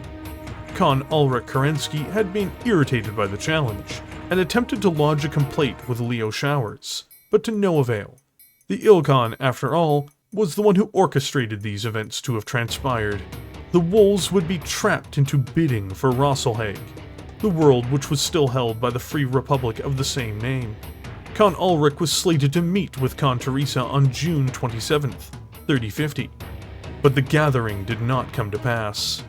Khan Ulrich Kerensky had been irritated by the challenge and attempted to lodge a complaint with Leo Showers, but to no avail. The Ilclan, after all, was the one who orchestrated these events to have transpired. The wolves would be trapped into bidding for Rasalhague, the world which was still held by the Free Republic of the same name. Khan Ulrich was slated to meet with Khan Teresa on June 27th, 3050, but the gathering did not come to pass.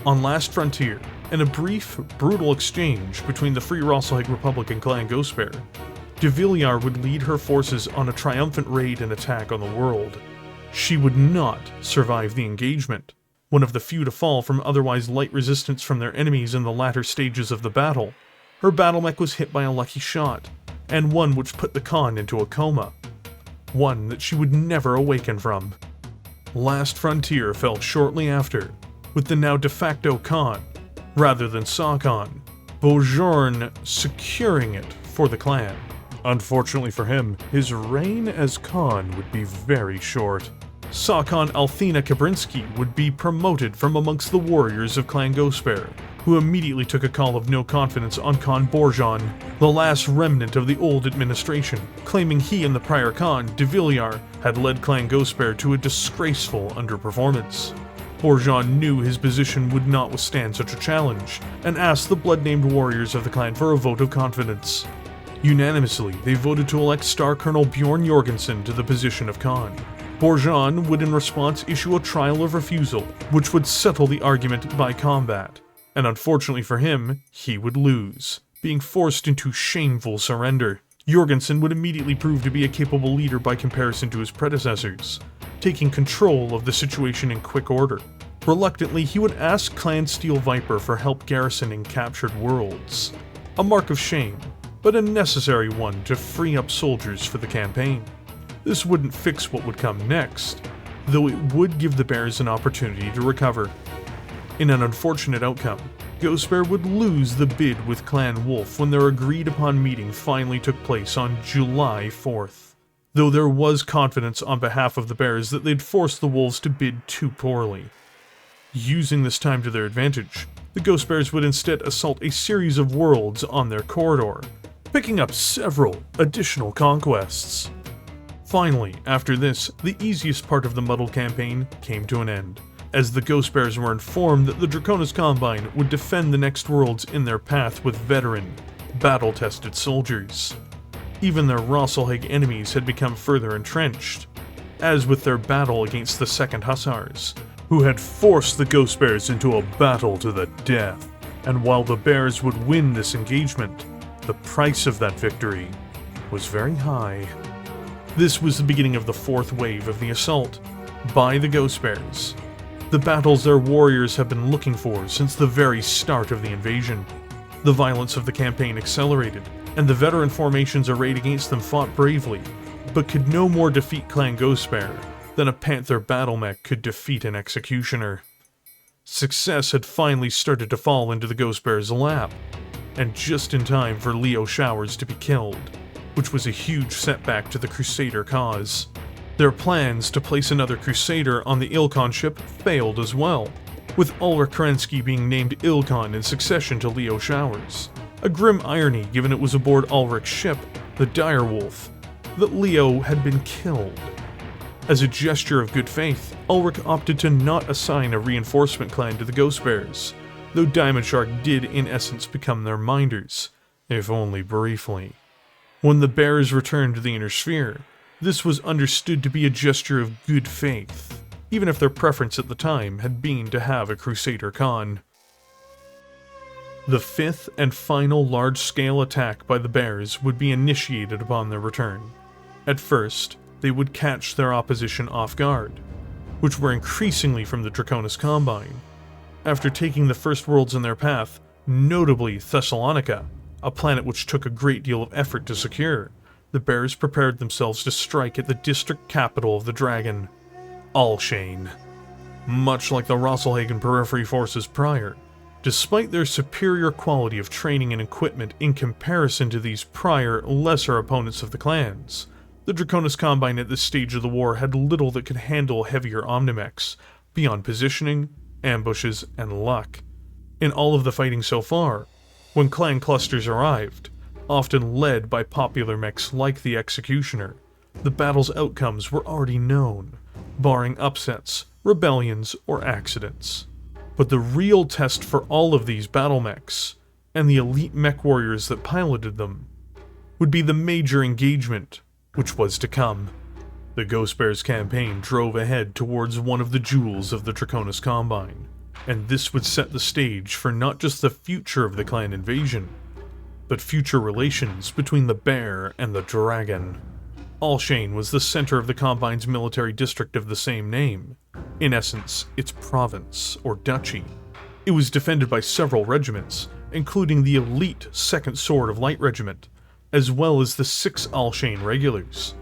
On Last Frontier, in a brief, brutal exchange between the Free Rasalhague Republic and Clan Ghostbear, De Villiers would lead her forces on a triumphant raid and attack on the world. She would not survive the engagement, one of the few to fall from otherwise light resistance from their enemies in the latter stages of the battle. Her Battlemech was hit by a lucky shot, and one which put the Khan into a coma, one that she would never awaken from. Last Frontier fell shortly after, with the now de facto Khan, rather than Sa-Khan, Bojorn securing it for the clan. Unfortunately for him, his reign as Khan would be very short. Sa-Khan Althena Kabrinsky would be promoted from amongst the warriors of Clan Ghostbear, who immediately took a call of no confidence on Khan Borjan, the last remnant of the old administration, claiming he and the prior Khan, De Villiers, had led Clan Ghostbear to a disgraceful underperformance. Borjan knew his position would not withstand such a challenge, and asked the blood-named warriors of the clan for a vote of confidence. Unanimously, they voted to elect Star Colonel Bjorn Jorgensen to the position of Khan. Borjan would in response issue a trial of refusal, which would settle the argument by combat. And unfortunately for him, he would lose, being forced into shameful surrender. Jorgensen would immediately prove to be a capable leader by comparison to his predecessors, taking control of the situation in quick order. Reluctantly, he would ask Clan Steel Viper for help garrisoning captured worlds. A mark of shame, but a necessary one to free up soldiers for the campaign. This wouldn't fix what would come next, though it would give the bears an opportunity to recover. In an unfortunate outcome, Ghostbear would lose the bid with Clan Wolf when their agreed-upon meeting finally took place on July 4th. Though there was confidence on behalf of the bears that they'd forced the wolves to bid too poorly. Using this time to their advantage, the Ghostbears would instead assault a series of worlds on their corridor, picking up several additional conquests. Finally, after this, the easiest part of the muddled campaign came to an end, as the Ghostbears were informed that the Draconis Combine would defend the next worlds in their path with veteran, battle-tested soldiers. Even their Rasalhague enemies had become further entrenched, as with their battle against the 2nd Hussars, who had forced the Ghostbears into a battle to the death. And while the bears would win this engagement, the price of that victory was very high. This was the beginning of the 4th wave of the assault by the Ghostbears, the battles their warriors have been looking for since the very start of the invasion. The violence of the campaign accelerated, and the veteran formations arrayed against them fought bravely, but could no more defeat Clan Ghostbear than a Panther Battlemech could defeat an Executioner. Success had finally started to fall into the Ghostbears' lap, and just in time for Leo Showers to be killed, which was a huge setback to the Crusader cause. Their plans to place another Crusader on the Ilclan ship failed as well, with Ulrich Kerensky being named Ilclan in succession to Leo Showers. A grim irony given it was aboard Ulrich's ship, the Direwolf, that Leo had been killed. As a gesture of good faith, Ulrich opted to not assign a reinforcement clan to the Ghostbears, though Diamond Shark did in essence become their minders, if only briefly. When the bears returned to the Inner Sphere, this was understood to be a gesture of good faith, even if their preference at the time had been to have a Crusader Khan. The 5th and final large-scale attack by the bears would be initiated upon their return. At first, they would catch their opposition off guard. which were increasingly from the Draconis Combine. After taking the first worlds in their path, notably Thessalonica, a planet which took a great deal of effort to secure, the bears prepared themselves to strike at the district capital of the dragon, Alshane. Much like the Rasalhague periphery forces prior, despite their superior quality of training and equipment in comparison to these prior, lesser opponents of the clans, the Draconis Combine at this stage of the war had little that could handle heavier Omnimechs, beyond positioning, ambushes, and luck. In all of the fighting so far, when clan clusters arrived, often led by popular mechs like the Executioner, the battle's outcomes were already known, barring upsets, rebellions, or accidents. But the real test for all of these Battlemechs, and the elite Mechwarriors that piloted them, would be the major engagement, which was to come. The Ghost Bears campaign drove ahead towards one of the jewels of the Draconis Combine, and this would set the stage for not just the future of the clan invasion, but future relations between the bear and the dragon. Alshane was the center of the Combine's military district of the same name, in essence, its province, or duchy. It was defended by several regiments, including the elite 2nd Sword of Light Regiment, as well as the 6 Alshane regulars.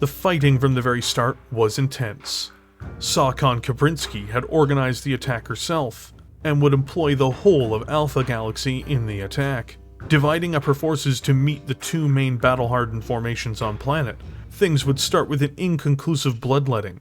The fighting from the very start was intense. Sakon Kabrinsky had organized the attack herself, and would employ the whole of Alpha Galaxy in the attack. Dividing up her forces to meet the 2 main battle-hardened formations on planet, things would start with an inconclusive bloodletting.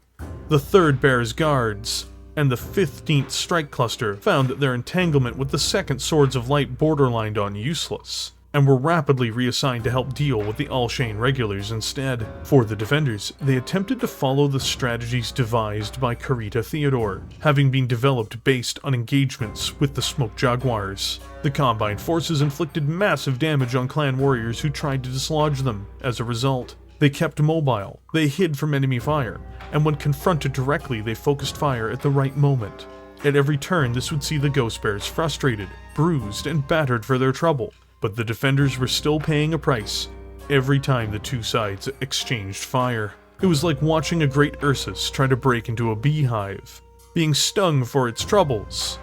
The 3rd Bear's Guards and the 15th Strike Cluster found that their entanglement with the 2nd Swords of Light borderlined on useless, and were rapidly reassigned to help deal with the Alshane regulars instead. For the defenders, they attempted to follow the strategies devised by Kurita Theodore, having been developed based on engagements with the Smoke Jaguars. The Combine forces inflicted massive damage on clan warriors who tried to dislodge them. As a result, they kept mobile, they hid from enemy fire, and when confronted directly, they focused fire at the right moment. At every turn, this would see the Ghost Bears frustrated, bruised, and battered for their trouble. But the defenders were still paying a price every time the 2 sides exchanged fire. It was like watching a great Ursus try to break into a beehive, being stung for its troubles,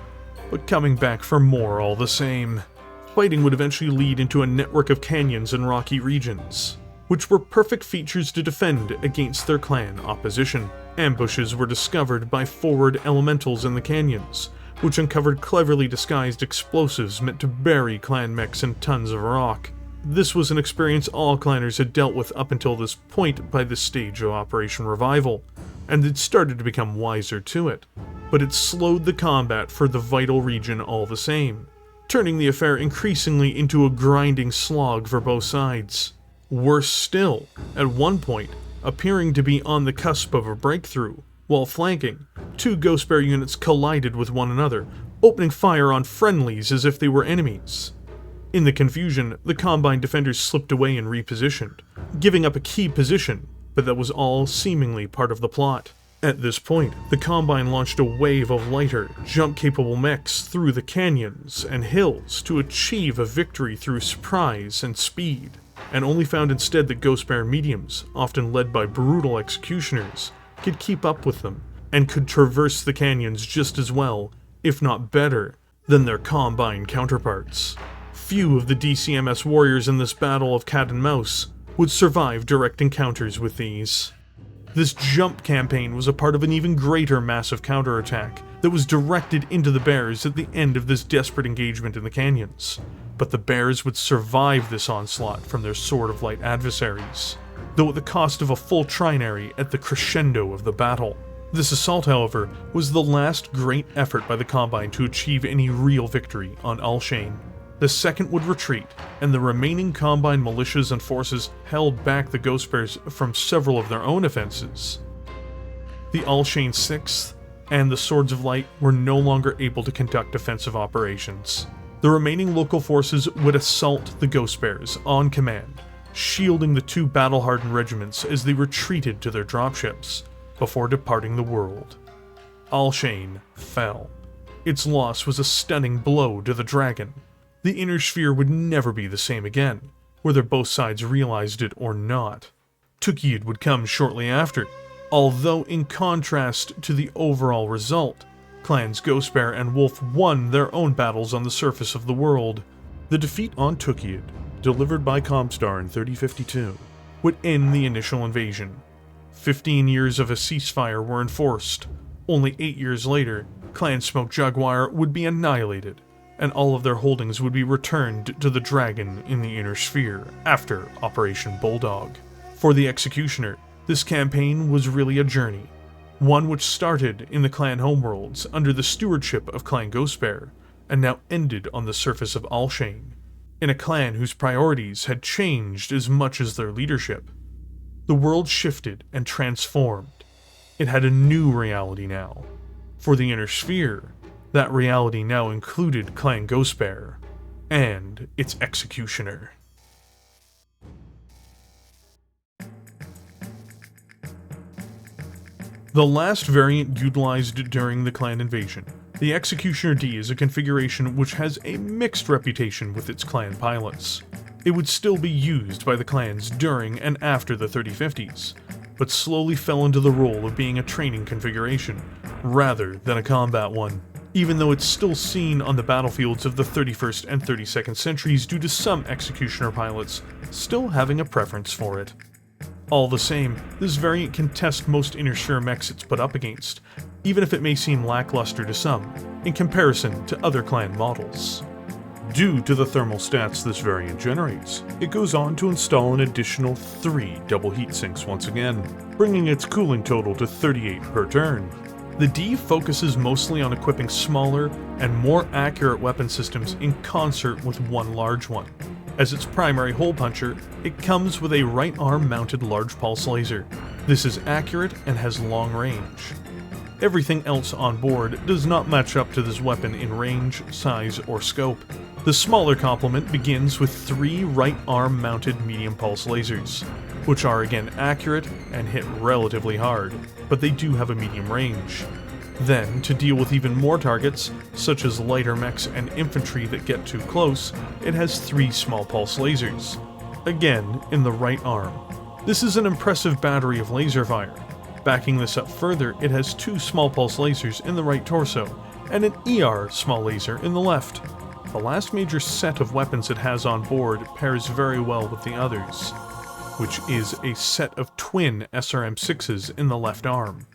but coming back for more all the same. Fighting would eventually lead into a network of canyons and rocky regions, which were perfect features to defend against their clan opposition. Ambushes were discovered by forward elementals in the canyons, which uncovered cleverly disguised explosives meant to bury clan mechs in tons of rock. This was an experience all clanners had dealt with up until this point by this stage of Operation Revival, and had started to become wiser to it. But it slowed the combat for the vital region all the same, turning the affair increasingly into a grinding slog for both sides. Worse still, at one point, appearing to be on the cusp of a breakthrough, while flanking, 2 Ghost Bear units collided with one another, opening fire on friendlies as if they were enemies. In the confusion, the Combine defenders slipped away and repositioned, giving up a key position, but that was all seemingly part of the plot. At this point, the Combine launched a wave of lighter, jump-capable mechs through the canyons and hills to achieve a victory through surprise and speed, and only found instead that Ghost Bear mediums, often led by brutal executioners, could keep up with them, and could traverse the canyons just as well, if not better, than their Combine counterparts. Few of the DCMS warriors in this battle of cat and mouse would survive direct encounters with these. This jump campaign was a part of an even greater massive counterattack that was directed into the bears at the end of this desperate engagement in the canyons. But the bears would survive this onslaught from their Sword of Light adversaries, though at the cost of a full trinary at the crescendo of the battle. This assault, however, was the last great effort by the Combine to achieve any real victory on Alshane. The 2nd would retreat, and the remaining Combine militias and forces held back the Ghost Bears from several of their own offenses. The Alshane 6th and the Swords of Light were no longer able to conduct offensive operations. The remaining local forces would assault the Ghost Bears on command, shielding the 2 battle-hardened regiments as they retreated to their dropships before departing the world. Alshane fell. Its loss was a stunning blow to the dragon. The inner sphere would never be the same again, whether both sides realized it or not. Tukid would come shortly after, Although in contrast to the overall result, Clans Ghostbear and Wolf won their own battles on the surface of the world. The defeat on Tukiad, delivered by Comstar in 3052, would end the initial invasion. 15 years of a ceasefire were enforced. Only 8 years later, Clan Smoke Jaguar would be annihilated, and all of their holdings would be returned to the Dragon in the Inner Sphere after Operation Bulldog. For the Executioner, this campaign was really a journey, one which started in the clan homeworlds under the stewardship of Clan Ghostbear, and now ended on the surface of Alshane, in a clan whose priorities had changed as much as their leadership. The world shifted and transformed. It had a new reality now. For the Inner Sphere, that reality now included Clan Ghostbear and its Executioner. The last variant utilized during the clan invasion, the Executioner D, is a configuration which has a mixed reputation with its clan pilots. It would still be used by the clans during and after the 3050s, but slowly fell into the role of being a training configuration, rather than a combat one, even though it's still seen on the battlefields of the 31st and 32nd centuries due to some Executioner pilots still having a preference for it. All the same, this variant can test most Inner Sphere mechs it's put up against, even if it may seem lackluster to some, in comparison to other clan models. Due to the thermal stats this variant generates, it goes on to install an additional 3 double heat sinks once again, bringing its cooling total to 38 per turn. The D focuses mostly on equipping smaller and more accurate weapon systems in concert with one large one. As its primary hole puncher, it comes with a right arm mounted large pulse laser. This is accurate and has long range. Everything else on board does not match up to this weapon in range, size, or scope. The smaller complement begins with 3 right arm mounted medium pulse lasers, which are again accurate and hit relatively hard, but they do have a medium range. Then, to deal with even more targets, such as lighter mechs and infantry that get too close, it has 3 small pulse lasers, again in the right arm. This is an impressive battery of laser fire. Backing this up further, it has 2 small pulse lasers in the right torso, and an ER small laser in the left. The last major set of weapons it has on board pairs very well with the others, which is a set of twin SRM-6s in the left arm.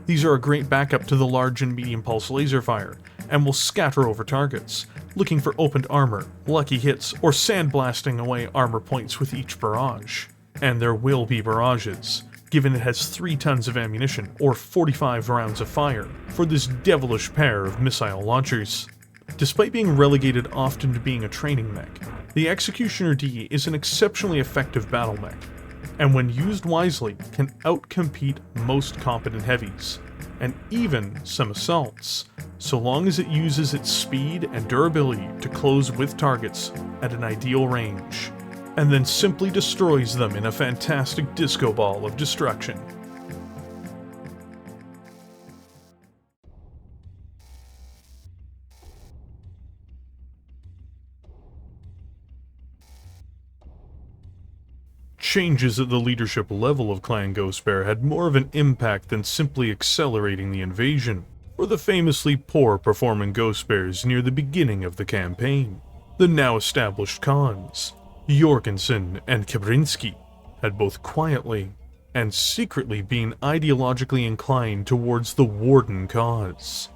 These are a great backup to the large and medium pulse laser fire, and will scatter over targets, looking for opened armor, lucky hits, or sandblasting away armor points with each barrage. And there will be barrages, given it has 3 tons of ammunition, or 45 rounds of fire, for this devilish pair of missile launchers. Despite being relegated often to being a training mech, the Executioner D is an exceptionally effective battle mech, and when used wisely can outcompete most competent heavies, and even some assaults, so long as it uses its speed and durability to close with targets at an ideal range, and then simply destroys them in a fantastic disco ball of destruction. Changes at the leadership level of Clan Ghostbear had more of an impact than simply accelerating the invasion, or the famously poor performing Ghostbears near the beginning of the campaign. The now established Khans, Jorgensen and Kabrinsky, had both quietly and secretly been ideologically inclined towards the Warden cause.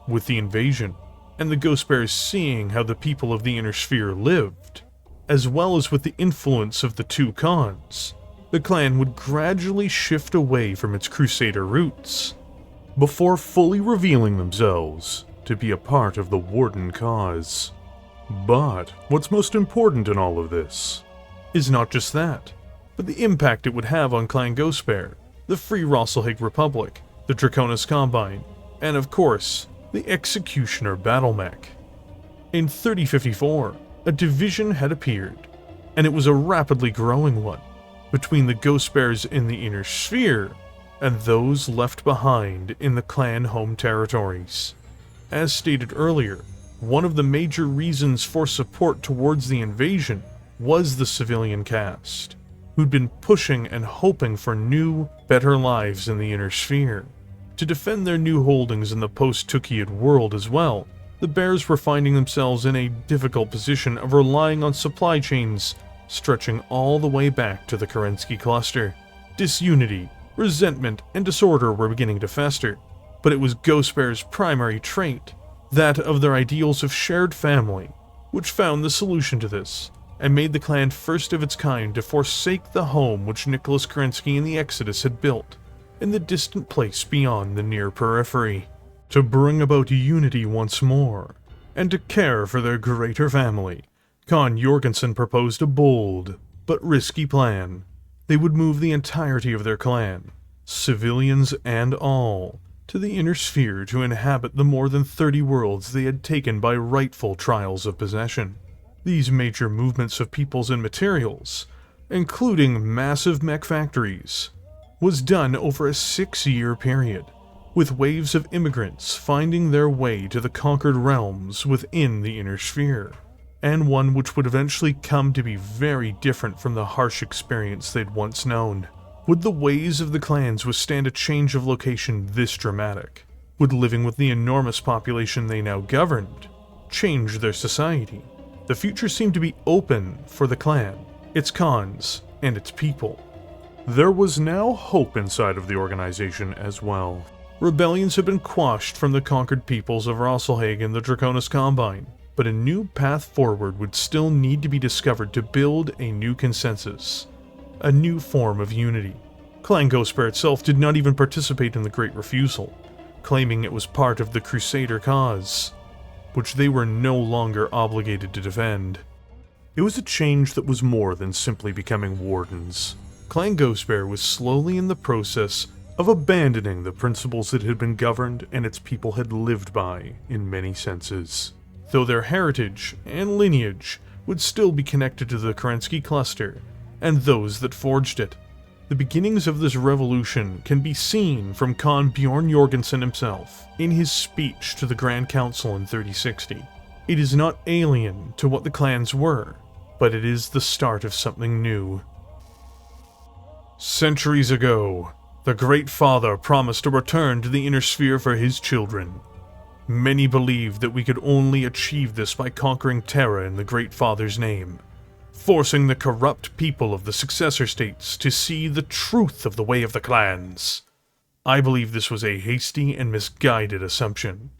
With the invasion, and the Ghostbears seeing how the people of the Inner Sphere lived, as well as with the influence of the 2 Khans, the clan would gradually shift away from its Crusader roots, before fully revealing themselves to be a part of the Warden cause. But what's most important in all of this is not just that, but the impact it would have on Clan Ghostbear, the Free Rasalhague Republic, the Draconis Combine, and of course, the Executioner Battlemech. In 3054, a division had appeared, and it was a rapidly growing one, between the Ghostbears in the Inner Sphere and those left behind in the clan home territories. As stated earlier, one of the major reasons for support towards the invasion was the civilian cast. who'd been pushing and hoping for new, better lives in the Inner Sphere. To defend their new holdings in the post-Tukiad world as well, the Bears were finding themselves in a difficult position of relying on supply chains stretching all the way back to the Kerensky cluster. Disunity, resentment, and disorder were beginning to fester, but it was Ghost Bear's primary trait, that of their ideals of shared family, which found the solution to this, and made the clan first of its kind to forsake the home which Nicholas Kerensky and the Exodus had built, in the distant place beyond the near periphery, to bring about unity once more, and to care for their greater family. Khan Jorgensen proposed a bold, but risky plan. They would move the entirety of their clan, civilians and all, to the Inner Sphere to inhabit the more than 30 worlds they had taken by rightful trials of possession. These major movements of peoples and materials, including massive mech factories, was done over a 6-year period, with waves of immigrants finding their way to the conquered realms within the Inner Sphere, and one which would eventually come to be very different from the harsh experience they'd once known. Would the ways of the clans withstand a change of location this dramatic? Would living with the enormous population they now governed change their society? The future seemed to be open for the clan, its khans, and its people. There was now hope inside of the organization as well. Rebellions had been quashed from the conquered peoples of Rasalhague and the Draconis Combine, but a new path forward would still need to be discovered to build a new consensus, a new form of unity. Clan Ghostbear itself did not even participate in the Great Refusal, claiming it was part of the Crusader cause, which they were no longer obligated to defend. It was a change that was more than simply becoming wardens. Clan Ghostbear was slowly in the process of abandoning the principles it had been governed and its people had lived by in many senses. Though their heritage and lineage would still be connected to the Kerensky cluster and those that forged it. The beginnings of this revolution can be seen from Khan Bjorn Jorgensen himself in his speech to the Grand Council in 3060. It is not alien to what the clans were, but it is the start of something new. Centuries ago, the Great Father promised a return to the Inner Sphere for his children. Many believed that we could only achieve this by conquering Terra in the Great Father's name, forcing the corrupt people of the successor states to see the truth of the way of the clans. I believe this was a hasty and misguided assumption.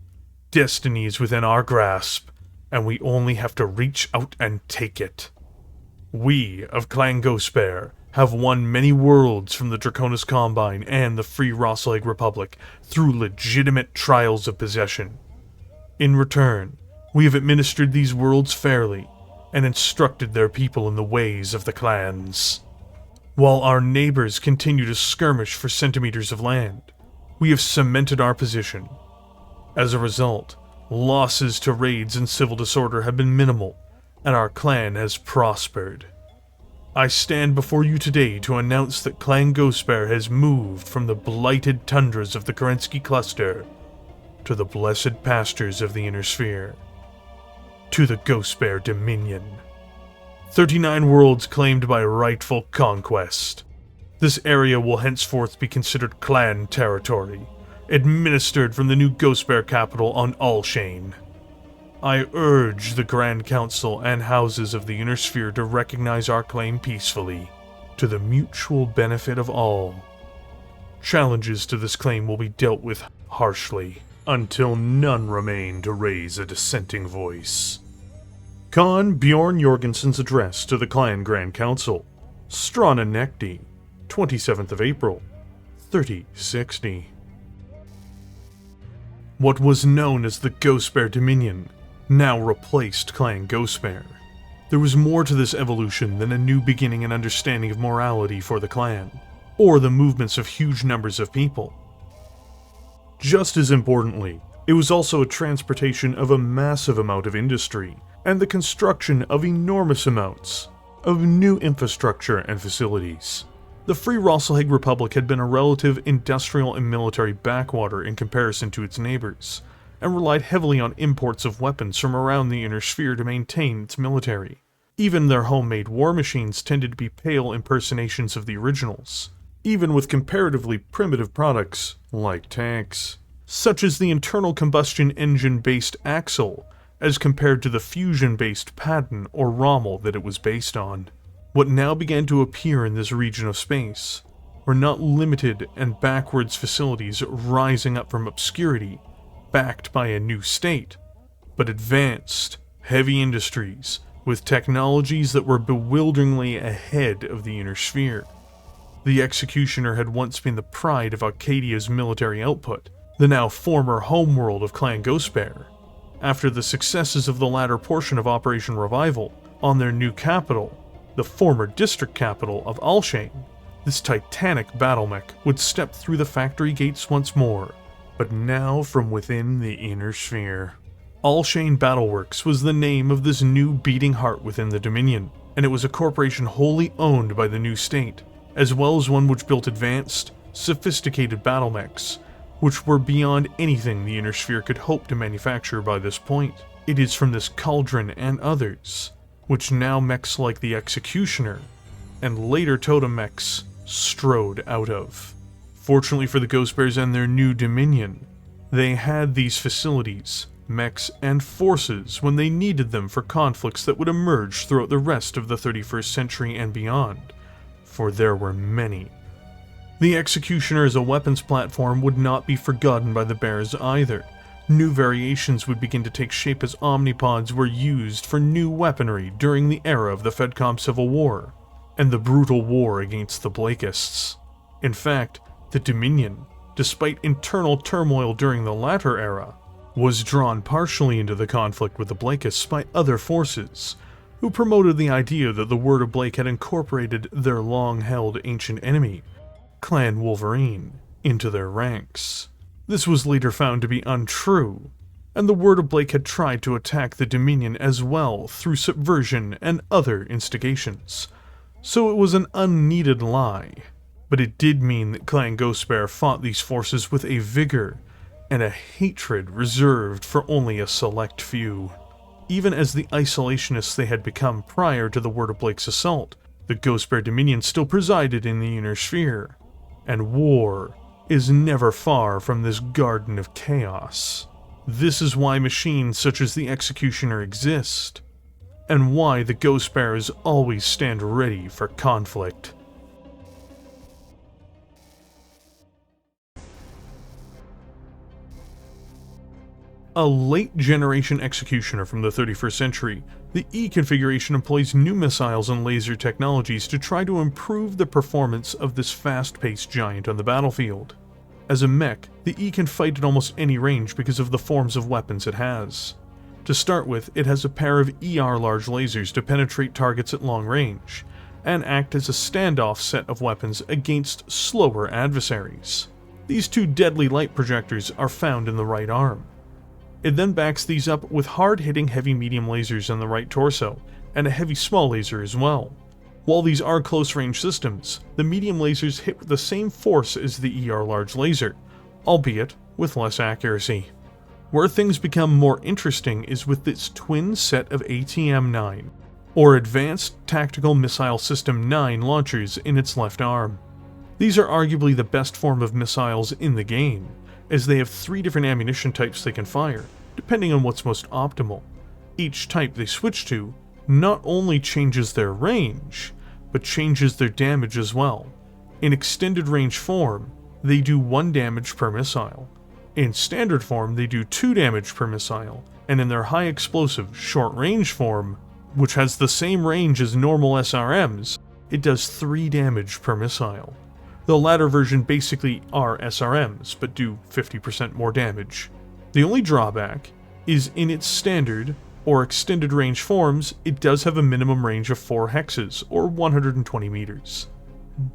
Destiny is within our grasp, and we only have to reach out and take it. We of Clan Ghostbear have won many worlds from the Draconis Combine and the Free Rasalhague Republic through legitimate trials of possession. In return, we have administered these worlds fairly and instructed their people in the ways of the clans. While our neighbors continue to skirmish for centimeters of land, we have cemented our position. As a result, losses to raids and civil disorder have been minimal, and our clan has prospered. I stand before you today to announce that Clan Ghostbear has moved from the blighted tundras of the Kerensky cluster to the blessed pastures of the Inner Sphere, to the Ghostbear Dominion. 39 worlds claimed by rightful conquest. This area will henceforth be considered clan territory, administered from the new Ghostbear capital on Alshane. I urge the Grand Council and houses of the Inner Sphere to recognize our claim peacefully, to the mutual benefit of all. Challenges to this claim will be dealt with harshly, until none remain to raise a dissenting voice. Khan Bjorn Jorgensen's address to the Clan Grand Council, Strana Nekti, 27th of April, 3060. What was known as the Ghostbear Dominion now replaced Clan Ghostbear. There was more to this evolution than a new beginning and understanding of morality for the clan, or the movements of huge numbers of people. Just as importantly, it was also a transportation of a massive amount of industry, and the construction of enormous amounts of new infrastructure and facilities. The Free Rasalhague Republic had been a relative industrial and military backwater in comparison to its neighbors, and relied heavily on imports of weapons from around the Inner Sphere to maintain its military. Even their homemade war machines tended to be pale impersonations of the originals, even with comparatively primitive products like tanks, such as the internal combustion engine-based Axle, as compared to the fusion-based Patton or Rommel that it was based on. What now began to appear in this region of space were not limited and backwards facilities rising up from obscurity, backed by a new state, but advanced, heavy industries with technologies that were bewilderingly ahead of the Inner Sphere. The Executioner had once been the pride of Arcadia's military output, the now former homeworld of Clan Ghostbear. After the successes of the latter portion of Operation Revival on their new capital, the former district capital of Alshane, this titanic Battlemech would step through the factory gates once more, but now from within the Inner Sphere. Alshane Battleworks was the name of this new beating heart within the Dominion, and it was a corporation wholly owned by the new state, as well as one which built advanced, sophisticated battlemechs, which were beyond anything the Inner Sphere could hope to manufacture by this point. It is from this cauldron and others, which now mechs like the Executioner, and later totem mechs, strode out of. Fortunately for the Ghostbears and their new Dominion, they had these facilities, mechs, and forces when they needed them for conflicts that would emerge throughout the rest of the 31st century and beyond, for there were many. The Executioner as a weapons platform would not be forgotten by the Bears either. New variations would begin to take shape as omnipods were used for new weaponry during the era of the Fedcom Civil War, and the brutal war against the Blakists. In fact, the Dominion, despite internal turmoil during the latter era, was drawn partially into the conflict with the Blakists by other forces, who promoted the idea that the Word of Blake had incorporated their long-held ancient enemy, Clan Wolverine, into their ranks. This was later found to be untrue, and the Word of Blake had tried to attack the Dominion as well through subversion and other instigations, so it was an unneeded lie. But it did mean that Clan Ghostbear fought these forces with a vigor and a hatred reserved for only a select few. Even as the isolationists they had become prior to the Word of Blake's assault, the Ghostbear Dominion still presided in the Inner Sphere, and war is never far from this garden of chaos. This is why machines such as the Executioner exist, and why the Ghostbears always stand ready for conflict. A late-generation Executioner from the 31st century, the E configuration employs new missiles and laser technologies to try to improve the performance of this fast-paced giant on the battlefield. As a mech, the E can fight at almost any range because of the forms of weapons it has. To start with, it has a pair of ER large lasers to penetrate targets at long range, and act as a standoff set of weapons against slower adversaries. These two deadly light projectors are found in the right arm. It then backs these up with hard-hitting heavy-medium lasers in the right torso, and a heavy-small laser as well. While these are close-range systems, the medium lasers hit with the same force as the ER large laser, albeit with less accuracy. Where things become more interesting is with its twin set of ATM-9, or Advanced Tactical Missile System 9 launchers in its left arm. These are arguably the best form of missiles in the game, as they have 3 different ammunition types they can fire, depending on what's most optimal. Each type they switch to not only changes their range, but changes their damage as well. In extended range form, they do 1 damage per missile. In standard form, they do 2 damage per missile, and in their high explosive short range form, which has the same range as normal SRMs, it does 3 damage per missile. The latter version basically are SRMs, but do 50% more damage. The only drawback is in its standard or extended range forms, it does have a minimum range of 4 hexes, or 120 meters.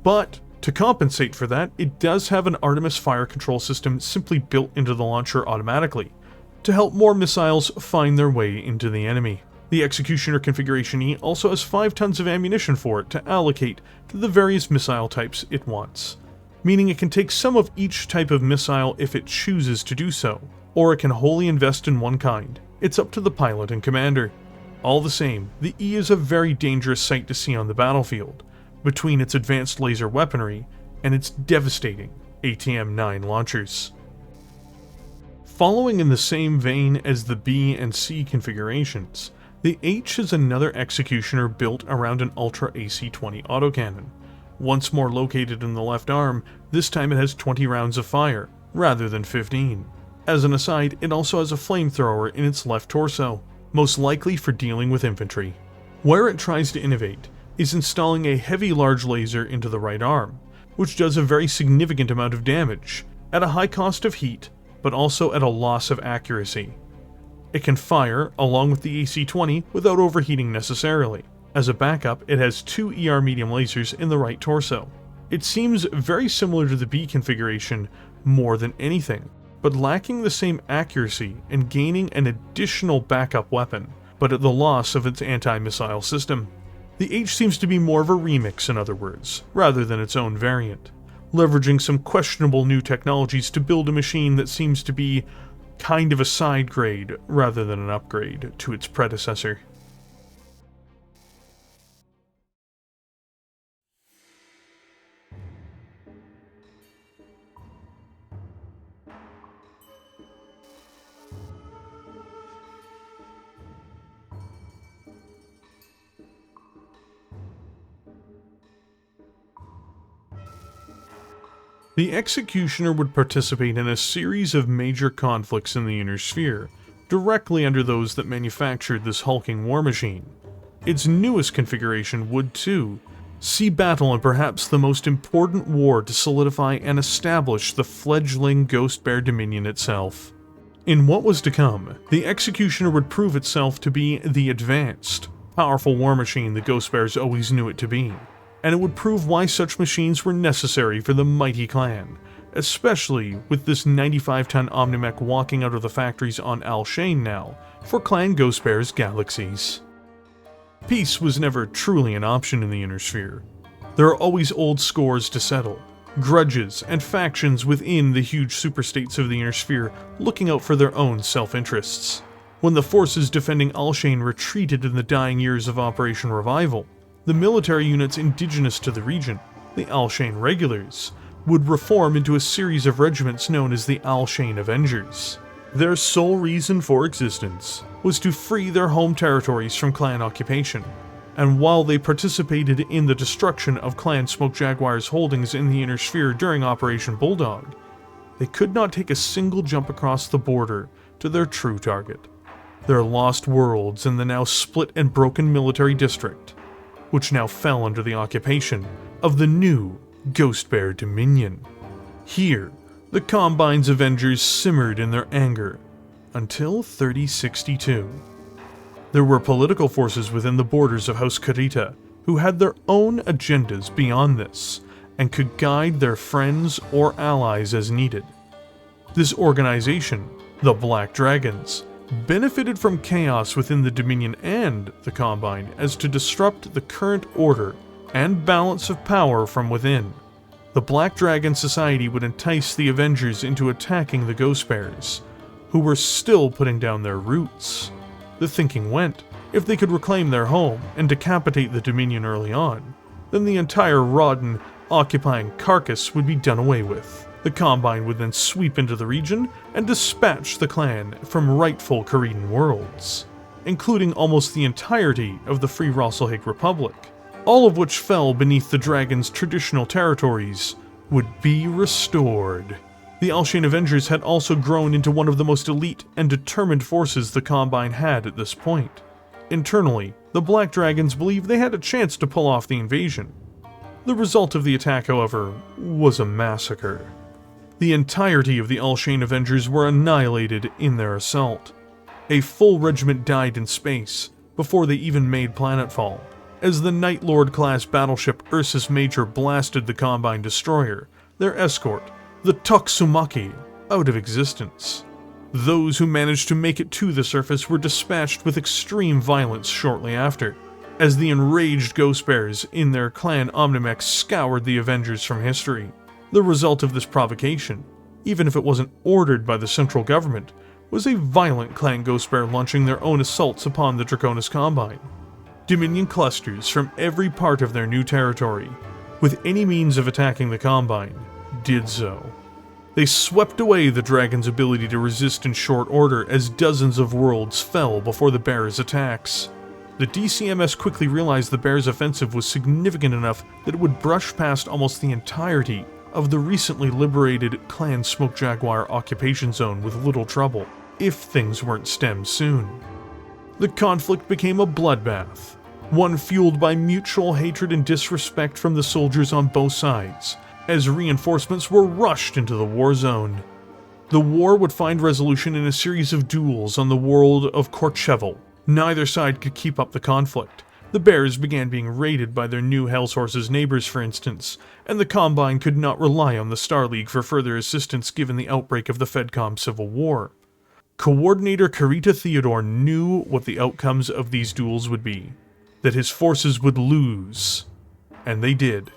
But to compensate for that, it does have an Artemis fire control system simply built into the launcher automatically, to help more missiles find their way into the enemy. The Executioner Configuration E also has 5 tons of ammunition for it to allocate to the various missile types it wants, meaning it can take some of each type of missile if it chooses to do so, or it can wholly invest in one kind. It's up to the pilot and commander. All the same, the E is a very dangerous sight to see on the battlefield, between its advanced laser weaponry and its devastating ATM-9 launchers. Following in the same vein as the B and C configurations, the H is another executioner built around an Ultra AC-20 autocannon. Once more located in the left arm, this time it has 20 rounds of fire, rather than 15. As an aside, it also has a flamethrower in its left torso, most likely for dealing with infantry. Where it tries to innovate is installing a heavy large laser into the right arm, which does a very significant amount of damage, at a high cost of heat, but also at a loss of accuracy. It can fire, along with the AC-20, without overheating necessarily. As a backup, it has 2 ER medium lasers in the right torso. It seems very similar to the B configuration more than anything, but lacking the same accuracy and gaining an additional backup weapon, but at the loss of its anti-missile system. The H seems to be more of a remix, in other words, rather than its own variant, leveraging some questionable new technologies to build a machine that seems to be kind of a side grade rather than an upgrade to its predecessor. The Executioner would participate in a series of major conflicts in the Inner Sphere, directly under those that manufactured this hulking war machine. Its newest configuration would, too, see battle in perhaps the most important war to solidify and establish the fledgling Ghost Bear Dominion itself. In what was to come, the Executioner would prove itself to be the advanced, powerful war machine the Ghost Bears always knew it to be, and it would prove why such machines were necessary for the mighty clan, especially with this 95-ton Omnimech walking out of the factories on Alshane now for Clan Ghost Bear's galaxies. Peace was never truly an option in the Inner Sphere. There are always old scores to settle, grudges and factions within the huge superstates of the Inner Sphere looking out for their own self-interests. When the forces defending Alshane retreated in the dying years of Operation Revival, the military units indigenous to the region, the Alshane Regulars, would reform into a series of regiments known as the Alshane Avengers. Their sole reason for existence was to free their home territories from clan occupation, and while they participated in the destruction of Clan Smoke Jaguar's holdings in the Inner Sphere during Operation Bulldog, they could not take a single jump across the border to their true target, their lost worlds in the now split and broken military district, which now fell under the occupation of the new Ghost Bear Dominion. Here, the Combine's Avengers simmered in their anger until 3062. There were political forces within the borders of House Kurita who had their own agendas beyond this and could guide their friends or allies as needed. This organization, the Black Dragons, benefited from chaos within the Dominion and the Combine as to disrupt the current order and balance of power from within. The Black Dragon Society would entice the Avengers into attacking the Ghost Bears, who were still putting down their roots. The thinking went, if they could reclaim their home and decapitate the Dominion early on, then the entire Rodden occupying carcass would be done away with. The Combine would then sweep into the region and dispatch the clan from rightful Kuritan worlds, including almost the entirety of the Free Rasalhague Republic, all of which fell beneath the dragon's traditional territories, would be restored. The Alshane Avengers had also grown into one of the most elite and determined forces the Combine had at this point. Internally, the Black Dragons believed they had a chance to pull off the invasion. The result of the attack, however, was a massacre. The entirety of the Alshane Avengers were annihilated in their assault. A full regiment died in space before they even made planetfall, as the Night Lord-class battleship Ursus Major blasted the Combine destroyer, their escort, the Toksumaki, out of existence. Those who managed to make it to the surface were dispatched with extreme violence shortly after, as the enraged Ghost Bears in their clan Omnimech scoured the Avengers from history. The result of this provocation, even if it wasn't ordered by the central government, was a violent clan ghost bear launching their own assaults upon the Draconis Combine. Dominion clusters from every part of their new territory, with any means of attacking the Combine, did so. They swept away the dragon's ability to resist in short order as dozens of worlds fell before the bear's attacks. The DCMS quickly realized the bear's offensive was significant enough that it would brush past almost the entirety of the recently liberated Clan Smoke Jaguar occupation zone with little trouble, if things weren't stemmed soon. The conflict became a bloodbath, one fueled by mutual hatred and disrespect from the soldiers on both sides, as reinforcements were rushed into the war zone. The war would find resolution in a series of duels on the world of Courchevel. Neither side could keep up the conflict. The bears began being raided by their new Hellsource's neighbors, for instance, and the Combine could not rely on the Star League for further assistance given the outbreak of the FedCom Civil War. Coordinator Kurita Theodore knew what the outcomes of these duels would be, that his forces would lose, and they did.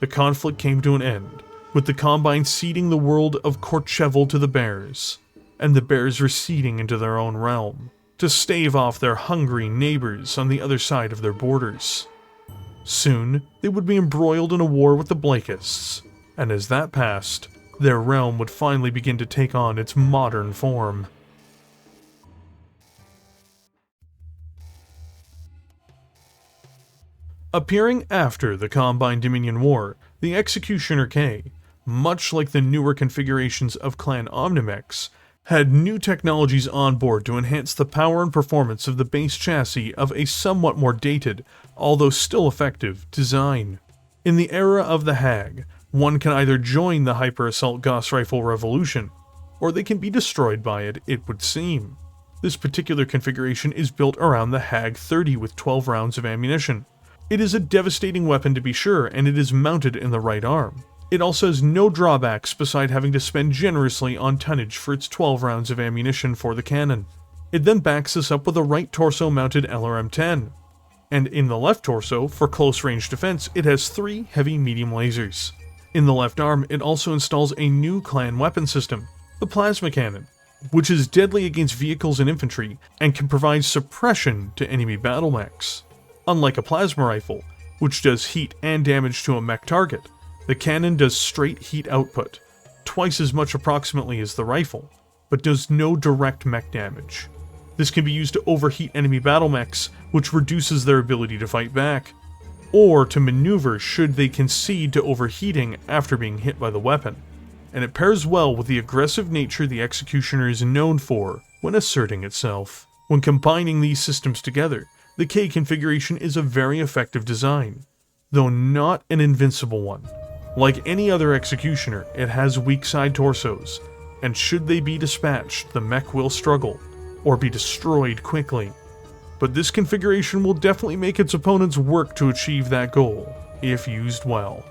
The conflict came to an end, with the Combine ceding the world of Courchevel to the bears, and the bears receding into their own realm, to stave off their hungry neighbors on the other side of their borders. Soon, they would be embroiled in a war with the Blakists, and as that passed, their realm would finally begin to take on its modern form. Appearing after the Combine Dominion War, the Executioner K, much like the newer configurations of Clan Omnimechs, had new technologies on board to enhance the power and performance of the base chassis of a somewhat more dated, although still effective, design. In the era of the Hag, one can either join the Hyper-Assault Gauss Rifle revolution, or they can be destroyed by it, it would seem. This particular configuration is built around the Hag 30 with 12 rounds of ammunition. It is a devastating weapon to be sure, and it is mounted in the right arm. It also has no drawbacks beside having to spend generously on tonnage for its 12 rounds of ammunition for the cannon. It then backs this up with a right torso mounted LRM-10. And in the left torso, for close range defense, it has 3 heavy medium lasers. In the left arm, it also installs a new clan weapon system, the plasma cannon, which is deadly against vehicles and infantry and can provide suppression to enemy battlemechs. Unlike a plasma rifle, which does heat and damage to a mech target, the cannon does straight heat output, twice as much approximately as the rifle, but does no direct mech damage. This can be used to overheat enemy battlemechs, which reduces their ability to fight back, or to maneuver should they concede to overheating after being hit by the weapon. And it pairs well with the aggressive nature the Executioner is known for when asserting itself. When combining these systems together, the K configuration is a very effective design, though not an invincible one. Like any other Executioner, it has weak side torsos, and should they be dispatched, the mech will struggle, or be destroyed quickly. But this configuration will definitely make its opponents work to achieve that goal, if used well.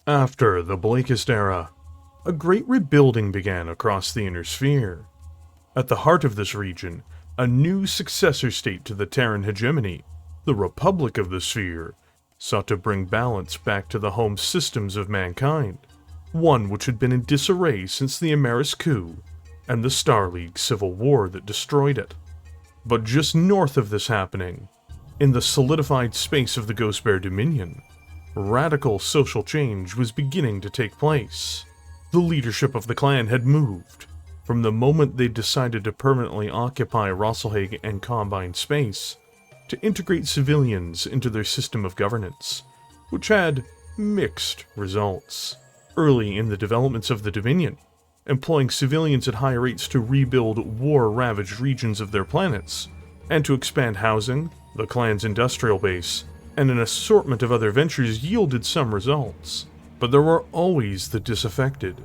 After the Blakist era, a great rebuilding began across the Inner Sphere. At the heart of this region, a new successor state to the Terran hegemony, the Republic of the Sphere, sought to bring balance back to the home systems of mankind, one which had been in disarray since the Ameris coup and the Star League civil war that destroyed it. But just north of this happening, in the solidified space of the Ghost Bear Dominion, radical social change was beginning to take place. The leadership of the clan had moved, from the moment they decided to permanently occupy Rasalhague and Combine space, to integrate civilians into their system of governance, which had mixed results. Early in the developments of the Dominion, employing civilians at high rates to rebuild war-ravaged regions of their planets, and to expand housing, the clan's industrial base, and an assortment of other ventures yielded some results, but there were always the disaffected.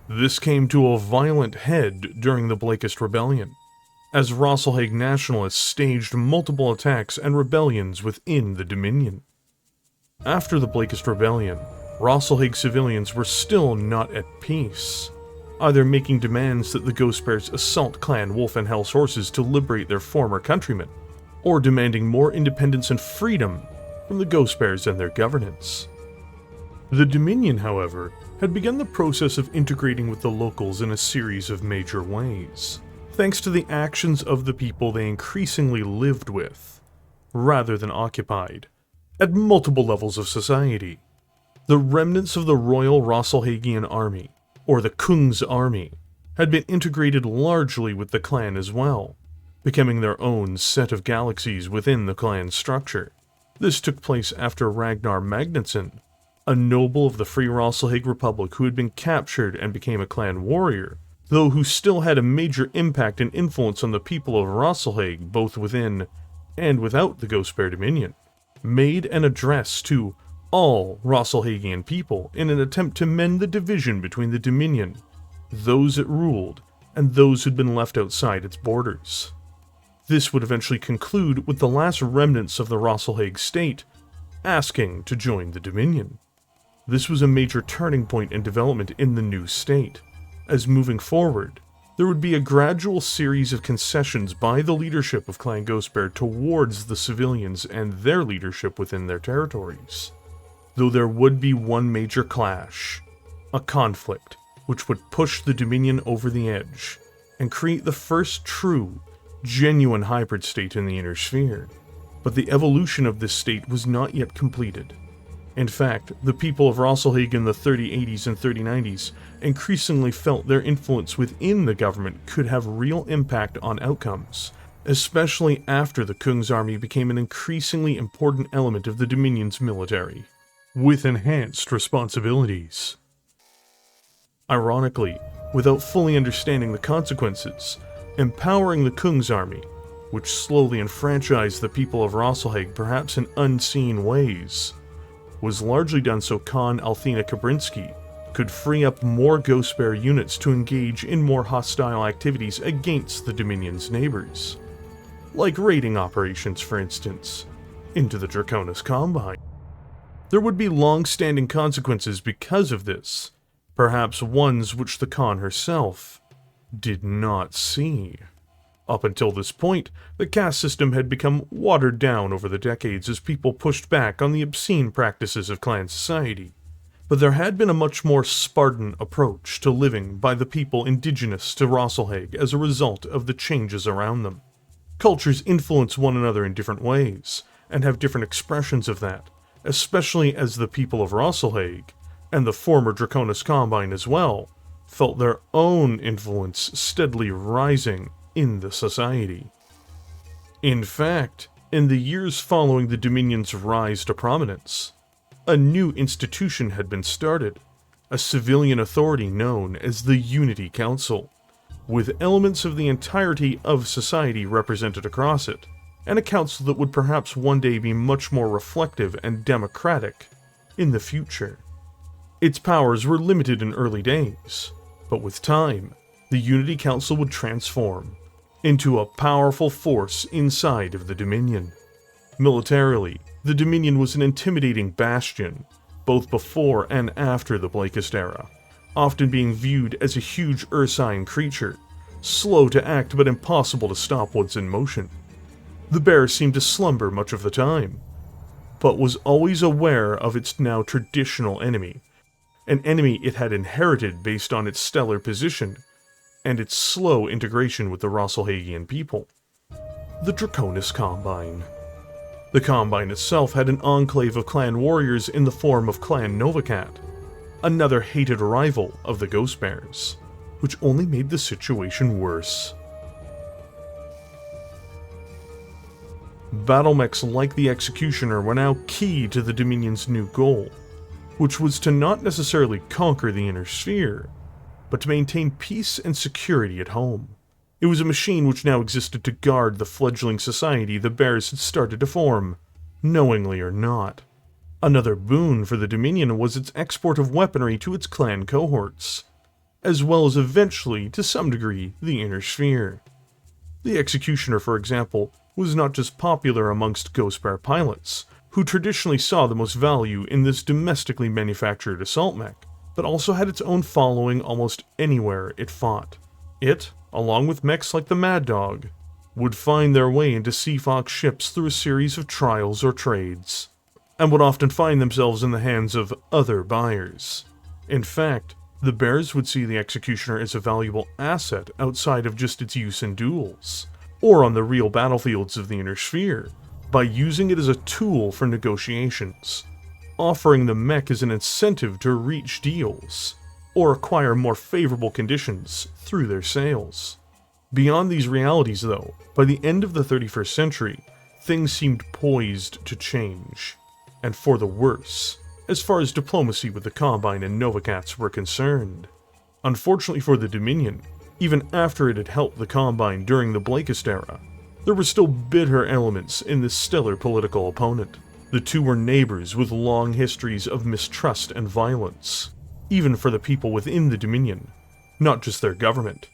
This came to a violent head during the Blakist Rebellion, as Rasalhague nationalists staged multiple attacks and rebellions within the Dominion. After the Blakist Rebellion, Rasalhague civilians were still not at peace, either making demands that the Ghost Bears assault Clan Wolf and Hell's Horses to liberate their former countrymen, or demanding more independence and freedom from the Ghost Bears and their governance. The Dominion, however, had begun the process of integrating with the locals in a series of major ways, thanks to the actions of the people they increasingly lived with, rather than occupied, at multiple levels of society. The remnants of the Royal Rasalhagian Army, or the Kung's Army, had been integrated largely with the clan as well, becoming their own set of galaxies within the clan's structure. This took place after Ragnar Magnusson, a noble of the Free Rasalhague Republic who had been captured and became a clan warrior, though who still had a major impact and influence on the people of Rasalhague both within and without the Ghost Bear Dominion, made an address to all Rasalhagian people in an attempt to mend the division between the Dominion, those it ruled, and those who'd been left outside its borders. This would eventually conclude with the last remnants of the Rasalhague state asking to join the Dominion. This was a major turning point in development in the new state, as moving forward, there would be a gradual series of concessions by the leadership of Clan Ghostbear towards the civilians and their leadership within their territories. Though there would be one major clash, a conflict which would push the Dominion over the edge and create the first true, genuine hybrid state in the Inner Sphere. But the evolution of this state was not yet completed. In fact, the people of Rasalhague in the 3080s and 3090s increasingly felt their influence within the government could have real impact on outcomes, especially after the Kung's army became an increasingly important element of the Dominion's military, with enhanced responsibilities. Ironically, without fully understanding the consequences, empowering the Kung's army, which slowly enfranchised the people of Rasalhague perhaps in unseen ways, was largely done so Khan Althena Kabrinsky could free up more Ghost Bear units to engage in more hostile activities against the Dominion's neighbors, like raiding operations for instance, into the Draconis Combine. There would be long-standing consequences because of this, perhaps ones which the Khan herself did not see. Up until this point, the caste system had become watered down over the decades as people pushed back on the obscene practices of clan society. But there had been a much more Spartan approach to living by the people indigenous to Rasalhague as a result of the changes around them. Cultures influence one another in different ways, and have different expressions of that, especially as the people of Rasalhague, and the former Draconis Combine as well, felt their own influence steadily rising in the society. In fact, in the years following the Dominion's rise to prominence, a new institution had been started, a civilian authority known as the Unity Council, with elements of the entirety of society represented across it, and a council that would perhaps one day be much more reflective and democratic in the future. Its powers were limited in early days, but with time, the Unity Council would transform into a powerful force inside of the Dominion. Militarily, the Dominion was an intimidating bastion, both before and after the Blakist era, often being viewed as a huge ursine creature, slow to act but impossible to stop once in motion. The bear seemed to slumber much of the time, but was always aware of its now traditional enemy, an enemy it had inherited based on its stellar position and its slow integration with the Rasalhagian people. The Draconis Combine. The Combine itself had an enclave of clan warriors in the form of Clan Novacat, another hated rival of the Ghost Bears, which only made the situation worse. Battlemechs like the Executioner were now key to the Dominion's new goal, which was to not necessarily conquer the Inner Sphere, but to maintain peace and security at home. It was a machine which now existed to guard the fledgling society the Bears had started to form, knowingly or not. Another boon for the Dominion was its export of weaponry to its clan cohorts, as well as eventually, to some degree, the Inner Sphere. The Executioner, for example, was not just popular amongst Ghost Bear pilots, who traditionally saw the most value in this domestically manufactured assault mech, but also had its own following almost anywhere it fought. It, along with mechs like the Mad Dog, would find their way into Sea Fox ships through a series of trials or trades, and would often find themselves in the hands of other buyers. In fact, the Bears would see the Executioner as a valuable asset outside of just its use in duels, or on the real battlefields of the Inner Sphere, by using it as a tool for negotiations, offering the mech as an incentive to reach deals, or acquire more favorable conditions through their sales. Beyond these realities, though, by the end of the 31st century, things seemed poised to change, and for the worse, as far as diplomacy with the Combine and Novacats were concerned. Unfortunately for the Dominion, even after it had helped the Combine during the Blakest era, there were still bitter elements in this stellar political opponent. The two were neighbors with long histories of mistrust and violence, even for the people within the Dominion, not just their government.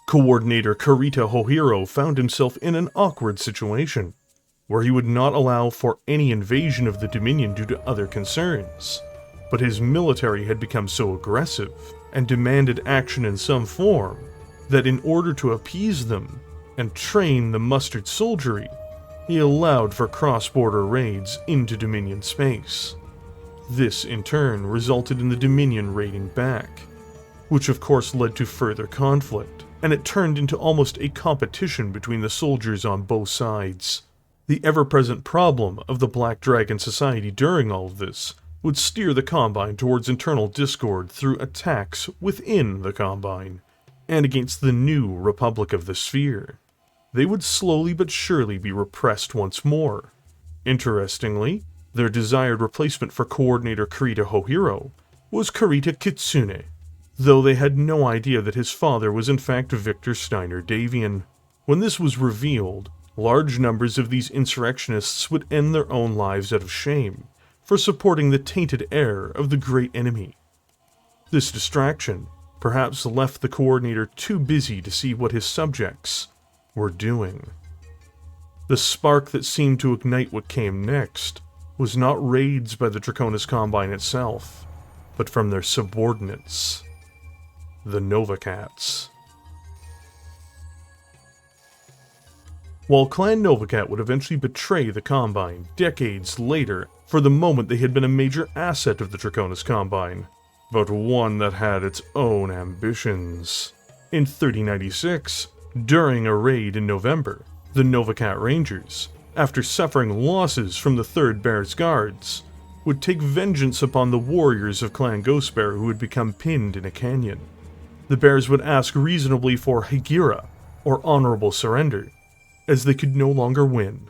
Coordinator Kurita Hohiro found himself in an awkward situation, where he would not allow for any invasion of the Dominion due to other concerns, but his military had become so aggressive and demanded action in some form that in order to appease them and train the mustered soldiery, he allowed for cross-border raids into Dominion space. This, in turn, resulted in the Dominion raiding back, which of course led to further conflict, and it turned into almost a competition between the soldiers on both sides. The ever-present problem of the Black Dragon Society during all of this would steer the Combine towards internal discord through attacks within the Combine, and against the new Republic of the Sphere. They would slowly but surely be repressed once more. Interestingly, their desired replacement for Coordinator Kurita Hohiro was Kurita Kitsune, though they had no idea that his father was in fact Victor Steiner Davian. When this was revealed, large numbers of these insurrectionists would end their own lives out of shame for supporting the tainted heir of the great enemy. This distraction perhaps left the Coordinator too busy to see what his subjects were doing. The spark that seemed to ignite what came next was not raids by the Draconis Combine itself, but from their subordinates, the Novacats. While Clan Novacat would eventually betray the Combine decades later for the moment they had been a major asset of the Draconis Combine, but one that had its own ambitions. In 3096, during a raid in November, the Novacat Rangers, after suffering losses from the 3rd Bears Guards, would take vengeance upon the warriors of Clan Ghost Bear who had become pinned in a canyon. The Bears would ask reasonably for Higira, or honorable surrender, as they could no longer win.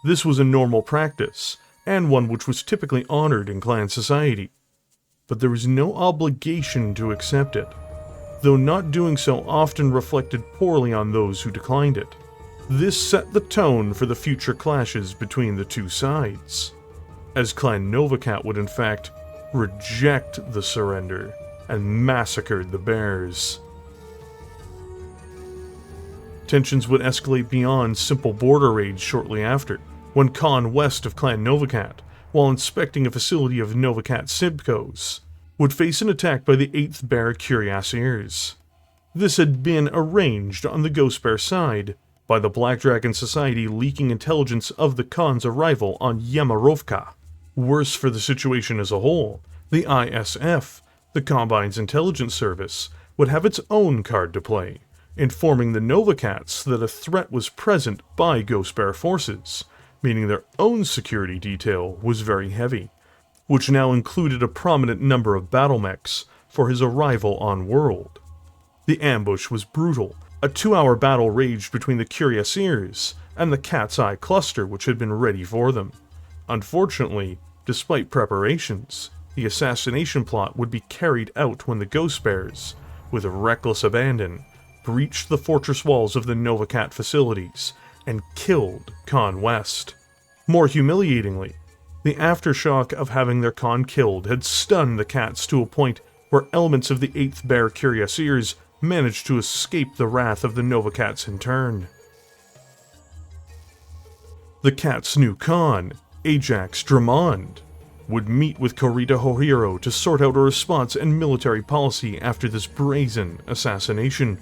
This was a normal practice, and one which was typically honored in clan society, but there was no obligation to accept it, though not doing so often reflected poorly on those who declined it. This set the tone for the future clashes between the two sides, as Clan Novacat would in fact reject the surrender and massacred the Bears. Tensions would escalate beyond simple border raids shortly after, when Khan West of Clan Novacat, while inspecting a facility of Novacat Sibcos, would face an attack by the 8th Bear Cuirassiers. This had been arranged on the Ghost Bear side by the Black Dragon Society leaking intelligence of the Khan's arrival on Yamarovka. Worse for the situation as a whole, the ISF, the Combine's intelligence service, would have its own card to play, informing the Novacats that a threat was present by Ghost Bear forces, meaning their own security detail was very heavy, which now included a prominent number of Battlemechs for his arrival on World. The ambush was brutal. A 2-hour battle raged between the Cuirassiers and the Cat's Eye cluster which had been ready for them. Unfortunately, despite preparations, the assassination plot would be carried out when the Ghost Bears, with reckless abandon, breached the fortress walls of the Novacat facilities and killed Khan West. More humiliatingly, the aftershock of having their Khan killed had stunned the Cats to a point where elements of the 8th Bear Cuirassiers managed to escape the wrath of the Nova Cats in turn. The Cats' new Khan, Ajax Dramond, would meet with Kurita Hohiro to sort out a response and military policy after this brazen assassination.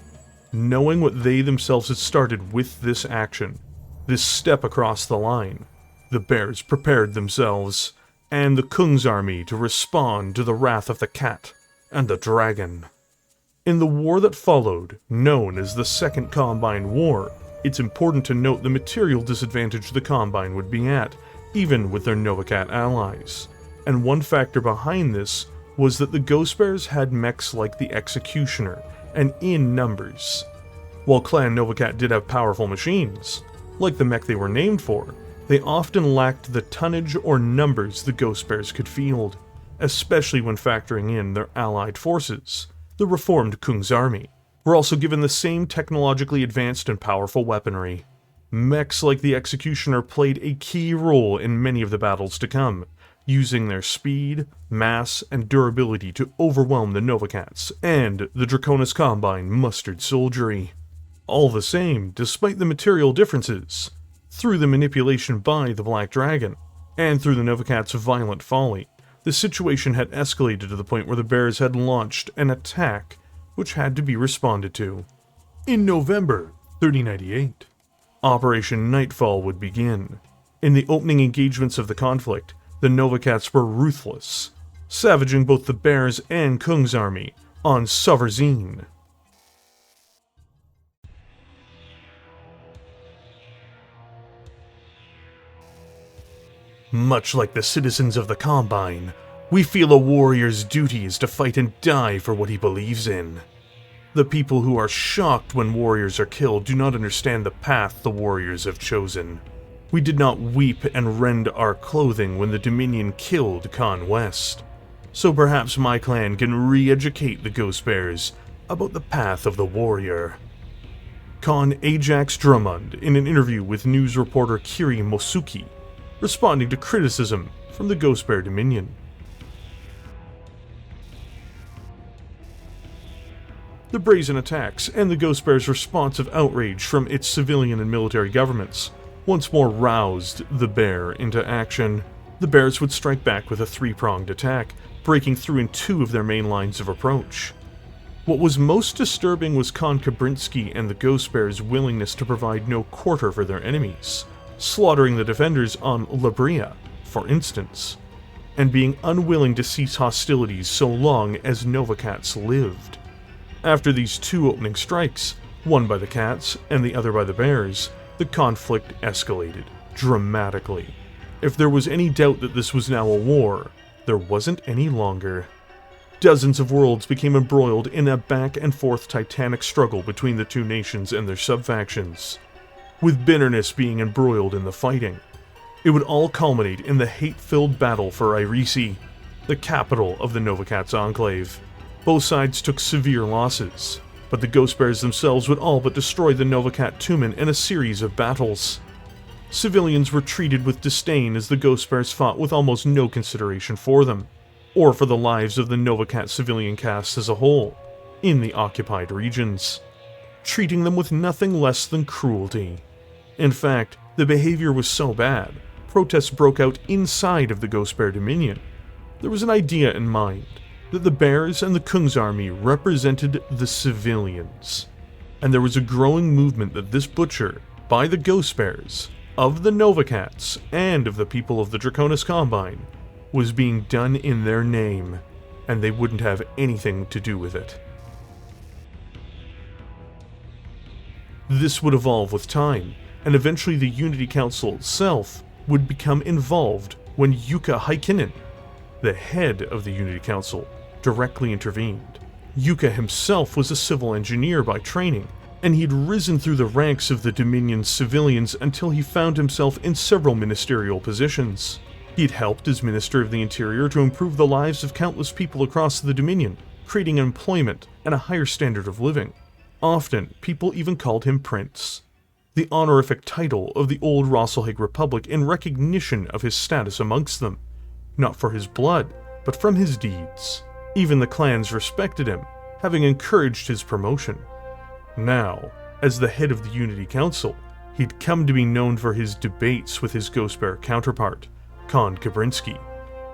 Knowing what they themselves had started with this action, this step across the line, the bears prepared themselves and the Kung's army to respond to the wrath of the cat and the dragon. In the war that followed, known as the Second Combine War, it's important to note the material disadvantage the Combine would be at, even with their Novacat allies. And one factor behind this was that the Ghost Bears had mechs like the Executioner, and in numbers. While Clan Novacat did have powerful machines, like the mech they were named for, they often lacked the tonnage or numbers the Ghost Bears could field, especially when factoring in their allied forces. The reformed Kung's army were also given the same technologically advanced and powerful weaponry. Mechs like the Executioner played a key role in many of the battles to come, using their speed, mass, and durability to overwhelm the Novacats and the Draconis Combine mustered soldiery. All the same, despite the material differences, through the manipulation by the Black Dragon, and through the Novacats' violent folly, the situation had escalated to the point where the Bears had launched an attack which had to be responded to. In November 3098, Operation Nightfall would begin. In the opening engagements of the conflict, the Novacats were ruthless, savaging both the Bears and Kung's army on Sovrzin. Much like the citizens of the Combine, we feel a warrior's duty is to fight and die for what he believes in. The people who are shocked when warriors are killed do not understand the path the warriors have chosen. We did not weep and rend our clothing when the Dominion killed Khan West. So perhaps my clan can re-educate the Ghost Bears about the path of the warrior. Khan Ajax Drummond in an interview with news reporter Kiri Mosuki, responding to criticism from the Ghost Bear Dominion. The brazen attacks and the Ghost Bear's response of outrage from its civilian and military governments once more roused the bear into action. The Bears would strike back with a three-pronged attack, breaking through in two of their main lines of approach. What was most disturbing was Khan Kabrinsky and the Ghost Bears' willingness to provide no quarter for their enemies, slaughtering the defenders on Labria, for instance, and being unwilling to cease hostilities so long as Novacats lived. After these two opening strikes, one by the Cats and the other by the Bears, the conflict escalated dramatically. If there was any doubt that this was now a war, there wasn't any longer. Dozens of worlds became embroiled in a back-and-forth titanic struggle between the two nations and their sub-factions, with bitterness being embroiled in the fighting. It would all culminate in the hate-filled battle for Irisi, the capital of the Novacats Enclave. Both sides took severe losses, but the Ghost Bears themselves would all but destroy the Novacat Tumen in a series of battles. Civilians were treated with disdain as the Ghost Bears fought with almost no consideration for them, or for the lives of the Novacat civilian caste as a whole, in the occupied regions, treating them with nothing less than cruelty. In fact, the behavior was so bad, protests broke out inside of the Ghost Bear Dominion. There was an idea in mind that the Bears and the Kung's army represented the civilians, and there was a growing movement that this butcher, by the Ghost Bears, of the Novacats, and of the people of the Draconis Combine, was being done in their name, and they wouldn't have anything to do with it. This would evolve with time, and eventually the Unity Council itself would become involved when Yuka Heikkinen, the head of the Unity Council, directly intervened. Yuka himself was a civil engineer by training, and he had risen through the ranks of the Dominion's civilians until he found himself in several ministerial positions. He had helped as Minister of the Interior to improve the lives of countless people across the Dominion, creating employment and a higher standard of living. Often, people even called him Prince, the honorific title of the old Rasalhague Republic in recognition of his status amongst them, not for his blood, but from his deeds. Even the clans respected him, having encouraged his promotion. Now, as the head of the Unity Council, he'd come to be known for his debates with his Ghostbear counterpart, Khan Kabrinsky.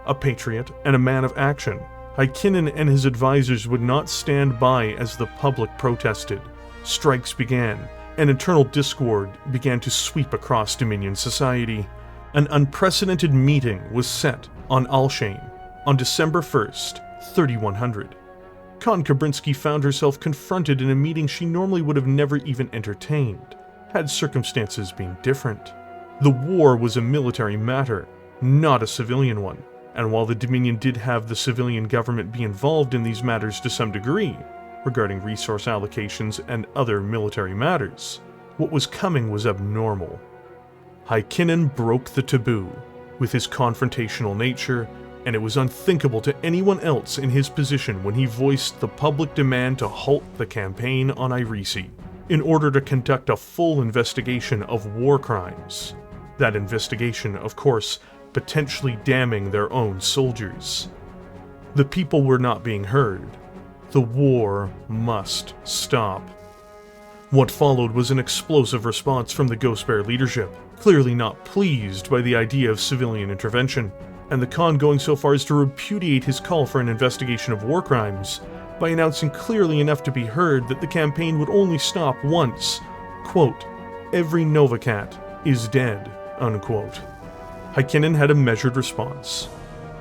A patriot and a man of action, Heikkinen and his advisors would not stand by as the public protested. Strikes began, and internal discord began to sweep across Dominion society. An unprecedented meeting was set on Alshane on December 1st, 3100. Khan Kabrinsky found herself confronted in a meeting she normally would have never even entertained, had circumstances been different. The war was a military matter, not a civilian one, and while the Dominion did have the civilian government be involved in these matters to some degree, regarding resource allocations and other military matters, what was coming was abnormal. Heikkinen broke the taboo with his confrontational nature, and it was unthinkable to anyone else in his position when he voiced the public demand to halt the campaign on Irisi in order to conduct a full investigation of war crimes. That investigation, of course, potentially damning their own soldiers. The people were not being heard. The war must stop. What followed was an explosive response from the Ghostbear leadership, clearly not pleased by the idea of civilian intervention, and the Khan going so far as to repudiate his call for an investigation of war crimes by announcing clearly enough to be heard that the campaign would only stop once, quote, "Every Novacat is dead," unquote. Heikkinen had a measured response,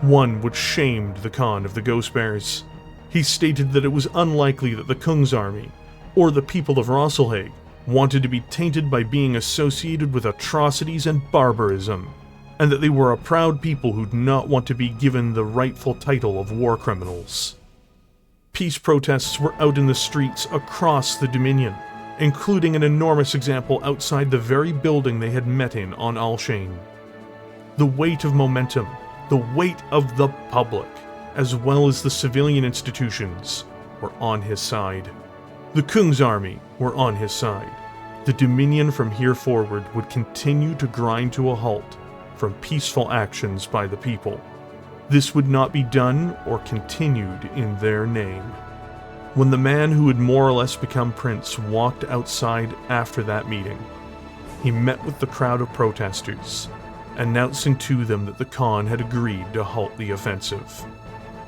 one which shamed the Khan of the Ghostbears. He stated that it was unlikely that the Kung's army, or the people of Rasalhague, wanted to be tainted by being associated with atrocities and barbarism, and that they were a proud people who'd not want to be given the rightful title of war criminals. Peace protests were out in the streets across the Dominion, including an enormous example outside the very building they had met in on Alshane. The weight of momentum, the weight of the public, as well as the civilian institutions, were on his side. The Kung's army were on his side. The Dominion from here forward would continue to grind to a halt from peaceful actions by the people. This would not be done or continued in their name. When the man who had more or less become prince walked outside after that meeting, he met with the crowd of protesters, announcing to them that the Khan had agreed to halt the offensive.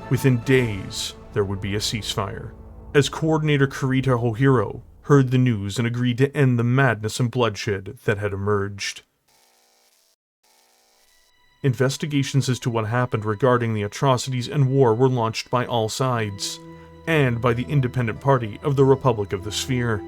Within days, there would be a ceasefire, as Coordinator Kurita Hohiro heard the news and agreed to end the madness and bloodshed that had emerged. Investigations as to what happened regarding the atrocities and war were launched by all sides, and by the independent party of the Republic of the Sphere.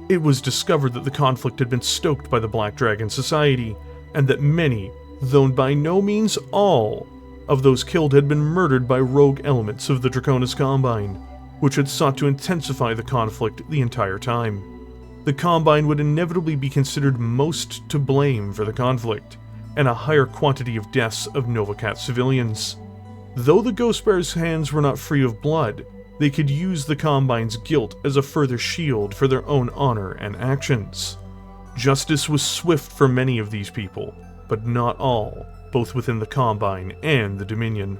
It was discovered that the conflict had been stoked by the Black Dragon Society, and that many, though by no means all, of those killed had been murdered by rogue elements of the Draconis Combine, which had sought to intensify the conflict the entire time. The Combine would inevitably be considered most to blame for the conflict, and a higher quantity of deaths of Novacat civilians. Though the Ghostbear's hands were not free of blood, they could use the Combine's guilt as a further shield for their own honor and actions. Justice was swift for many of these people, but not all, both within the Combine and the Dominion.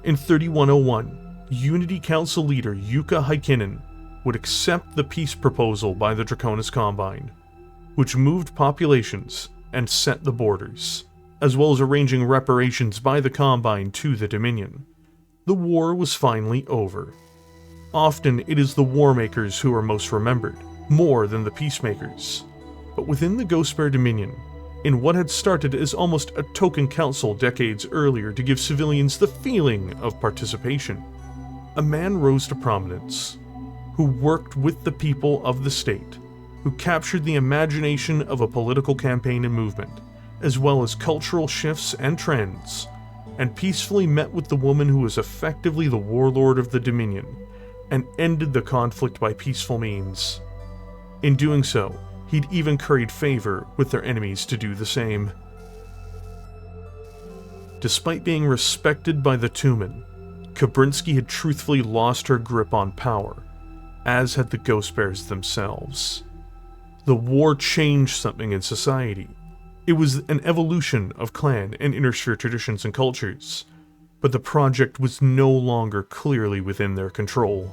In 3101, Unity Council leader Jukka Heikkinen would accept the peace proposal by the Draconis Combine, which moved populations and set the borders, as well as arranging reparations by the Combine to the Dominion. The war was finally over. Often it is the warmakers who are most remembered, more than the peacemakers. But within the Ghostbear Dominion, in what had started as almost a token council decades earlier to give civilians the feeling of participation, a man rose to prominence, who worked with the people of the state, who captured the imagination of a political campaign and movement, as well as cultural shifts and trends, and peacefully met with the woman who was effectively the warlord of the Dominion, and ended the conflict by peaceful means. In doing so, he'd even curried favor with their enemies to do the same. Despite being respected by the Tumen, Kabrinsky had truthfully lost her grip on power, as had the Ghostbears themselves. The war changed something in society. It was an evolution of clan and intersphere traditions and cultures, but the project was no longer clearly within their control.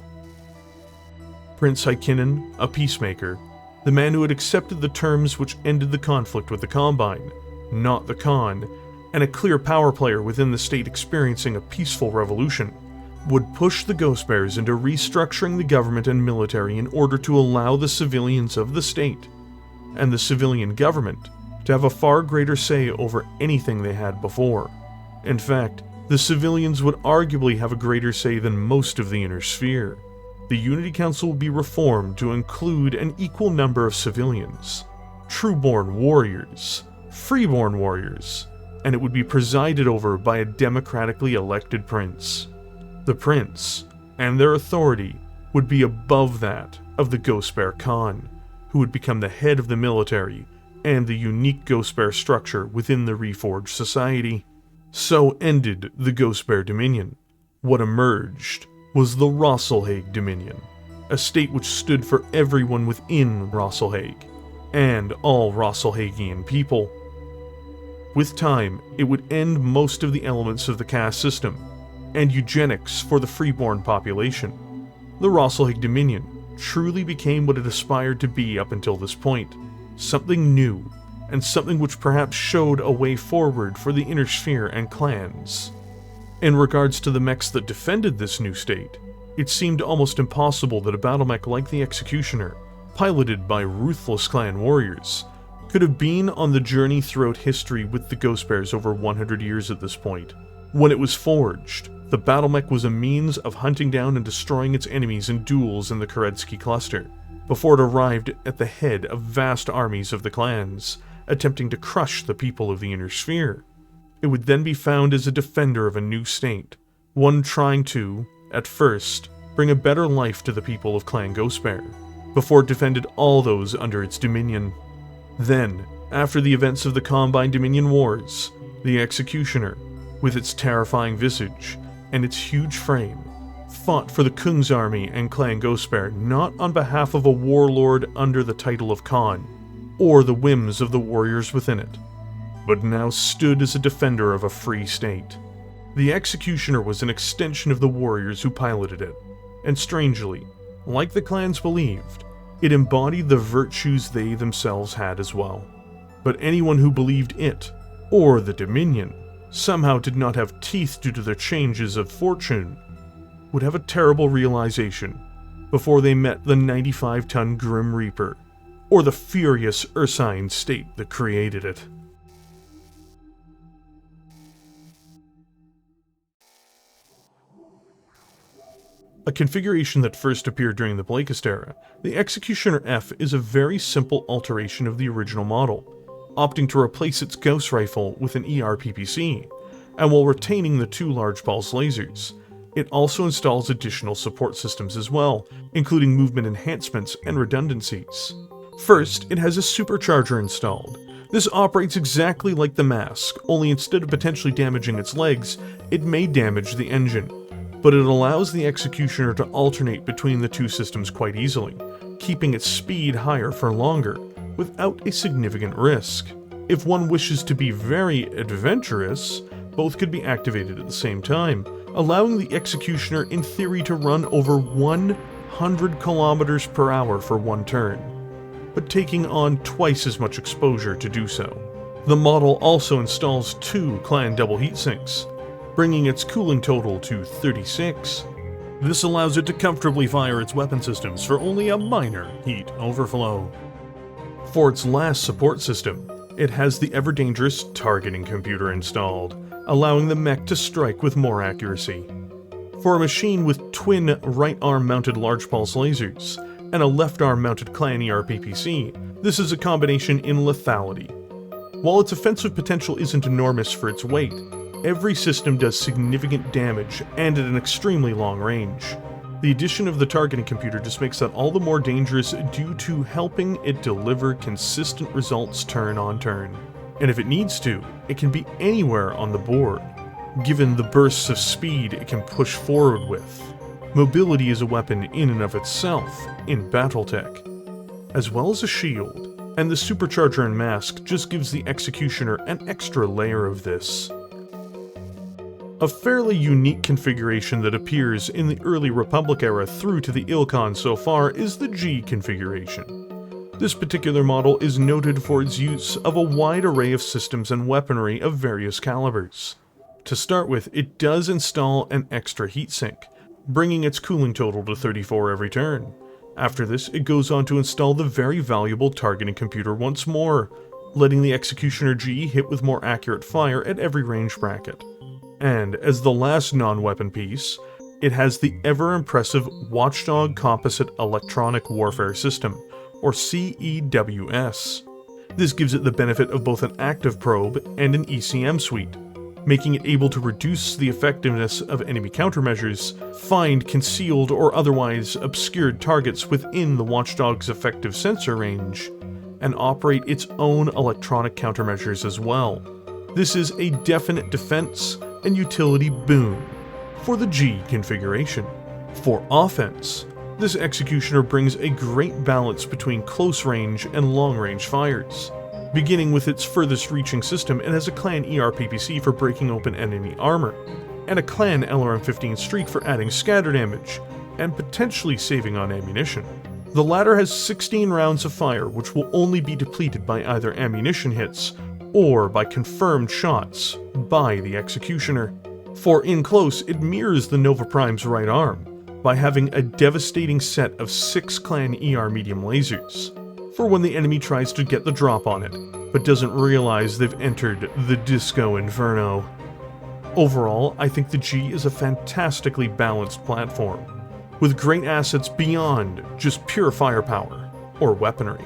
Prince Haikinen, a peacemaker, the man who had accepted the terms which ended the conflict with the Combine, not the Khan, and a clear power player within the state experiencing a peaceful revolution, would push the Ghost Bears into restructuring the government and military in order to allow the civilians of the state, and the civilian government, to have a far greater say over anything they had before. In fact, the civilians would arguably have a greater say than most of the Inner Sphere. The Unity Council would be reformed to include an equal number of civilians, true-born warriors, free-born warriors, and it would be presided over by a democratically elected prince. The prince, and their authority, would be above that of the Ghost Bear Khan, who would become the head of the military and the unique Ghost Bear structure within the Reforged society. So ended the Ghost Bear Dominion. What emerged was the Rasalhague Dominion, a state which stood for everyone within Rasalhague, and all Rasalhagian people. With time, it would end most of the elements of the caste system, and eugenics for the freeborn population. The Rasalhague Dominion truly became what it aspired to be up until this point, something new, and something which perhaps showed a way forward for the Inner Sphere and clans. In regards to the mechs that defended this new state, it seemed almost impossible that a battlemech like the Executioner, piloted by ruthless clan warriors, could have been on the journey throughout history with the Ghost Bears over 100 years at this point. When it was forged, the Battlemech was a means of hunting down and destroying its enemies in duels in the Kerensky cluster, before it arrived at the head of vast armies of the clans, attempting to crush the people of the Inner Sphere. It would then be found as a defender of a new state, one trying to, at first, bring a better life to the people of Clan Ghostbear, before it defended all those under its dominion. Then, after the events of the Combine Dominion Wars, the Executioner, with its terrifying visage and its huge frame, fought for the Kung's army and Clan Ghostbear not on behalf of a warlord under the title of Khan, or the whims of the warriors within it, but now stood as a defender of a free state. The Executioner was an extension of the warriors who piloted it, and strangely, like the clans believed, it embodied the virtues they themselves had as well. But anyone who believed it, or the Dominion, somehow did not have teeth due to their changes of fortune, would have a terrible realization before they met the 95-ton Grim Reaper, or the furious Ursine state that created it. A configuration that first appeared during the Blakist era, the Executioner F is a very simple alteration of the original model, opting to replace its Gauss rifle with an ERPPC, and while retaining the two large pulse lasers, it also installs additional support systems as well, including movement enhancements and redundancies. First, it has a supercharger installed. This operates exactly like the mask, only instead of potentially damaging its legs, it may damage the engine, but it allows the Executioner to alternate between the two systems quite easily, keeping its speed higher for longer, without a significant risk. If one wishes to be very adventurous, both could be activated at the same time, allowing the Executioner in theory to run over 100 kilometers per hour for one turn, but taking on twice as much exposure to do so. The model also installs 2 clan double heatsinks, bringing its cooling total to 36. This allows it to comfortably fire its weapon systems for only a minor heat overflow. For its last support system, it has the ever-dangerous targeting computer installed, allowing the mech to strike with more accuracy. For a machine with twin right-arm mounted large pulse lasers, and a left-arm mounted clan ERPPC, this is a combination in lethality. While its offensive potential isn't enormous for its weight, every system does significant damage and at an extremely long range. The addition of the targeting computer just makes that all the more dangerous due to helping it deliver consistent results turn on turn. And if it needs to, it can be anywhere on the board, given the bursts of speed it can push forward with. Mobility is a weapon in and of itself in Battletech, as well as a shield, and the supercharger and mask just gives the Executioner an extra layer of this. A fairly unique configuration that appears in the early Republic era through to the Ilclan so far is the G configuration. This particular model is noted for its use of a wide array of systems and weaponry of various calibers. To start with, it does install an extra heatsink, bringing its cooling total to 34 every turn. After this, it goes on to install the very valuable targeting computer once more, letting the Executioner G hit with more accurate fire at every range bracket. And as the last non-weapon piece, it has the ever-impressive Watchdog Composite Electronic Warfare System, or CEWS. This gives it the benefit of both an active probe and an ECM suite, making it able to reduce the effectiveness of enemy countermeasures, find concealed or otherwise obscured targets within the Watchdog's effective sensor range, and operate its own electronic countermeasures as well. This is a definite defense and utility boon for the G configuration. For offense, this Executioner brings a great balance between close range and long range fires. Beginning with its furthest reaching system, it has a Clan ERPPC for breaking open enemy armor, and a Clan LRM-15 streak for adding scatter damage, and potentially saving on ammunition. The latter has 16 rounds of fire, which will only be depleted by either ammunition hits or by confirmed shots by the Executioner. For in close, it mirrors the Nova Prime's right arm by having a devastating set of 6 Clan ER medium lasers, for when the enemy tries to get the drop on it, but doesn't realize they've entered the Disco Inferno. Overall, I think the G is a fantastically balanced platform, with great assets beyond just pure firepower or weaponry.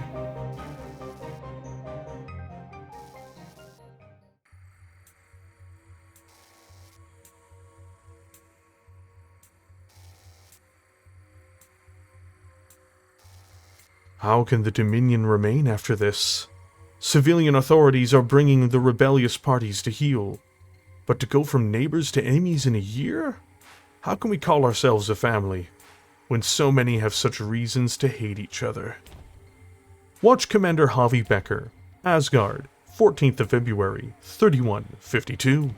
How can the Dominion remain after this? Civilian authorities are bringing the rebellious parties to heel. But to go from neighbors to enemies in a year? How can we call ourselves a family, when so many have such reasons to hate each other? Watch Commander Javi Becker, Asgard, 14th of February, 3152.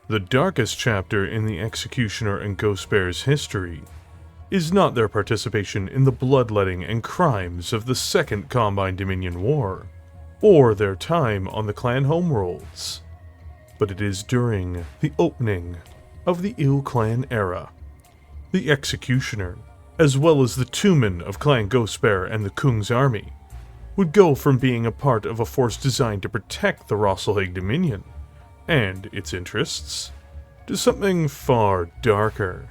The darkest chapter in the Executioner and Ghost Bear's history is not their participation in the bloodletting and crimes of the Second Combine Dominion War, or their time on the clan homeworlds, but it is during the opening of the Ilclan era. The Executioner, as well as the two men of Clan Ghostbear and the Kung's army, would go from being a part of a force designed to protect the Rasalhague Dominion and its interests to something far darker.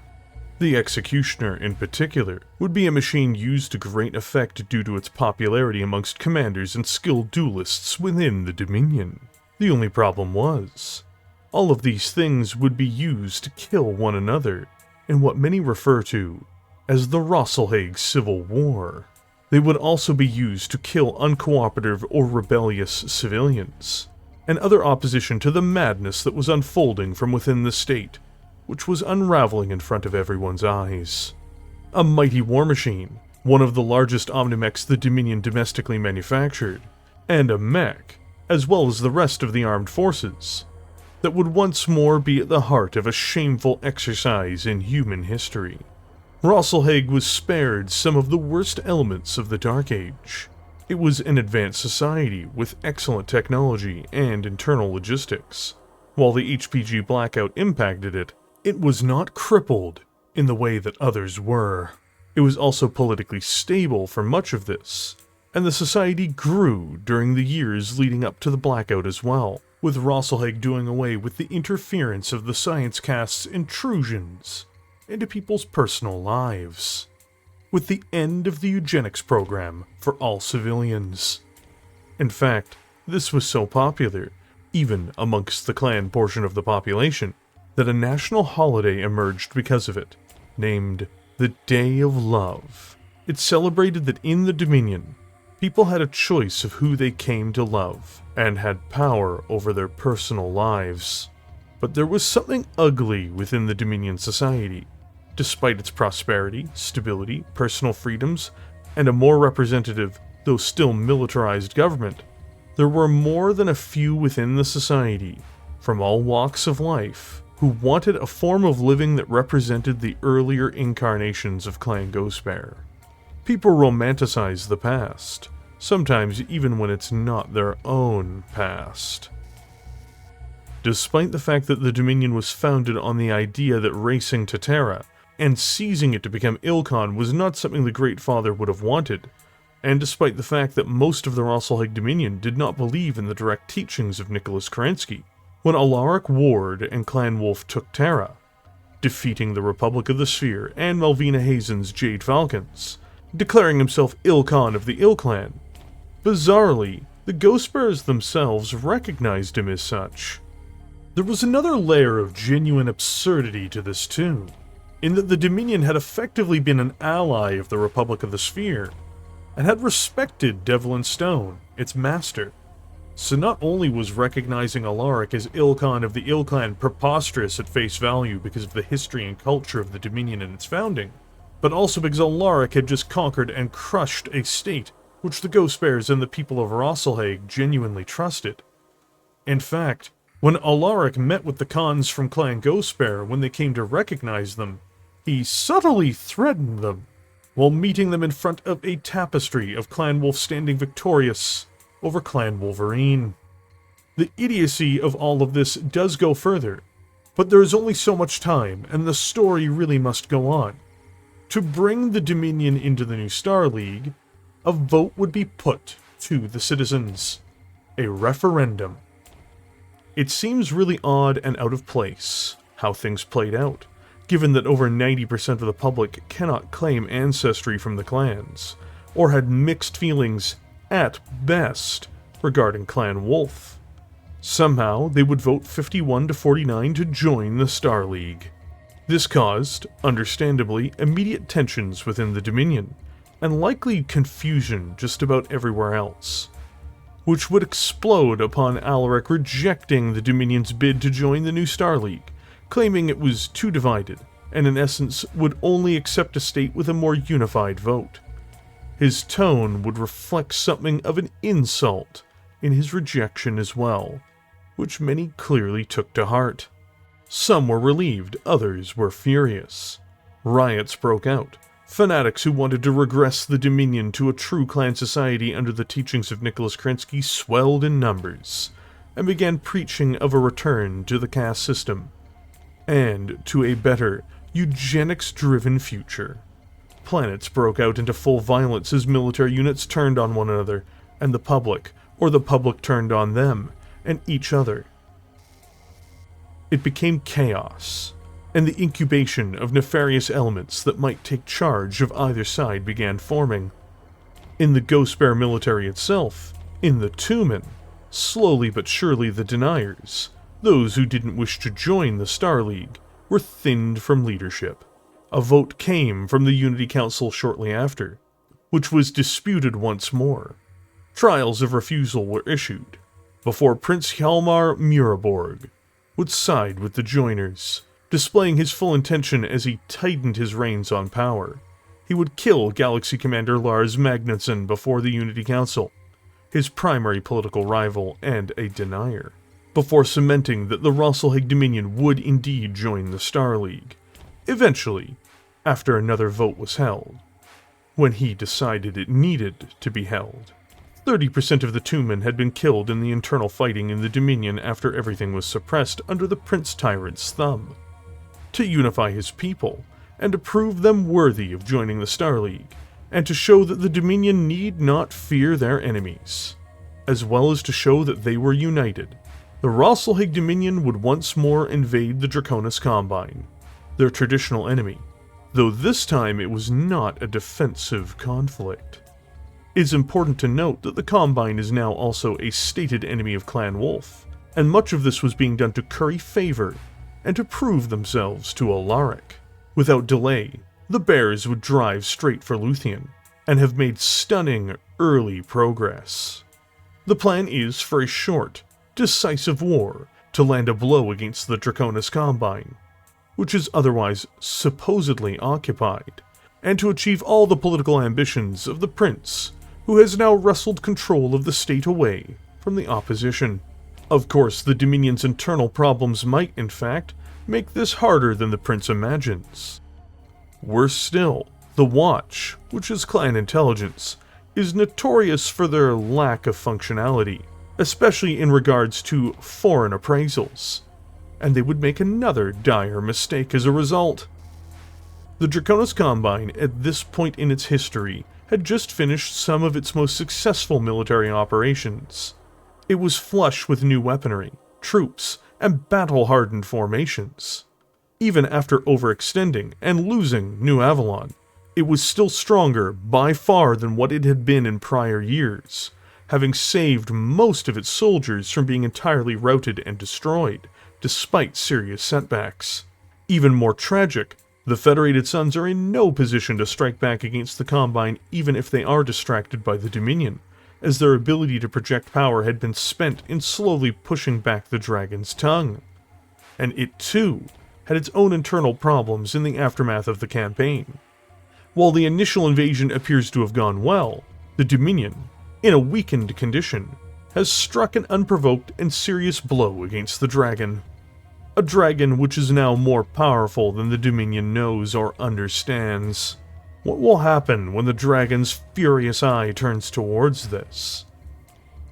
The Executioner, in particular, would be a machine used to great effect due to its popularity amongst commanders and skilled duelists within the Dominion. The only problem was, all of these things would be used to kill one another in what many refer to as the Rasalhague Civil War. They would also be used to kill uncooperative or rebellious civilians, and other opposition to the madness that was unfolding from within the state, which was unraveling in front of everyone's eyes. A mighty war machine, one of the largest Omnimechs the Dominion domestically manufactured, and a mech, as well as the rest of the armed forces, that would once more be at the heart of a shameful exercise in human history. Rasalhague was spared some of the worst elements of the Dark Age. It was an advanced society with excellent technology and internal logistics. While the HPG blackout impacted it, it was not crippled in the way that others were. It was also politically stable for much of this, and the society grew during the years leading up to the blackout as well, with Rasalhague doing away with the interference of the Science Cast's intrusions into people's personal lives, with the end of the eugenics program for all civilians. In fact, this was so popular, even amongst the clan portion of the population, that a national holiday emerged because of it, named the Day of Love. It celebrated that in the Dominion, people had a choice of who they came to love, and had power over their personal lives. But there was something ugly within the Dominion society. Despite its prosperity, stability, personal freedoms, and a more representative, though still militarized government, There were more than a few within the society, from all walks of life, who wanted a form of living that represented the earlier incarnations of Clan Ghostbear. People romanticize the past, sometimes even when it's not their own past. Despite the fact that the Dominion was founded on the idea that racing to Terra and seizing it to become Ilclan was not something the Great Father would have wanted, and despite the fact that most of the Rasalhague Dominion did not believe in the direct teachings of Nicholas Kerensky, when Alaric Ward and Clan Wolf took Terra, defeating the Republic of the Sphere and Malvina Hazen's Jade Falcons, declaring himself Ilclan of the Ilclan. Bizarrely, the Ghostbearers themselves recognized him as such. There was another layer of genuine absurdity to this too, in that the Dominion had effectively been an ally of the Republic of the Sphere, and had respected Devlin Stone, its master. So not only was recognizing Alaric as Ilclan of the Ilclan preposterous at face value because of the history and culture of the Dominion and its founding, but also because Alaric had just conquered and crushed a state which the Ghostbearers and the people of Rasalhague genuinely trusted. In fact, when Alaric met with the Khans from Clan Ghostbear when they came to recognize them, he subtly threatened them, while meeting them in front of a tapestry of Clan Wolf standing victorious over Clan Wolverine. The idiocy of all of this does go further, but there is only so much time, and the story really must go on. To bring the Dominion into the new Star League, a vote would be put to the citizens. A referendum. It seems really odd and out of place how things played out, given that over 90% of the public cannot claim ancestry from the clans, or had mixed feelings, at best, regarding Clan Wolf. Somehow, they would vote 51 to 49 to join the Star League. This caused, understandably, immediate tensions within the Dominion, and likely confusion just about everywhere else, which would explode upon Alaric rejecting the Dominion's bid to join the new Star League, claiming it was too divided, and in essence would only accept a state with a more unified vote. His tone would reflect something of an insult in his rejection as well, which many clearly took to heart. Some were relieved, others were furious. Riots broke out. Fanatics who wanted to regress the Dominion to a true clan society under the teachings of Nicholas Kerensky swelled in numbers, and began preaching of a return to the caste system, and to a better, eugenics-driven future. Planets broke out into full violence as military units turned on one another, and the public turned on them, and each other. It became chaos, and the incubation of nefarious elements that might take charge of either side began forming. In the Ghostbear military itself, in the Tumen, slowly but surely the deniers, those who didn't wish to join the Star League, were thinned from leadership. A vote came from the Unity Council shortly after, which was disputed once more. Trials of refusal were issued, before Prince Hjalmar Muraborg would side with the joiners, displaying his full intention as he tightened his reins on power. He would kill Galaxy Commander Lars Magnusson before the Unity Council, his primary political rival and a denier, before cementing that the Rasalhague Dominion would indeed join the Star League, eventually, after another vote was held, when he decided it needed to be held. 30% of the Tumen had been killed in the internal fighting in the Dominion after everything was suppressed under the Prince Tyrant's thumb. To unify his people, and to prove them worthy of joining the Star League, and to show that the Dominion need not fear their enemies, as well as to show that they were united, the Rasalhague Dominion would once more invade the Draconis Combine, their traditional enemy, though this time it was not a defensive conflict. It is important to note that the Combine is now also a stated enemy of Clan Wolf, and much of this was being done to curry favor and to prove themselves to Alaric. Without delay, the Bears would drive straight for Luthien, and have made stunning early progress. The plan is for a short, decisive war to land a blow against the Draconis Combine, which is otherwise supposedly occupied, and to achieve all the political ambitions of the prince, who has now wrestled control of the state away from the opposition. Of course, the Dominion's internal problems might, in fact, make this harder than the Prince imagines. Worse still, the Watch, which is clan intelligence, is notorious for their lack of functionality, especially in regards to foreign appraisals, and they would make another dire mistake as a result. The Draconis Combine, at this point in its history, had just finished some of its most successful military operations. It was flush with new weaponry, troops, and battle-hardened formations. Even after overextending and losing New Avalon, it was still stronger by far than what it had been in prior years, having saved most of its soldiers from being entirely routed and destroyed, despite serious setbacks. Even more tragic, the Federated Sons are in no position to strike back against the Combine even if they are distracted by the Dominion, as their ability to project power had been spent in slowly pushing back the Dragon's tongue. And it too had its own internal problems in the aftermath of the campaign. While the initial invasion appears to have gone well, the Dominion, in a weakened condition, has struck an unprovoked and serious blow against the Dragon. A dragon which is now more powerful than the Dominion knows or understands. What will happen when the Dragon's furious eye turns towards this?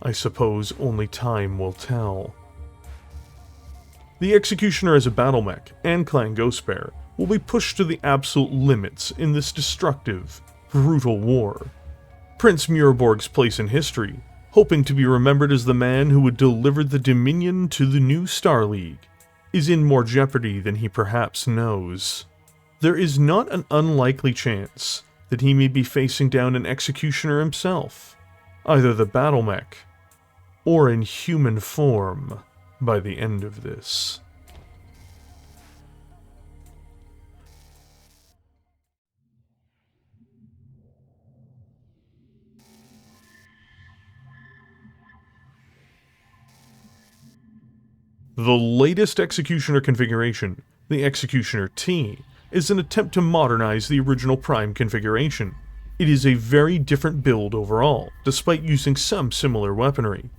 I suppose only time will tell. The Executioner as a Battlemech and Clan Ghostbear will be pushed to the absolute limits in this destructive, brutal war. Prince Muraborg's place in history, hoping to be remembered as the man who would deliver the Dominion to the new Star League, is in more jeopardy than he perhaps knows. There is not an unlikely chance that he may be facing down an Executioner himself, either the Battlemech or in human form by the end of this. The latest Executioner configuration, the Executioner T, is an attempt to modernize the original Prime configuration. It is a very different build overall, despite using some similar weaponry.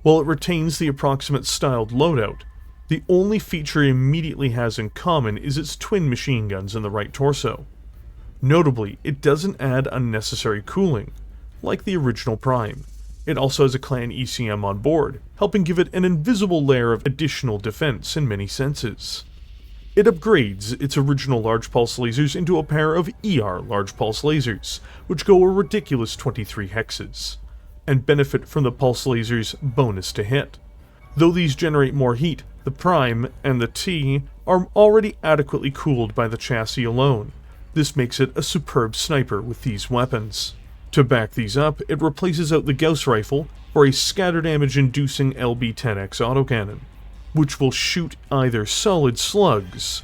While it retains the approximate styled loadout, the only feature it immediately has in common is its twin machine guns in the right torso. Notably, it doesn't add unnecessary cooling, like the original Prime. It also has a clan ECM on board, helping give it an invisible layer of additional defense in many senses. It upgrades its original large pulse lasers into a pair of ER large pulse lasers, which go a ridiculous 23 hexes, and benefit from the pulse lasers' bonus to hit. Though these generate more heat, the Prime and the T are already adequately cooled by the chassis alone. This makes it a superb sniper with these weapons. To back these up, it replaces out the Gauss rifle for a scatter damage inducing LB-10X autocannon, which will shoot either solid slugs,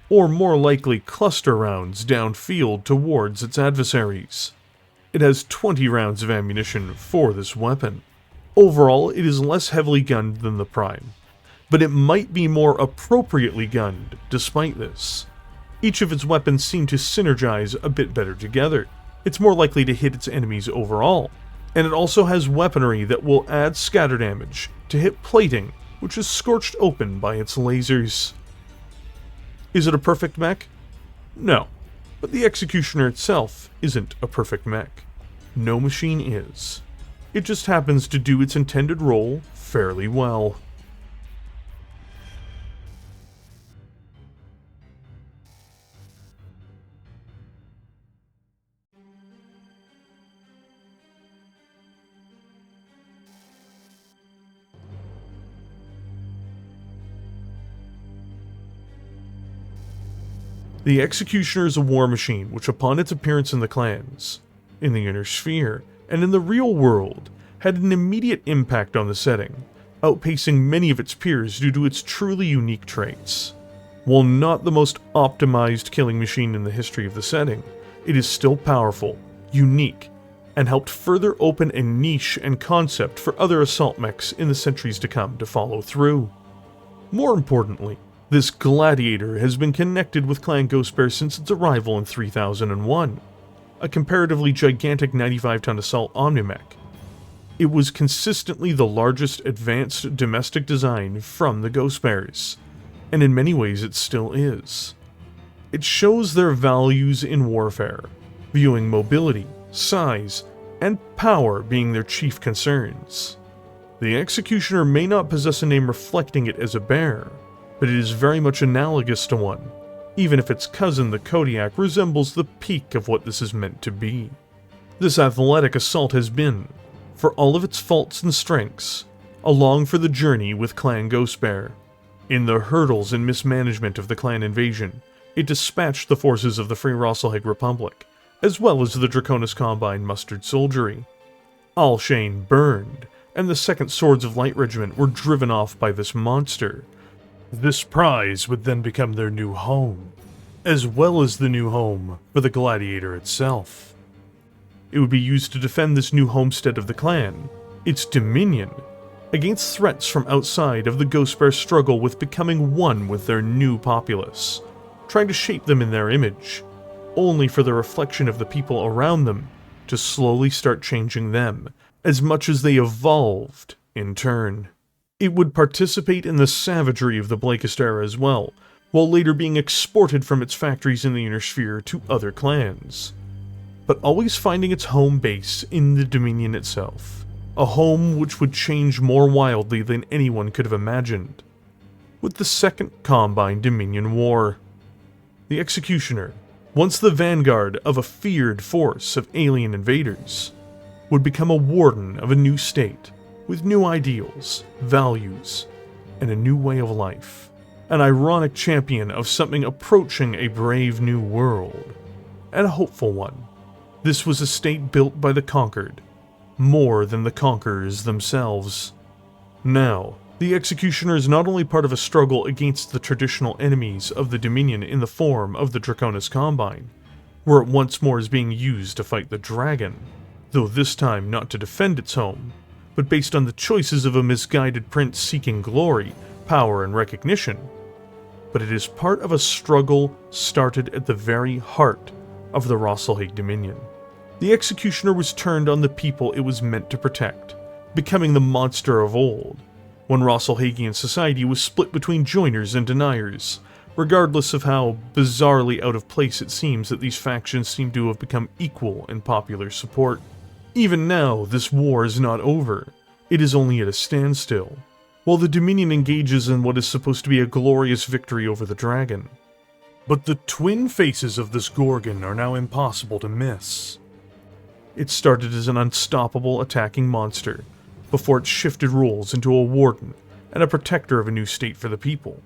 or more likely cluster rounds downfield towards its adversaries. It has 20 rounds of ammunition for this weapon. Overall, it is less heavily gunned than the Prime, but it might be more appropriately gunned despite this. Each of its weapons seem to synergize a bit better together. It's more likely to hit its enemies overall, and it also has weaponry that will add scatter damage to hit plating, which is scorched open by its lasers. Is it a perfect mech? No, but the Executioner itself isn't a perfect mech. No machine is. It just happens to do its intended role fairly well. The Executioner is a war machine which, upon its appearance in the clans, in the Inner Sphere, and in the real world, had an immediate impact on the setting, outpacing many of its peers due to its truly unique traits. While not the most optimized killing machine in the history of the setting, it is still powerful, unique, and helped further open a niche and concept for other assault mechs in the centuries to come to follow through. More importantly, this Gladiator has been connected with Clan Ghostbear since its arrival in 3001, a comparatively gigantic 95-ton assault Omnimech. It was consistently the largest advanced domestic design from the Ghost Bears, and in many ways it still is. It shows their values in warfare, viewing mobility, size, and power being their chief concerns. The Executioner may not possess a name reflecting it as a bear, but it is very much analogous to one, even if its cousin the Kodiak resembles the peak of what this is meant to be. This athletic assault has been, for all of its faults and strengths, along for the journey with Clan Ghostbear. In the hurdles and mismanagement of the clan invasion, it dispatched the forces of the Free Rasalhague Republic, as well as the Draconis Combine mustered soldiery. Alshane burned, and the 2nd Swords of Light Regiment were driven off by this monster. This prize would then become their new home, as well as the new home for the Gladiator itself. It would be used to defend this new homestead of the clan, its dominion, against threats from outside of the Ghostbear struggle with becoming one with their new populace, trying to shape them in their image, only for the reflection of the people around them to slowly start changing them, as much as they evolved in turn. It would participate in the savagery of the Blakest era as well, while later being exported from its factories in the Inner Sphere to other clans, but always finding its home base in the Dominion itself, a home which would change more wildly than anyone could have imagined. With the 2nd Combine Dominion War, the Executioner, once the vanguard of a feared force of alien invaders, would become a warden of a new state, with new ideals, values, and a new way of life. An ironic champion of something approaching a brave new world, and a hopeful one. This was a state built by the conquered, more than the conquerors themselves. Now, the Executioner is not only part of a struggle against the traditional enemies of the Dominion in the form of the Draconis Combine, where it once more is being used to fight the dragon, though this time not to defend its home, but based on the choices of a misguided prince seeking glory, power, and recognition. But it is part of a struggle started at the very heart of the Rasalhague Dominion. The Executioner was turned on the people it was meant to protect, becoming the monster of old, when Rasalhagian society was split between joiners and deniers, regardless of how bizarrely out of place it seems that these factions seem to have become equal in popular support. Even now, this war is not over. It is only at a standstill, while the Dominion engages in what is supposed to be a glorious victory over the dragon. But the twin faces of this Gorgon are now impossible to miss. It started as an unstoppable attacking monster, before it shifted roles into a warden and a protector of a new state for the people.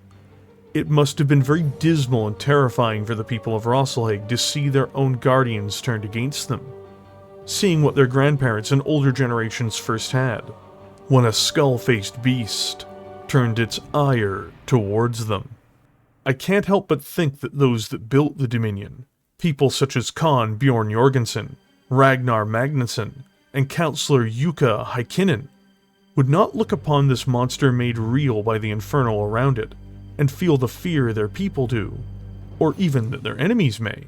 It must have been very dismal and terrifying for the people of Rasalhague to see their own guardians turned against them, seeing what their grandparents and older generations first had, when a skull-faced beast turned its ire towards them. I can't help but think that those that built the Dominion, people such as Khan Bjorn Jorgensen, Ragnar Magnusson, and Councillor Jukka Heikkinen, would not look upon this monster made real by the infernal around it, and feel the fear their people do, or even that their enemies may.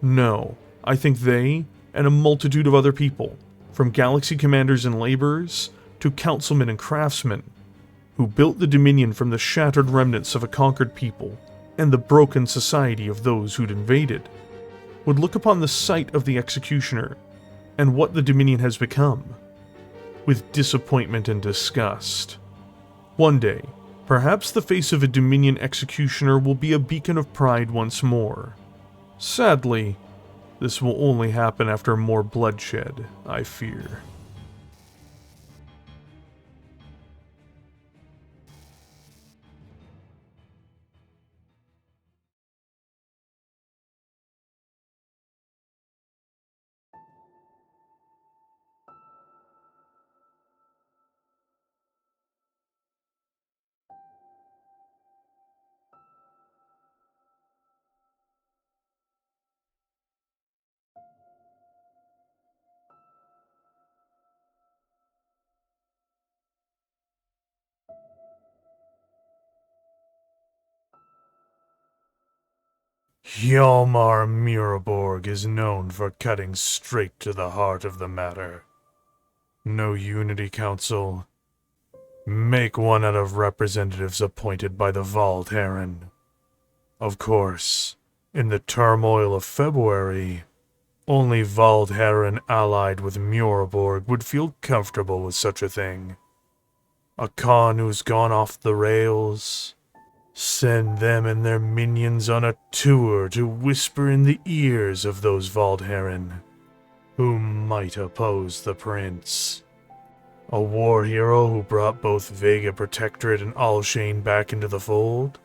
No, I think they, and a multitude of other people, from galaxy commanders and laborers, to councilmen and craftsmen, who built the Dominion from the shattered remnants of a conquered people, and the broken society of those who'd invaded, would look upon the sight of the Executioner, and what the Dominion has become, with disappointment and disgust. One day, perhaps the face of a Dominion Executioner will be a beacon of pride once more. Sadly, this will only happen after more bloodshed, I fear. Hjalmar Miraborg is known for cutting straight to the heart of the matter. No Unity Council. Make one out of representatives appointed by the Valdherin. Of course, in the turmoil of February, only Valdherin allied with Muraborg would feel comfortable with such a thing. A Khan who's gone off the rails. Send them and their minions on a tour to whisper in the ears of those Valdherin who might oppose the prince. A war hero who brought both Vega Protectorate and Alshane back into the fold,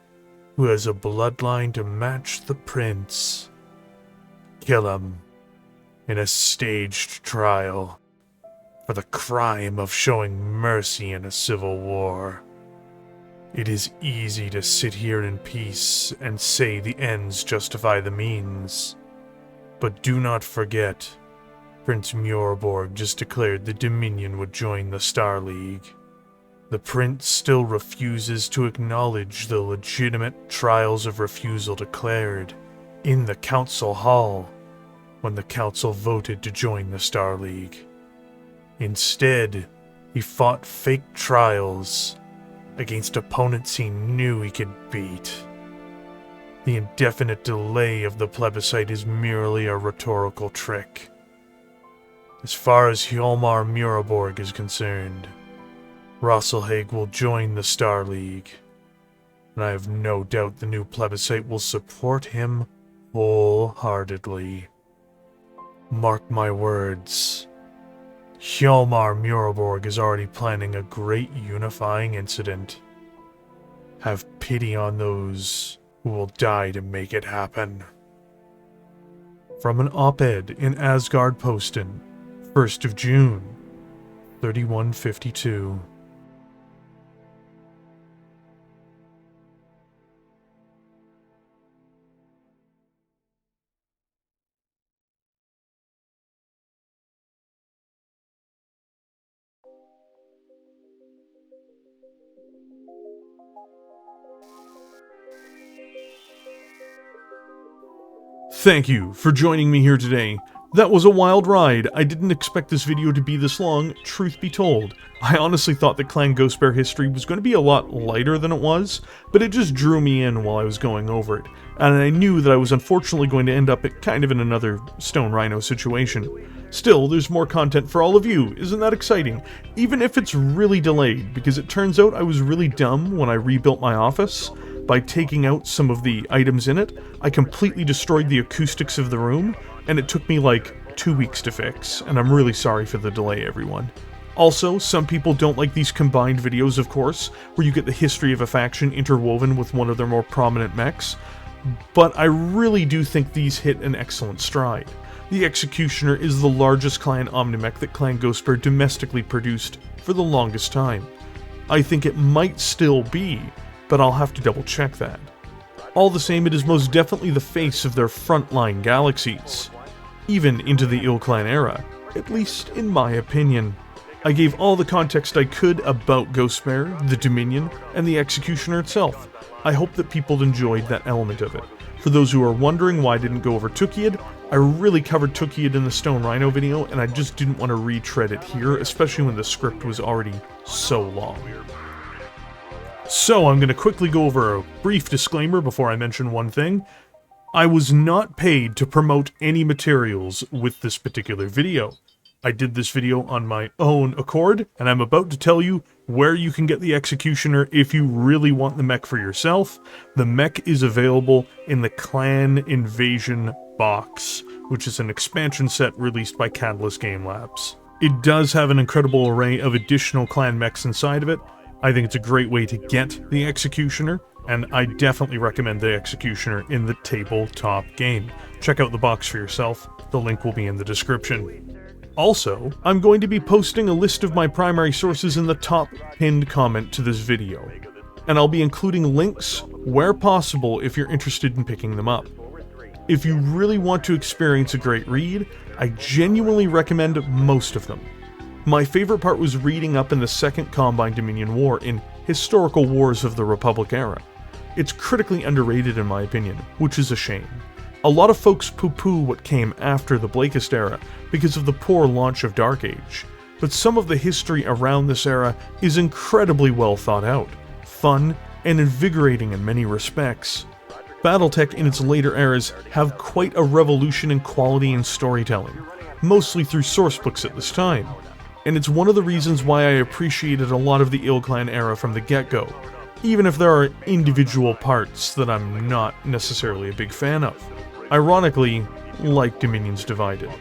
who has a bloodline to match the prince. Kill him in a staged trial for the crime of showing mercy in a civil war. It is easy to sit here in peace and say the ends justify the means, but do not forget, Prince Muraborg just declared the Dominion would join the Star League. The Prince still refuses to acknowledge the legitimate trials of refusal declared in the Council Hall when the Council voted to join the Star League. Instead, he fought fake trials against opponents he knew he could beat. The indefinite delay of the plebiscite is merely a rhetorical trick. As far as Hjalmar Muraborg is concerned, Rasalhague will join the Star League, and I have no doubt the new plebiscite will support him wholeheartedly. Mark my words, Hjalmar Muraborg is already planning a great unifying incident. Have pity on those who will die to make it happen. From an op-ed in Asgard Posten, 1st of June, 3152. Thank you for joining me here today. That was a wild ride. I didn't expect this video to be this long, truth be told. I honestly thought that Clan Ghostbear history was going to be a lot lighter than it was, but it just drew me in while I was going over it. And I knew that I was unfortunately going to end up at kind of in another Stone Rhino situation. Still, there's more content for all of you. Isn't that exciting? Even if it's really delayed, because it turns out I was really dumb when I rebuilt my office. By taking out some of the items in it, I completely destroyed the acoustics of the room, and it took me like 2 weeks to fix, and I'm really sorry for the delay, everyone. Also, some people don't like these combined videos, of course, where you get the history of a faction interwoven with one of their more prominent mechs, but I really do think these hit an excellent stride. The Executioner is the largest clan Omnimech that Clan Ghostbear domestically produced for the longest time. I think it might still be, but I'll have to double check that. All the same, it is most definitely the face of their frontline galaxies, even into the Ilclan era, at least in my opinion. I gave all the context I could about Ghostbear, the Dominion, and the Executioner itself. I hope that people enjoyed that element of it. For those who are wondering why I didn't go over Tukiad, I really covered Tukiad in the Stone Rhino video, and I just didn't want to retread it here, especially when the script was already so long. So I'm going to quickly go over a brief disclaimer before I mention one thing. I was not paid to promote any materials with this particular video. I did this video on my own accord, and I'm about to tell you where you can get the Executioner if you really want the mech for yourself. The mech is available in the Clan Invasion box, which is an expansion set released by Catalyst Game Labs. It does have an incredible array of additional clan mechs inside of it. I think it's a great way to get the Executioner, and I definitely recommend the Executioner in the tabletop game. Check out the box for yourself, the link will be in the description. Also, I'm going to be posting a list of my primary sources in the top pinned comment to this video, and I'll be including links where possible if you're interested in picking them up. If you really want to experience a great read, I genuinely recommend most of them. My favorite part was reading up in the Second Combine Dominion War in Historical Wars of the Republic era. It's critically underrated in my opinion, which is a shame. A lot of folks poo-poo what came after the Blakist era because of the poor launch of Dark Age. but some of the history around this era is incredibly well thought out, fun, and invigorating in many respects. Battletech in its later eras have quite a revolution in quality and storytelling, mostly through sourcebooks at this time, and it's one of the reasons why I appreciated a lot of the Ilclan era from the get-go, even if there are individual parts that I'm not necessarily a big fan of. Ironically, like Dominions Divided.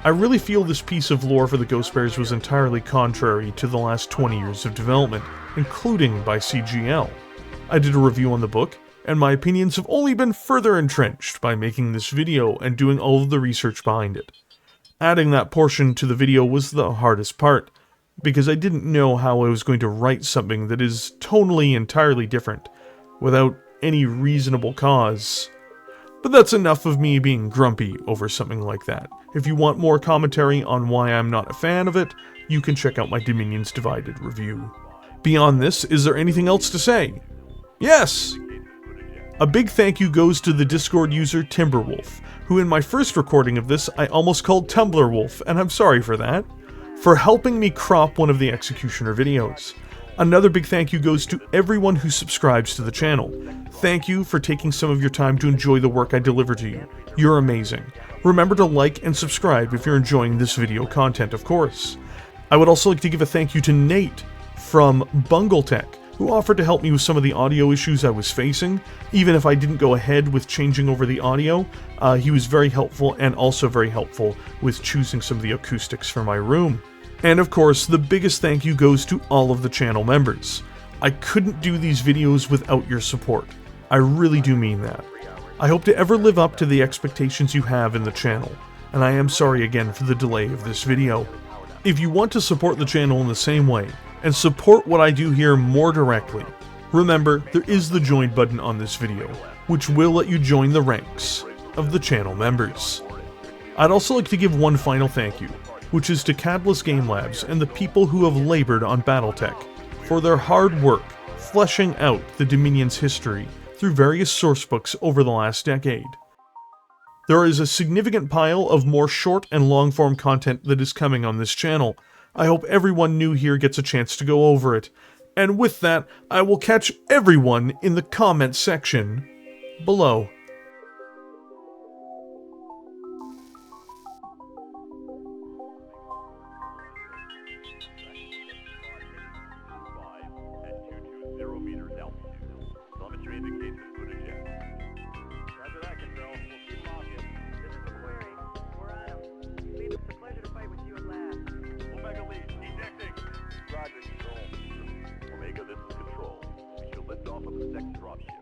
I really feel this piece of lore for the Ghost Bears was entirely contrary to the last 20 years of development, including by CGL. I did a review on the book, and my opinions have only been further entrenched by making this video and doing all of the research behind it. Adding that portion to the video was the hardest part, because I didn't know how I was going to write something that is tonally entirely different, without any reasonable cause. But that's enough of me being grumpy over something like that. If you want more commentary on why I'm not a fan of it, you can check out my Dominions Divided review. Beyond this, is there anything else to say? Yes! A big thank you goes to the Discord user Timberwolf, who in my first recording of this I almost called Tumblr Wolf, and I'm sorry for that, for helping me crop one of the Executioner videos. Another big thank you goes to everyone who subscribes to the channel. Thank you for taking some of your time to enjoy the work I deliver to you. You're amazing. Remember to like and subscribe if you're enjoying this video content, of course. I would also like to give a thank you to Nate from Battletech, who offered to help me with some of the audio issues I was facing. Even if I didn't go ahead with changing over the audio, he was very helpful, and also very helpful with choosing some of the acoustics for my room. And of course, the biggest thank you goes to all of the channel members. I couldn't do these videos without your support. I really do mean that. I hope to ever live up to the expectations you have in the channel, and I am sorry again for the delay of this video. If you want to support the channel in the same way, and support what I do here more directly, remember there is the join button on this video, which will let you join the ranks of the channel members. I'd also like to give one final thank you, which is to Catalyst Game Labs and the people who have labored on Battletech for their hard work fleshing out the Dominion's history through various sourcebooks over the last decade. There is a significant pile of more short and long form content that is coming on this channel. I hope everyone new here gets a chance to go over it. And with that, I will catch everyone in the comment section below. Omega, this is Control. We shall lift off of the second dropship.